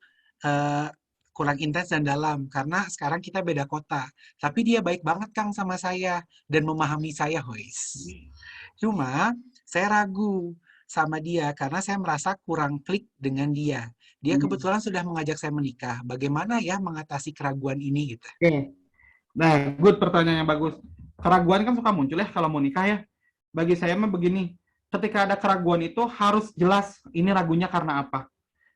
kurang intens dan dalam karena sekarang kita beda kota. Tapi dia baik banget Kang sama saya dan memahami saya, hois. Cuma saya ragu sama dia karena saya merasa kurang klik dengan dia. Dia kebetulan sudah mengajak saya menikah. Bagaimana ya mengatasi keraguan ini gitu? Oke. Nah, good, pertanyaan yang bagus. Keraguan kan suka muncul ya kalau mau nikah ya. Bagi saya mah begini, ketika ada keraguan itu harus jelas ini ragunya karena apa.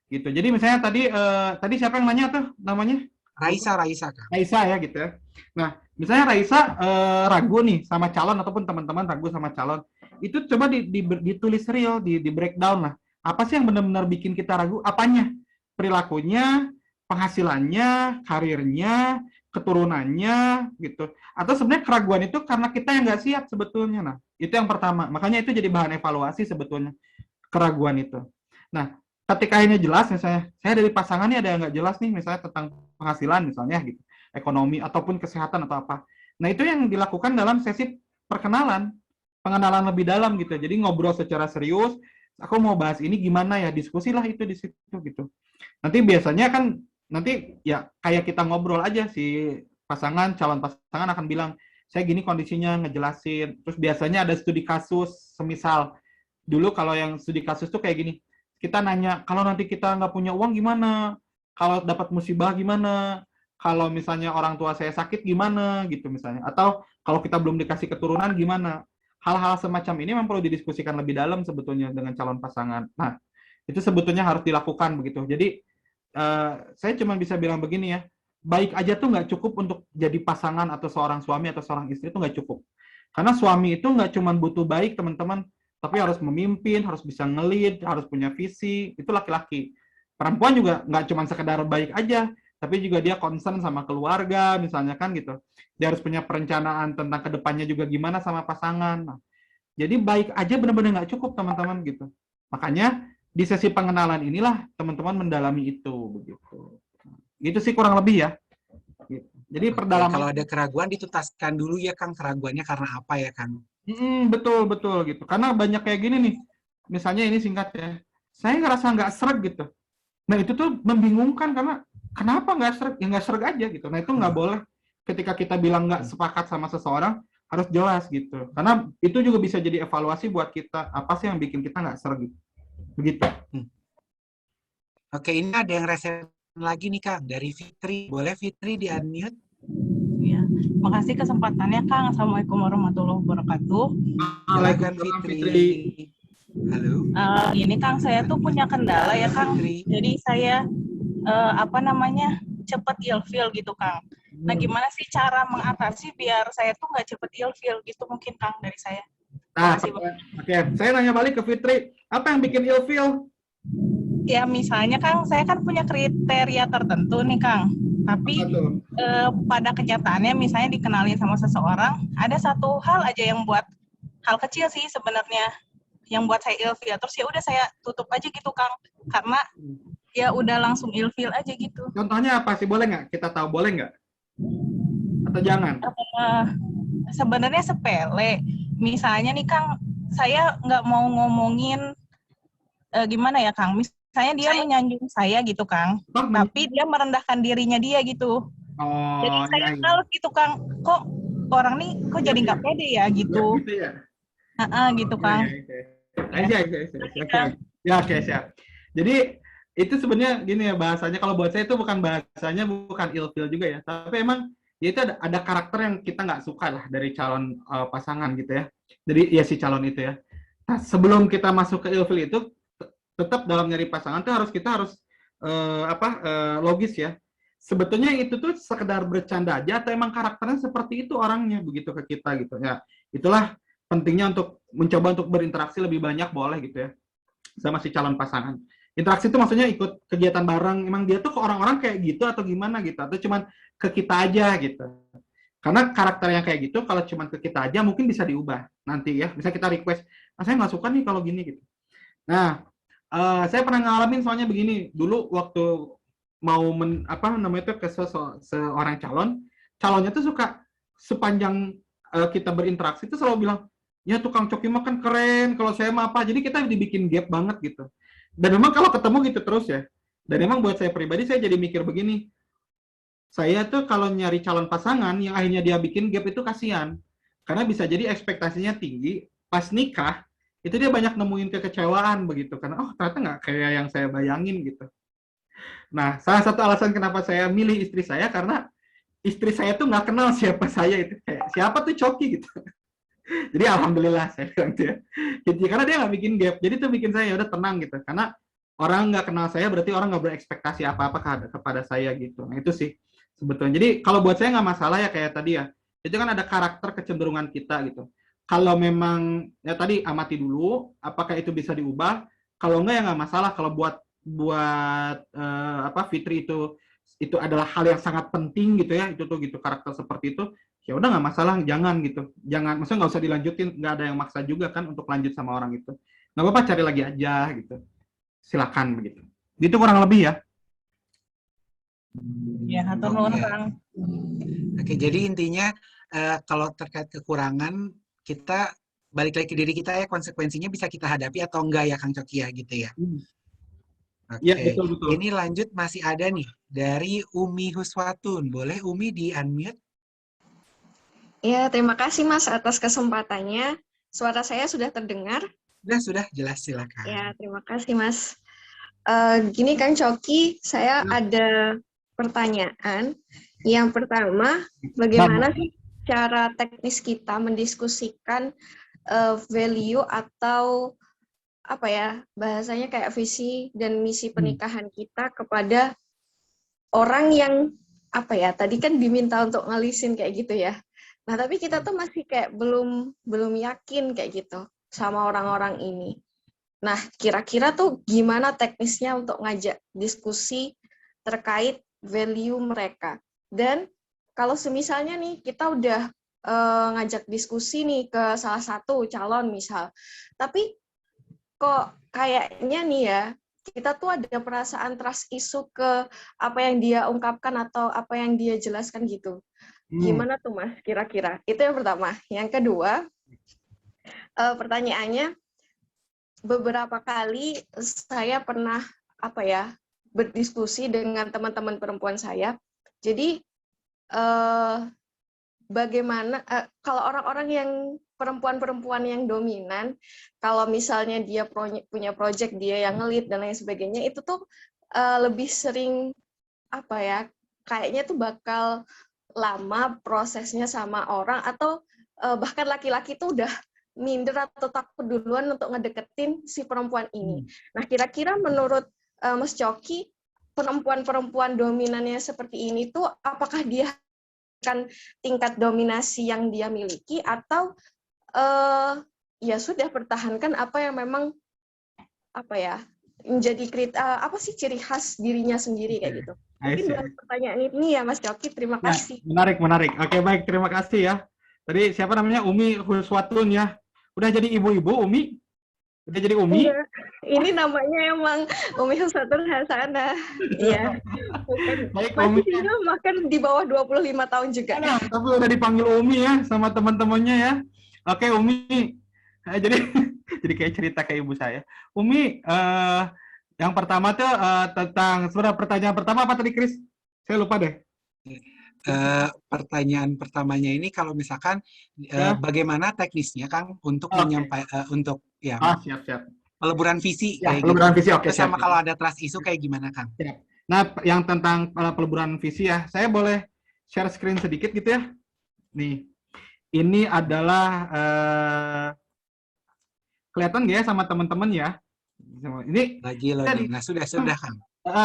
Gitu. Jadi misalnya tadi siapa yang nanya tuh namanya? Raisa Kang. Raisa ya gitu ya. Nah, misalnya Raisa ragu nih sama calon ataupun teman-teman ragu sama calon. Itu coba ditulis real, di breakdown lah. Apa sih yang benar-benar bikin kita ragu? Apanya? Perilakunya, penghasilannya, karirnya, keturunannya, gitu. Atau sebenarnya keraguan itu karena kita yang nggak siap sebetulnya. Nah, itu yang pertama. Makanya itu jadi bahan evaluasi sebetulnya, keraguan itu. Nah, ketika akhirnya jelas, misalnya, saya dari pasangan ini ada yang nggak jelas nih, misalnya tentang penghasilan misalnya, gitu, ekonomi, ataupun kesehatan atau apa. Nah, itu yang dilakukan dalam sesi perkenalan, pengenalan lebih dalam gitu. Jadi ngobrol secara serius, aku mau bahas ini gimana ya, diskusilah itu di situ gitu. Nanti biasanya kan nanti ya kayak kita ngobrol aja, si calon pasangan akan bilang, saya gini kondisinya, ngejelasin. Terus biasanya ada studi kasus, semisal dulu kalau yang studi kasus tuh kayak gini, kita nanya, kalau nanti kita nggak punya uang gimana? Kalau dapat musibah gimana? Kalau misalnya orang tua saya sakit gimana gitu misalnya? Atau kalau kita belum dikasih keturunan gimana? Hal-hal semacam ini memang perlu didiskusikan lebih dalam sebetulnya dengan calon pasangan. Nah, itu sebetulnya harus dilakukan begitu. Jadi, saya cuma bisa bilang begini ya, baik aja tuh nggak cukup untuk jadi pasangan atau seorang suami atau seorang istri itu nggak cukup. Karena suami itu nggak cuma butuh baik, teman-teman, tapi harus memimpin, harus bisa nge-lead, harus punya visi, itu laki-laki. Perempuan juga nggak cuma sekedar baik aja, tapi juga dia concern sama keluarga, misalnya kan gitu. Dia harus punya perencanaan tentang kedepannya juga gimana sama pasangan. Nah, jadi baik aja benar-benar nggak cukup, teman-teman, gitu. Makanya, di sesi pengenalan inilah teman-teman mendalami itu, begitu. Gitu sih kurang lebih ya. Gitu. Jadi perdalaman. Kalau ada keraguan dituntaskan dulu ya Kang, keraguannya karena apa ya Kang? Betul gitu. Karena banyak kayak gini nih. Misalnya ini singkat ya. Saya ngerasa nggak sreg gitu. Nah itu tuh membingungkan karena kenapa nggak serg? Ya nggak serg aja gitu. Nah itu nggak boleh. Ketika kita bilang nggak sepakat sama seseorang, harus jelas gitu. Karena itu juga bisa jadi evaluasi buat kita. Apa sih yang bikin kita nggak serg gitu. Begitu. Oke, ini ada yang resen lagi nih Kang, dari Fitri. Boleh Fitri di-unmute? Ya, makasih kesempatannya Kang. Assalamualaikum warahmatullahi wabarakatuh. Silakan Waalaikumsalam, Fitri. Halo. Ini Kang, saya tuh punya kendala ya Kang. Fitri. Jadi saya cepet ilfeel gitu Kang. Nah gimana sih cara mengatasi biar saya tuh nggak cepet ilfeel gitu mungkin Kang dari saya. Nah, Makasih, Bang. oke. Saya nanya balik ke Fitri. Apa yang bikin ilfeel? Ya misalnya Kang, saya kan punya kriteria tertentu nih Kang. Tapi Apa tuh? pada kenyataannya misalnya dikenalin sama seseorang, ada satu hal aja yang buat hal kecil sih sebenarnya yang buat saya ilfeel. Terus ya udah saya tutup aja gitu Kang. Karena ya udah langsung ilfeel aja gitu. Contohnya apa sih? Boleh nggak? Kita tahu boleh nggak? Atau jangan? Sebenarnya sepele. Misalnya nih Kang, saya nggak mau ngomongin gimana ya Kang. Misalnya dia menyanjung saya gitu Kang, tapi dia merendahkan dirinya dia gitu. Oh, Jadi saya iya. males gitu Kang. Kok orang nih kok jadi nggak pede ya gitu. Gitu ya? Gitu Kang. Ya, oke, siap. Jadi itu sebenarnya gini ya bahasanya. Kalau buat saya itu bukan bahasanya, bukan ilfeel juga ya. Tapi emang ya itu ada karakter yang kita nggak suka lah dari calon pasangan gitu ya. Jadi ya si calon itu ya. Nah, sebelum kita masuk ke ilfeel itu, tetap dalam nyari pasangan tuh kita harus logis ya. Sebetulnya itu tuh sekedar bercanda aja atau emang karakternya seperti itu orangnya begitu ke kita gitu ya. Itulah pentingnya untuk mencoba untuk berinteraksi lebih banyak boleh gitu ya sama si calon pasangan. Interaksi itu maksudnya ikut kegiatan bareng. Emang dia tuh ke orang-orang kayak gitu atau gimana gitu atau cuman ke kita aja gitu. Karena karakter yang kayak gitu kalau cuman ke kita aja mungkin bisa diubah nanti ya. Bisa kita request, saya nggak suka nih kalau gini gitu. Nah, saya pernah ngalamin soalnya begini. Dulu waktu mau ke seorang calonnya tuh suka sepanjang kita berinteraksi itu selalu bilang, ya tukang coki mah kan keren, kalau saya mah apa. Jadi kita dibikin gap banget gitu. Dan memang kalau ketemu gitu terus ya. Dan memang buat saya pribadi saya jadi mikir begini. Saya tuh kalau nyari calon pasangan yang akhirnya dia bikin gap itu kasihan. Karena bisa jadi ekspektasinya tinggi, pas nikah itu dia banyak nemuin kekecewaan begitu karena ternyata nggak kayak yang saya bayangin gitu. Nah, salah satu alasan kenapa saya milih istri saya karena istri saya tuh nggak kenal siapa saya itu, kayak siapa tuh Coki gitu. Jadi alhamdulillah saya bilang gitu ya. Jadi karena dia nggak bikin gap, jadi tuh bikin saya udah tenang gitu. Karena orang nggak kenal saya berarti orang nggak berekspektasi apa-apa kepada saya gitu. Nah itu sih sebetulnya. Jadi kalau buat saya nggak masalah ya kayak tadi ya. Itu kan ada karakter kecenderungan kita gitu. Kalau memang ya tadi amati dulu apakah itu bisa diubah. Kalau enggak ya nggak masalah. Kalau buat Fitri itu adalah hal yang sangat penting gitu ya. Itu tuh gitu karakter seperti itu. Ya udah nggak masalah, jangan gitu. Jangan, maksudnya nggak usah dilanjutin. Nggak ada yang maksa juga kan untuk lanjut sama orang itu. Nggak apa-apa cari lagi aja gitu. Silakan begitu. Itu kurang lebih ya. Ya, hatur nuhun Kang. Oke, jadi intinya kalau terkait kekurangan kita balik lagi ke diri kita ya, konsekuensinya bisa kita hadapi atau enggak ya Kang Coki ya gitu ya. Oke, Ya, betul. Ini lanjut masih ada nih dari Umi Huswatun. Boleh Umi di-unmute? Ya, terima kasih Mas atas kesempatannya. Suara saya sudah terdengar? Sudah jelas, silakan. Ya, terima kasih Mas. Gini Kang Coki, saya ada pertanyaan. Yang pertama, bagaimana sih cara teknis kita mendiskusikan value atau apa ya, bahasanya kayak visi dan misi pernikahan kita kepada orang yang apa ya, tadi kan diminta untuk ngalisin kayak gitu ya. Nah, tapi kita tuh masih kayak belum yakin kayak gitu sama orang-orang ini. Nah, kira-kira tuh gimana teknisnya untuk ngajak diskusi terkait value mereka. Dan kalau semisalnya nih kita udah ngajak diskusi nih ke salah satu calon misal, tapi kok kayaknya nih ya, kita tuh ada perasaan trust issue ke apa yang dia ungkapkan atau apa yang dia jelaskan gitu. Gimana tuh Mas kira-kira? Itu yang pertama. Yang kedua, pertanyaannya, beberapa kali saya pernah berdiskusi dengan teman-teman perempuan saya. Jadi bagaimana kalau orang-orang yang perempuan-perempuan yang dominan, kalau misalnya dia punya project, dia yang ngelit dan lain sebagainya, itu tuh lebih sering apa ya, kayaknya tuh bakal lama prosesnya sama orang, atau bahkan laki-laki tuh udah minder atau takut duluan untuk ngedeketin si perempuan ini. Nah, kira-kira menurut Mas Coki, perempuan-perempuan dominannya seperti ini tuh apakah dia kan tingkat dominasi yang dia miliki, atau ya sudah pertahankan apa yang memang apa ya menjadi apa sih ciri khas dirinya sendiri kayak gitu. Mungkin dengan pertanyaan ini ya Mas Coki, terima kasih. Menarik. Oke, baik, terima kasih ya. Tadi siapa namanya, Umi Huswatun ya. Udah jadi ibu-ibu Umi? Udah jadi Umi? Enggak. Ini namanya emang Umi Huswatun Hasanah. Iya. Baik, Masih Umi. single, makan di bawah 25 tahun juga. Nah, tapi udah dipanggil Umi ya sama teman-temannya ya. Oke, Umi. Jadi jadi kayak cerita ke ibu saya. Umi, yang pertama tuh tentang sebenarnya pertanyaan pertama apa tadi, Chris? Saya lupa deh. Pertanyaan pertamanya ini kalau misalkan bagaimana teknisnya Kang untuk untuk ya Siap. peleburan visi Ya, kayak peleburan gitu. visi, oke, Terus sama siap. kalau ada trust issue kayak gimana Kang? Siap. Nah, yang tentang peleburan visi ya, saya boleh share screen sedikit gitu ya. Nih, ini adalah kelihatan nggak ya sama teman-teman ya? Ini Lagi loading. Nah, sudah Kang.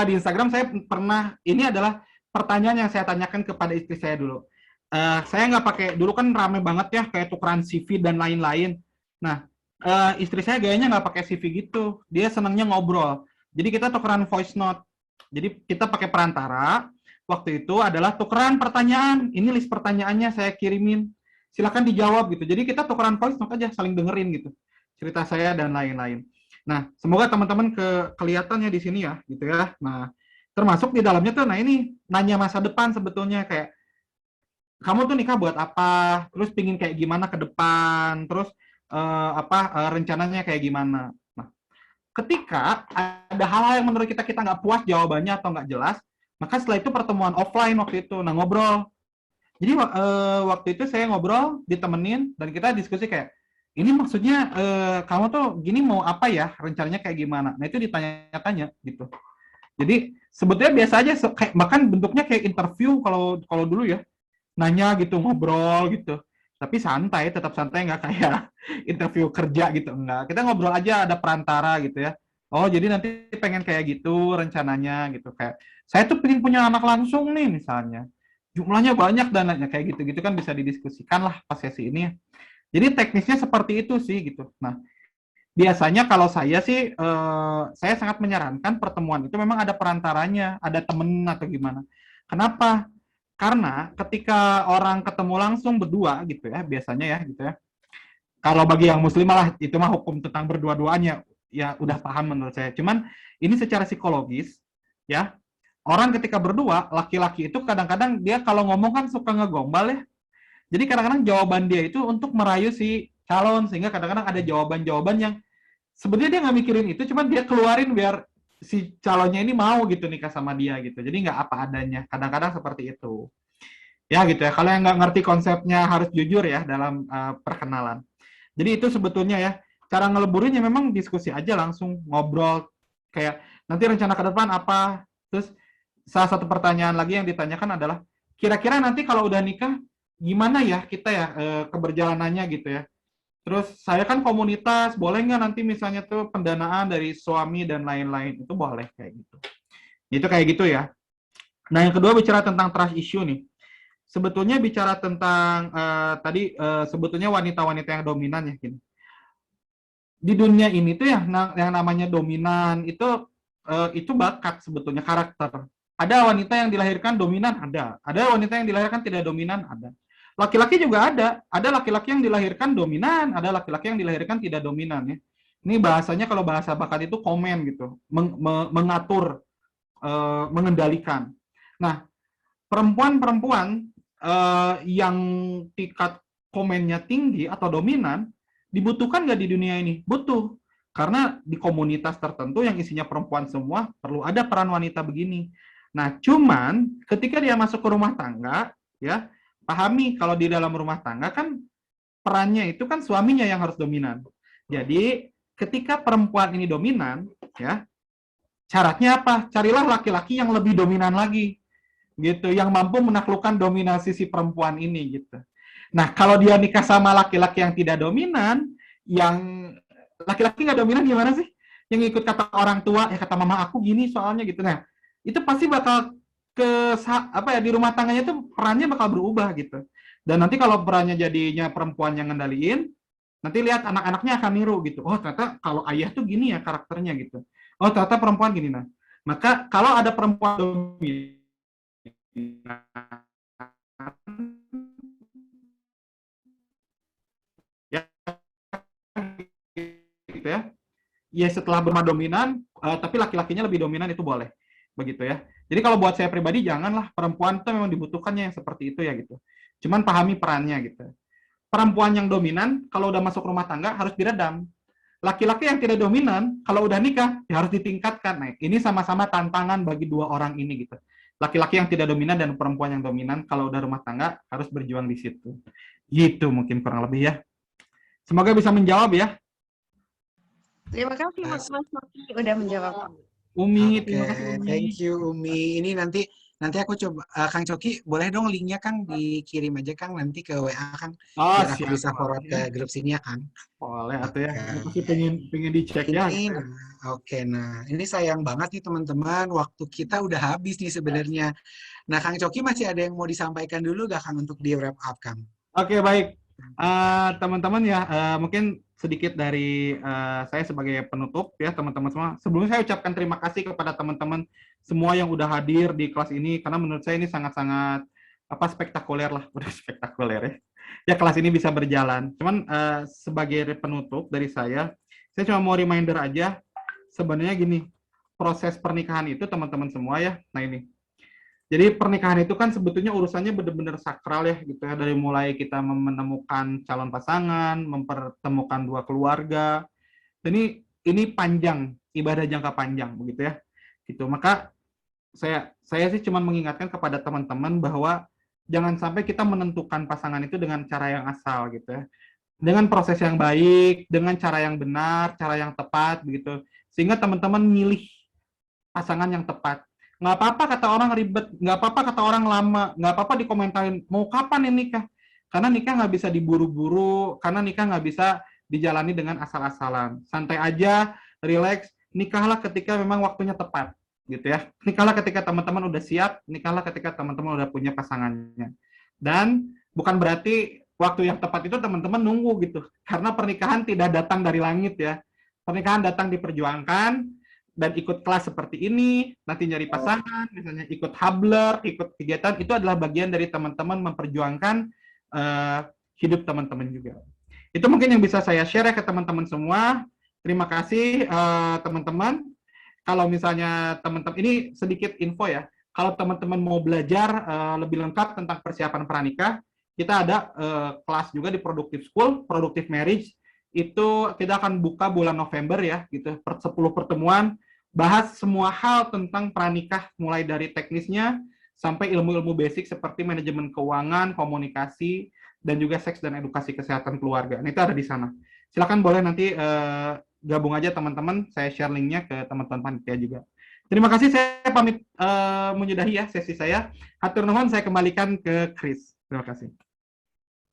Di Instagram saya pernah, ini adalah pertanyaan yang saya tanyakan kepada istri saya dulu. Saya nggak pakai, dulu kan rame banget ya, kayak tukeran CV dan lain-lain. Nah, istri saya gayanya nggak pakai CV gitu. Dia senangnya ngobrol. Jadi kita tukeran voice note. Jadi kita pakai perantara. Waktu itu adalah tukeran pertanyaan. Ini list pertanyaannya saya kirimin. Silakan dijawab gitu. Jadi kita tukeran voice note aja, saling dengerin gitu. Cerita saya dan lain-lain. Nah, semoga teman-teman kelihatannya di sini ya, gitu ya. Nah, termasuk di dalamnya tuh, nah ini nanya masa depan sebetulnya, kayak kamu tuh nikah buat apa, terus pingin kayak gimana ke depan, terus rencananya kayak gimana. Nah, ketika ada hal-hal yang menurut kita nggak puas jawabannya atau nggak jelas, maka setelah itu pertemuan offline waktu itu, nah ngobrol. Jadi waktu itu saya ngobrol, ditemenin, dan kita diskusi kayak, ini maksudnya kamu tuh gini mau apa ya, rencananya kayak gimana. Nah itu ditanya-tanya gitu. Jadi sebetulnya biasa aja, bahkan bentuknya kayak interview kalau dulu ya, nanya gitu, ngobrol gitu. Tapi santai, tetap santai, nggak kayak interview kerja gitu, enggak. Kita ngobrol aja, ada perantara gitu ya. Oh jadi nanti pengen kayak gitu rencananya gitu, kayak saya tuh pengen punya anak langsung nih misalnya. Jumlahnya banyak dan lainnya kayak gitu-gitu kan bisa didiskusikan lah pas sesi ini. Jadi teknisnya seperti itu sih gitu. Nah, biasanya kalau saya sih, saya sangat menyarankan pertemuan itu memang ada perantaranya, ada temen atau gimana. Kenapa? Karena ketika orang ketemu langsung berdua gitu ya, biasanya ya gitu ya. Kalau bagi yang muslim malah itu mah hukum tentang berdua-duanya ya udah paham menurut saya. Cuman ini secara psikologis ya, orang ketika berdua, laki-laki itu kadang-kadang dia kalau ngomong kan suka ngegombal ya. Jadi kadang-kadang jawaban dia itu untuk merayu si calon, sehingga kadang-kadang ada jawaban-jawaban yang sebenarnya dia nggak mikirin itu, cuman dia keluarin biar si calonnya ini mau gitu nikah sama dia gitu. Jadi nggak apa adanya. Kadang-kadang seperti itu. Ya gitu ya. Kalau yang nggak ngerti konsepnya harus jujur ya dalam perkenalan. Jadi itu sebetulnya ya. Cara ngeleburinnya memang diskusi aja langsung, ngobrol. Kayak nanti rencana ke depan apa. Terus salah satu pertanyaan lagi yang ditanyakan adalah, kira-kira nanti kalau udah nikah, gimana ya kita ya keberjalanannya gitu ya. Terus saya kan komunitas, boleh nggak nanti misalnya tuh pendanaan dari suami dan lain-lain, itu boleh kayak gitu. Itu kayak gitu ya. Nah yang kedua bicara tentang trust issue nih. Sebetulnya bicara tentang tadi sebetulnya wanita-wanita yang dominan ya gini. Di dunia ini tuh ya yang namanya dominan itu bakat sebetulnya, karakter. Ada wanita yang dilahirkan dominan, ada wanita yang dilahirkan tidak dominan, ada. Laki-laki juga ada laki-laki yang dilahirkan dominan, ada laki-laki yang dilahirkan tidak dominan ya. Ini bahasanya kalau bahasa bakat itu komen gitu, mengatur, mengendalikan. Nah, perempuan-perempuan yang tingkat komennya tinggi atau dominan, dibutuhkan nggak di dunia ini? Butuh. Karena di komunitas tertentu yang isinya perempuan semua, perlu ada peran wanita begini. Nah, cuman ketika dia masuk ke rumah tangga, ya, pahami kalau di dalam rumah tangga kan perannya itu kan suaminya yang harus dominan. Jadi, ketika perempuan ini dominan, ya, syaratnya apa? Carilah laki-laki yang lebih dominan lagi, gitu, yang mampu menaklukkan dominasi si perempuan ini, gitu. Nah, kalau dia nikah sama laki-laki yang tidak dominan, yang laki-laki nggak dominan gimana sih? Yang ikut kata orang tua, kata mama aku gini soalnya gitu. Nah, itu pasti bakal di rumah tangganya itu perannya bakal berubah gitu. Dan nanti kalau perannya jadinya perempuan yang ngendaliin, nanti lihat anak-anaknya akan niru gitu. Oh, ternyata kalau ayah tuh gini ya karakternya gitu. Oh, ternyata perempuan gini. Nah, maka kalau ada perempuan dominan, gitu ya. Ya setelah bermain dominan, tapi laki-lakinya lebih dominan itu boleh, begitu ya. Jadi kalau buat saya pribadi janganlah, perempuan itu memang dibutuhkannya yang seperti itu ya gitu. Cuman pahami perannya gitu. Perempuan yang dominan kalau udah masuk rumah tangga harus diredam. Laki-laki yang tidak dominan kalau udah nikah ya harus ditingkatkan. Nah, ini sama-sama tantangan bagi dua orang ini gitu. Laki-laki yang tidak dominan dan perempuan yang dominan kalau udah rumah tangga harus berjuang di situ. Gitu mungkin kurang lebih ya. Semoga bisa menjawab ya. Terima kasih Mas Noki udah menjawab. Oke, Umi, terima kasih Umi. thank you Umi. Ini nanti aku coba, Kang Coki, boleh dong linknya Kang dikirim aja Kang nanti ke WA Kang, Oh, biar aku siap. bisa forward ke grup sini ya Kang. Boleh atau ya. Oke. Pasti pengen dicek ya. Ini, nah ini sayang banget nih teman-teman, waktu kita udah habis nih sebenarnya. Nah Kang Coki masih ada yang mau disampaikan dulu gak Kang untuk di wrap up Kang? Oke, baik. Teman-teman ya, mungkin sedikit dari saya sebagai penutup ya teman-teman semua. Sebelumnya saya ucapkan terima kasih kepada teman-teman semua yang udah hadir di kelas ini, karena menurut saya ini sangat-sangat spektakuler lah, udah spektakuler ya. Ya kelas ini bisa berjalan. Cuman sebagai penutup dari saya cuma mau reminder aja, sebenarnya gini, proses pernikahan itu teman-teman semua ya. Nah ini. Jadi pernikahan itu kan sebetulnya urusannya benar-benar sakral ya gitu ya, dari mulai kita menemukan calon pasangan, mempertemukan dua keluarga. Dan ini panjang, ibadah jangka panjang begitu ya. Gitu. Maka saya sih cuma mengingatkan kepada teman-teman bahwa jangan sampai kita menentukan pasangan itu dengan cara yang asal gitu ya. Dengan proses yang baik, dengan cara yang benar, cara yang tepat begitu. Sehingga teman-teman milih pasangan yang tepat. Nggak apa-apa kata orang ribet, nggak apa-apa kata orang lama, nggak apa-apa dikomentarin mau kapan ini nikah. Karena nikah nggak bisa diburu-buru, karena nikah nggak bisa dijalani dengan asal-asalan. Santai aja, relax, nikahlah ketika memang waktunya tepat, gitu ya. Nikahlah ketika teman-teman udah siap, nikahlah ketika teman-teman udah punya pasangannya. Dan bukan berarti waktu yang tepat itu teman-teman nunggu gitu, karena pernikahan tidak datang dari langit ya. Pernikahan datang diperjuangkan, dan ikut kelas seperti ini, nanti nyari pasangan, misalnya ikut habler, ikut kegiatan, itu adalah bagian dari teman-teman memperjuangkan hidup teman-teman juga. Itu mungkin yang bisa saya share ke teman-teman semua. Terima kasih teman-teman. Kalau misalnya teman-teman, ini sedikit info ya, kalau teman-teman mau belajar lebih lengkap tentang persiapan pranikah, kita ada kelas juga di Productive School, Productive Marriage. Itu kita akan buka bulan November ya, gitu, 10 pertemuan, bahas semua hal tentang pranikah, mulai dari teknisnya sampai ilmu-ilmu basic seperti manajemen keuangan, komunikasi, dan juga seks dan edukasi kesehatan keluarga. Nah, itu ada di sana. Silakan boleh nanti gabung aja teman-teman, saya share linknya ke teman-teman panitia juga. Terima kasih, saya pamit menyudahi ya sesi saya. Hatur nuhun, saya kembalikan ke Chris. Terima kasih.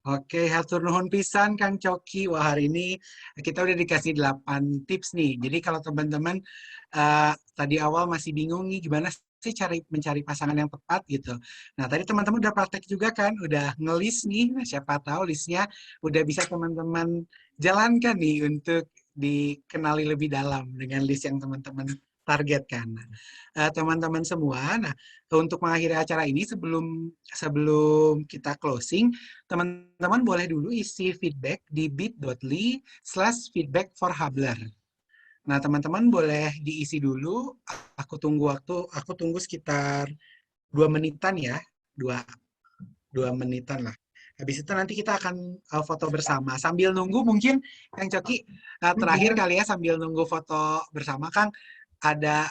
Oke, hatur nuhun pisan Kang Coki. Wah, hari ini kita udah dikasih 8 tips nih. Jadi kalau teman-teman tadi awal masih bingung nih gimana sih mencari pasangan yang tepat gitu. Nah, tadi teman-teman udah praktek juga kan, udah ngelis nih. Nah, siapa tahu listnya udah bisa teman-teman jalankan nih untuk dikenali lebih dalam dengan list yang teman-teman targetkan. Teman-teman semua, nah untuk mengakhiri acara ini sebelum kita closing, teman-teman boleh dulu isi feedback di bit.ly/feedback4habler. Nah, teman-teman boleh diisi dulu. Aku tunggu sekitar 2 menitan ya, 2 menitan lah. Habis itu nanti kita akan foto bersama. Sambil nunggu mungkin Kang Coki terakhir kali ya sambil nunggu foto bersama Kang ada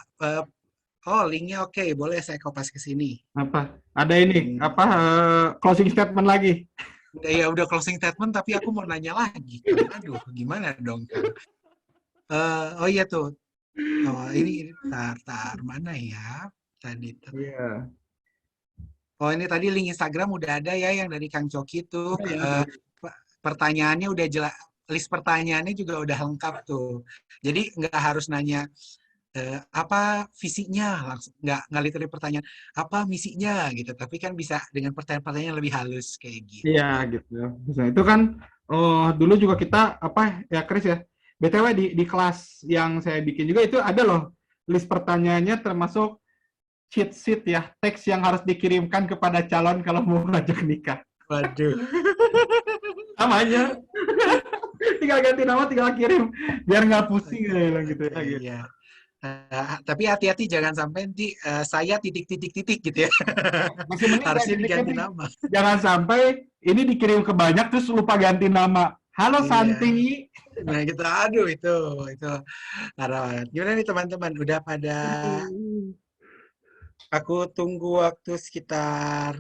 oh linknya oke, boleh saya kopas ke sini. Apa? Ada ini apa closing statement lagi? Ya udah closing statement tapi aku mau nanya lagi Kang. Aduh, gimana dong Kang? Oh iya tuh. Oh ini tar mana ya? Tadi tuh. Iya. Oh ini tadi link Instagram udah ada ya yang dari Kang Coki tuh. Iya. Pertanyaannya udah jelas, list pertanyaannya juga udah lengkap tuh. Jadi nggak harus nanya apa visinya, langsung nggak literally pertanyaan apa misinya gitu. Tapi kan bisa dengan pertanyaan-pertanyaan lebih halus kayak gitu. Iya gitu. Nah, itu kan dulu juga kita apa ya Chris ya. BTW di kelas yang saya bikin juga itu ada loh list pertanyaannya termasuk cheat sheet ya, teks yang harus dikirimkan kepada calon kalau mau ngajak nikah. Waduh. Namanya. Tinggal ganti nama, tinggal kirim. Biar nggak pusing gitu ya. Gitu. Iya. Tapi hati-hati jangan sampai nanti saya titik-titik gitu ya. Masih mending Harusnya kayak diganti titik-titik. nama. Jangan sampai ini dikirim ke banyak terus lupa ganti nama. Halo Iya. Santi. Nah gitu, aduh itu parah banget. Gimana nih teman-teman? Udah pada? Aku tunggu waktu sekitar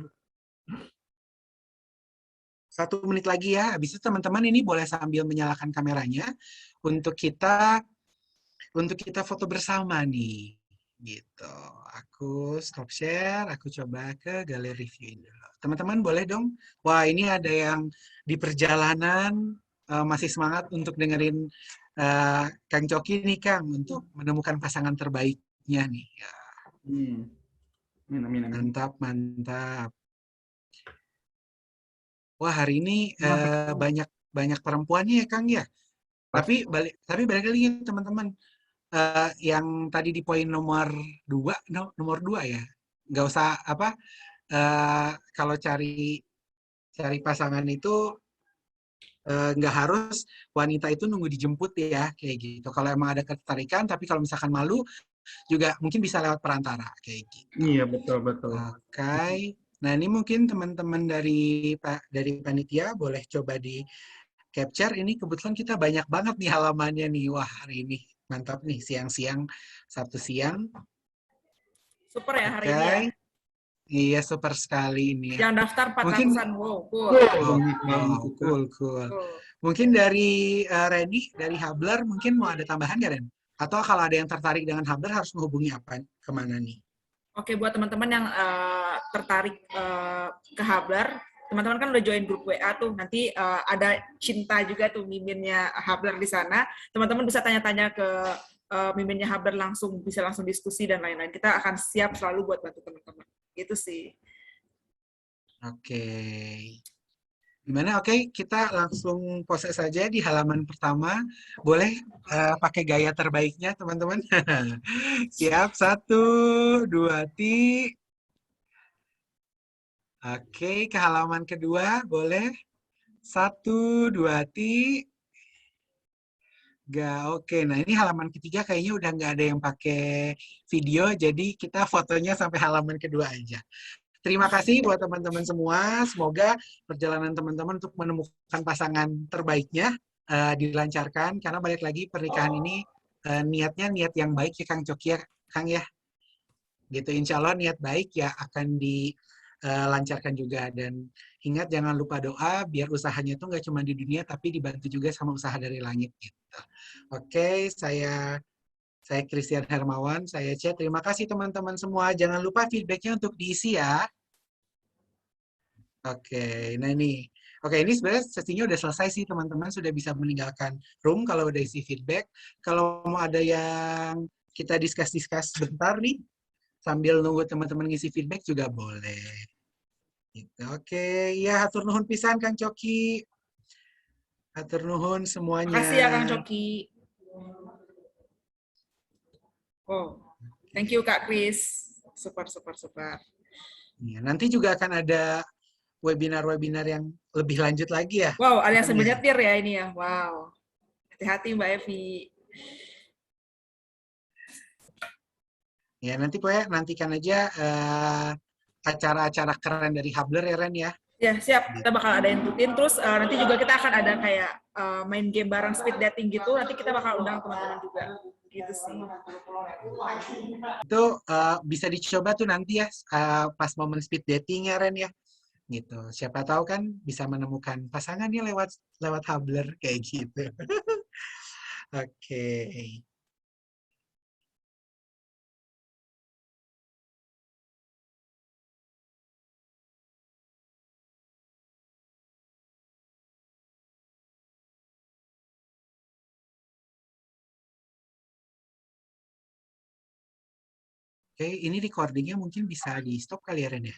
1 menit lagi ya. Habis itu teman-teman ini boleh sambil menyalakan kameranya untuk kita foto bersama nih. Gitu. Aku stop share, aku coba ke galeri view dulu. Teman-teman boleh dong. Wah, ini ada yang di perjalanan masih semangat untuk dengerin Kang Coki nih Kang untuk menemukan pasangan terbaiknya nih. Ya. Amin. Mantap. Wah, hari ini banyak perempuannya ya, Kang ya. Tapi balik lagi teman-teman. Yang tadi di poin nomor 2 ya. Nggak usah apa kalau cari pasangan itu nggak harus wanita itu nunggu dijemput ya kayak gitu. Kalau emang ada ketertarikan, tapi kalau misalkan malu juga mungkin bisa lewat perantara kayak gitu. Iya betul. Oke. Nah ini mungkin teman-teman dari panitia boleh coba di capture. Ini kebetulan kita banyak banget nih halamannya nih. Wah hari ini mantap nih siang-siang Sabtu siang. Super ya hari ini ya. Iya super sekali ini ya. Yang daftar 400-an. Wow, cool. Mungkin dari Randy, dari Habler mungkin mau ada tambahan nggak Ren? Atau kalau ada yang tertarik dengan Habler harus menghubungi kemana nih? Oke, buat teman-teman yang tertarik ke Habler, teman-teman kan udah join grup WA tuh, nanti ada Cinta juga tuh miminnya Habler di sana. Teman-teman bisa tanya-tanya ke miminnya Habler bisa langsung diskusi dan lain-lain. Kita akan siap selalu buat bantu teman-teman. Gitu sih. Oke. Gimana? Oke, kita langsung pose saja di halaman pertama. Boleh pakai gaya terbaiknya, teman-teman. Siap, 1, 2, tik. Oke, ke halaman kedua, boleh. 1, 2, tik. Oke, nah ini halaman ketiga kayaknya udah nggak ada yang pakai video, jadi kita fotonya sampai halaman kedua aja. Terima kasih buat teman-teman semua. Semoga perjalanan teman-teman untuk menemukan pasangan terbaiknya dilancarkan. Karena balik lagi pernikahan ini niatnya niat yang baik ya Kang Coki ya, Kang ya. Gitu, insya Allah niat baik ya akan dilancarkan juga. Dan ingat jangan lupa doa biar usahanya itu nggak cuma di dunia tapi dibantu juga sama usaha dari langit. Gitu. Oke, saya Christian Hermawan, saya chat. Terima kasih teman-teman semua. Jangan lupa feedback-nya untuk diisi ya. Oke, nah ini. Oke, ini sebenarnya sesinya udah selesai sih teman-teman. Sudah bisa meninggalkan room kalau udah isi feedback. Kalau mau ada yang kita discuss sebentar nih, sambil nunggu teman-teman ngisi feedback juga boleh. Gitu. Oke, ya hatur nuhun pisan Kang Coki. Hatur nuhun semuanya. Makasih ya Kang Coki. Oh, thank you Kak Kris. Super. Ya, nanti juga akan ada webinar-webinar yang lebih lanjut lagi ya. Wow, ada yang sambil nyetir ya ini ya. Wow. Hati-hati Mbak Evi. Ya, nanti pokoknya nantikan aja acara-acara keren dari Habler ya Ren ya. Ya, siap. Kita bakal adain rutin. Terus nanti juga kita akan ada kayak main game bareng speed dating gitu. Nanti kita bakal undang teman-teman juga. Gitu sih. Itu bisa dicoba tuh nanti ya pas momen speed dating ya Ren ya. Gitu. Siapa tahu kan bisa menemukan pasangannya lewat Hubler kayak gitu. Oke. Oke, ini recordingnya mungkin bisa di stop kali ya Ren ya.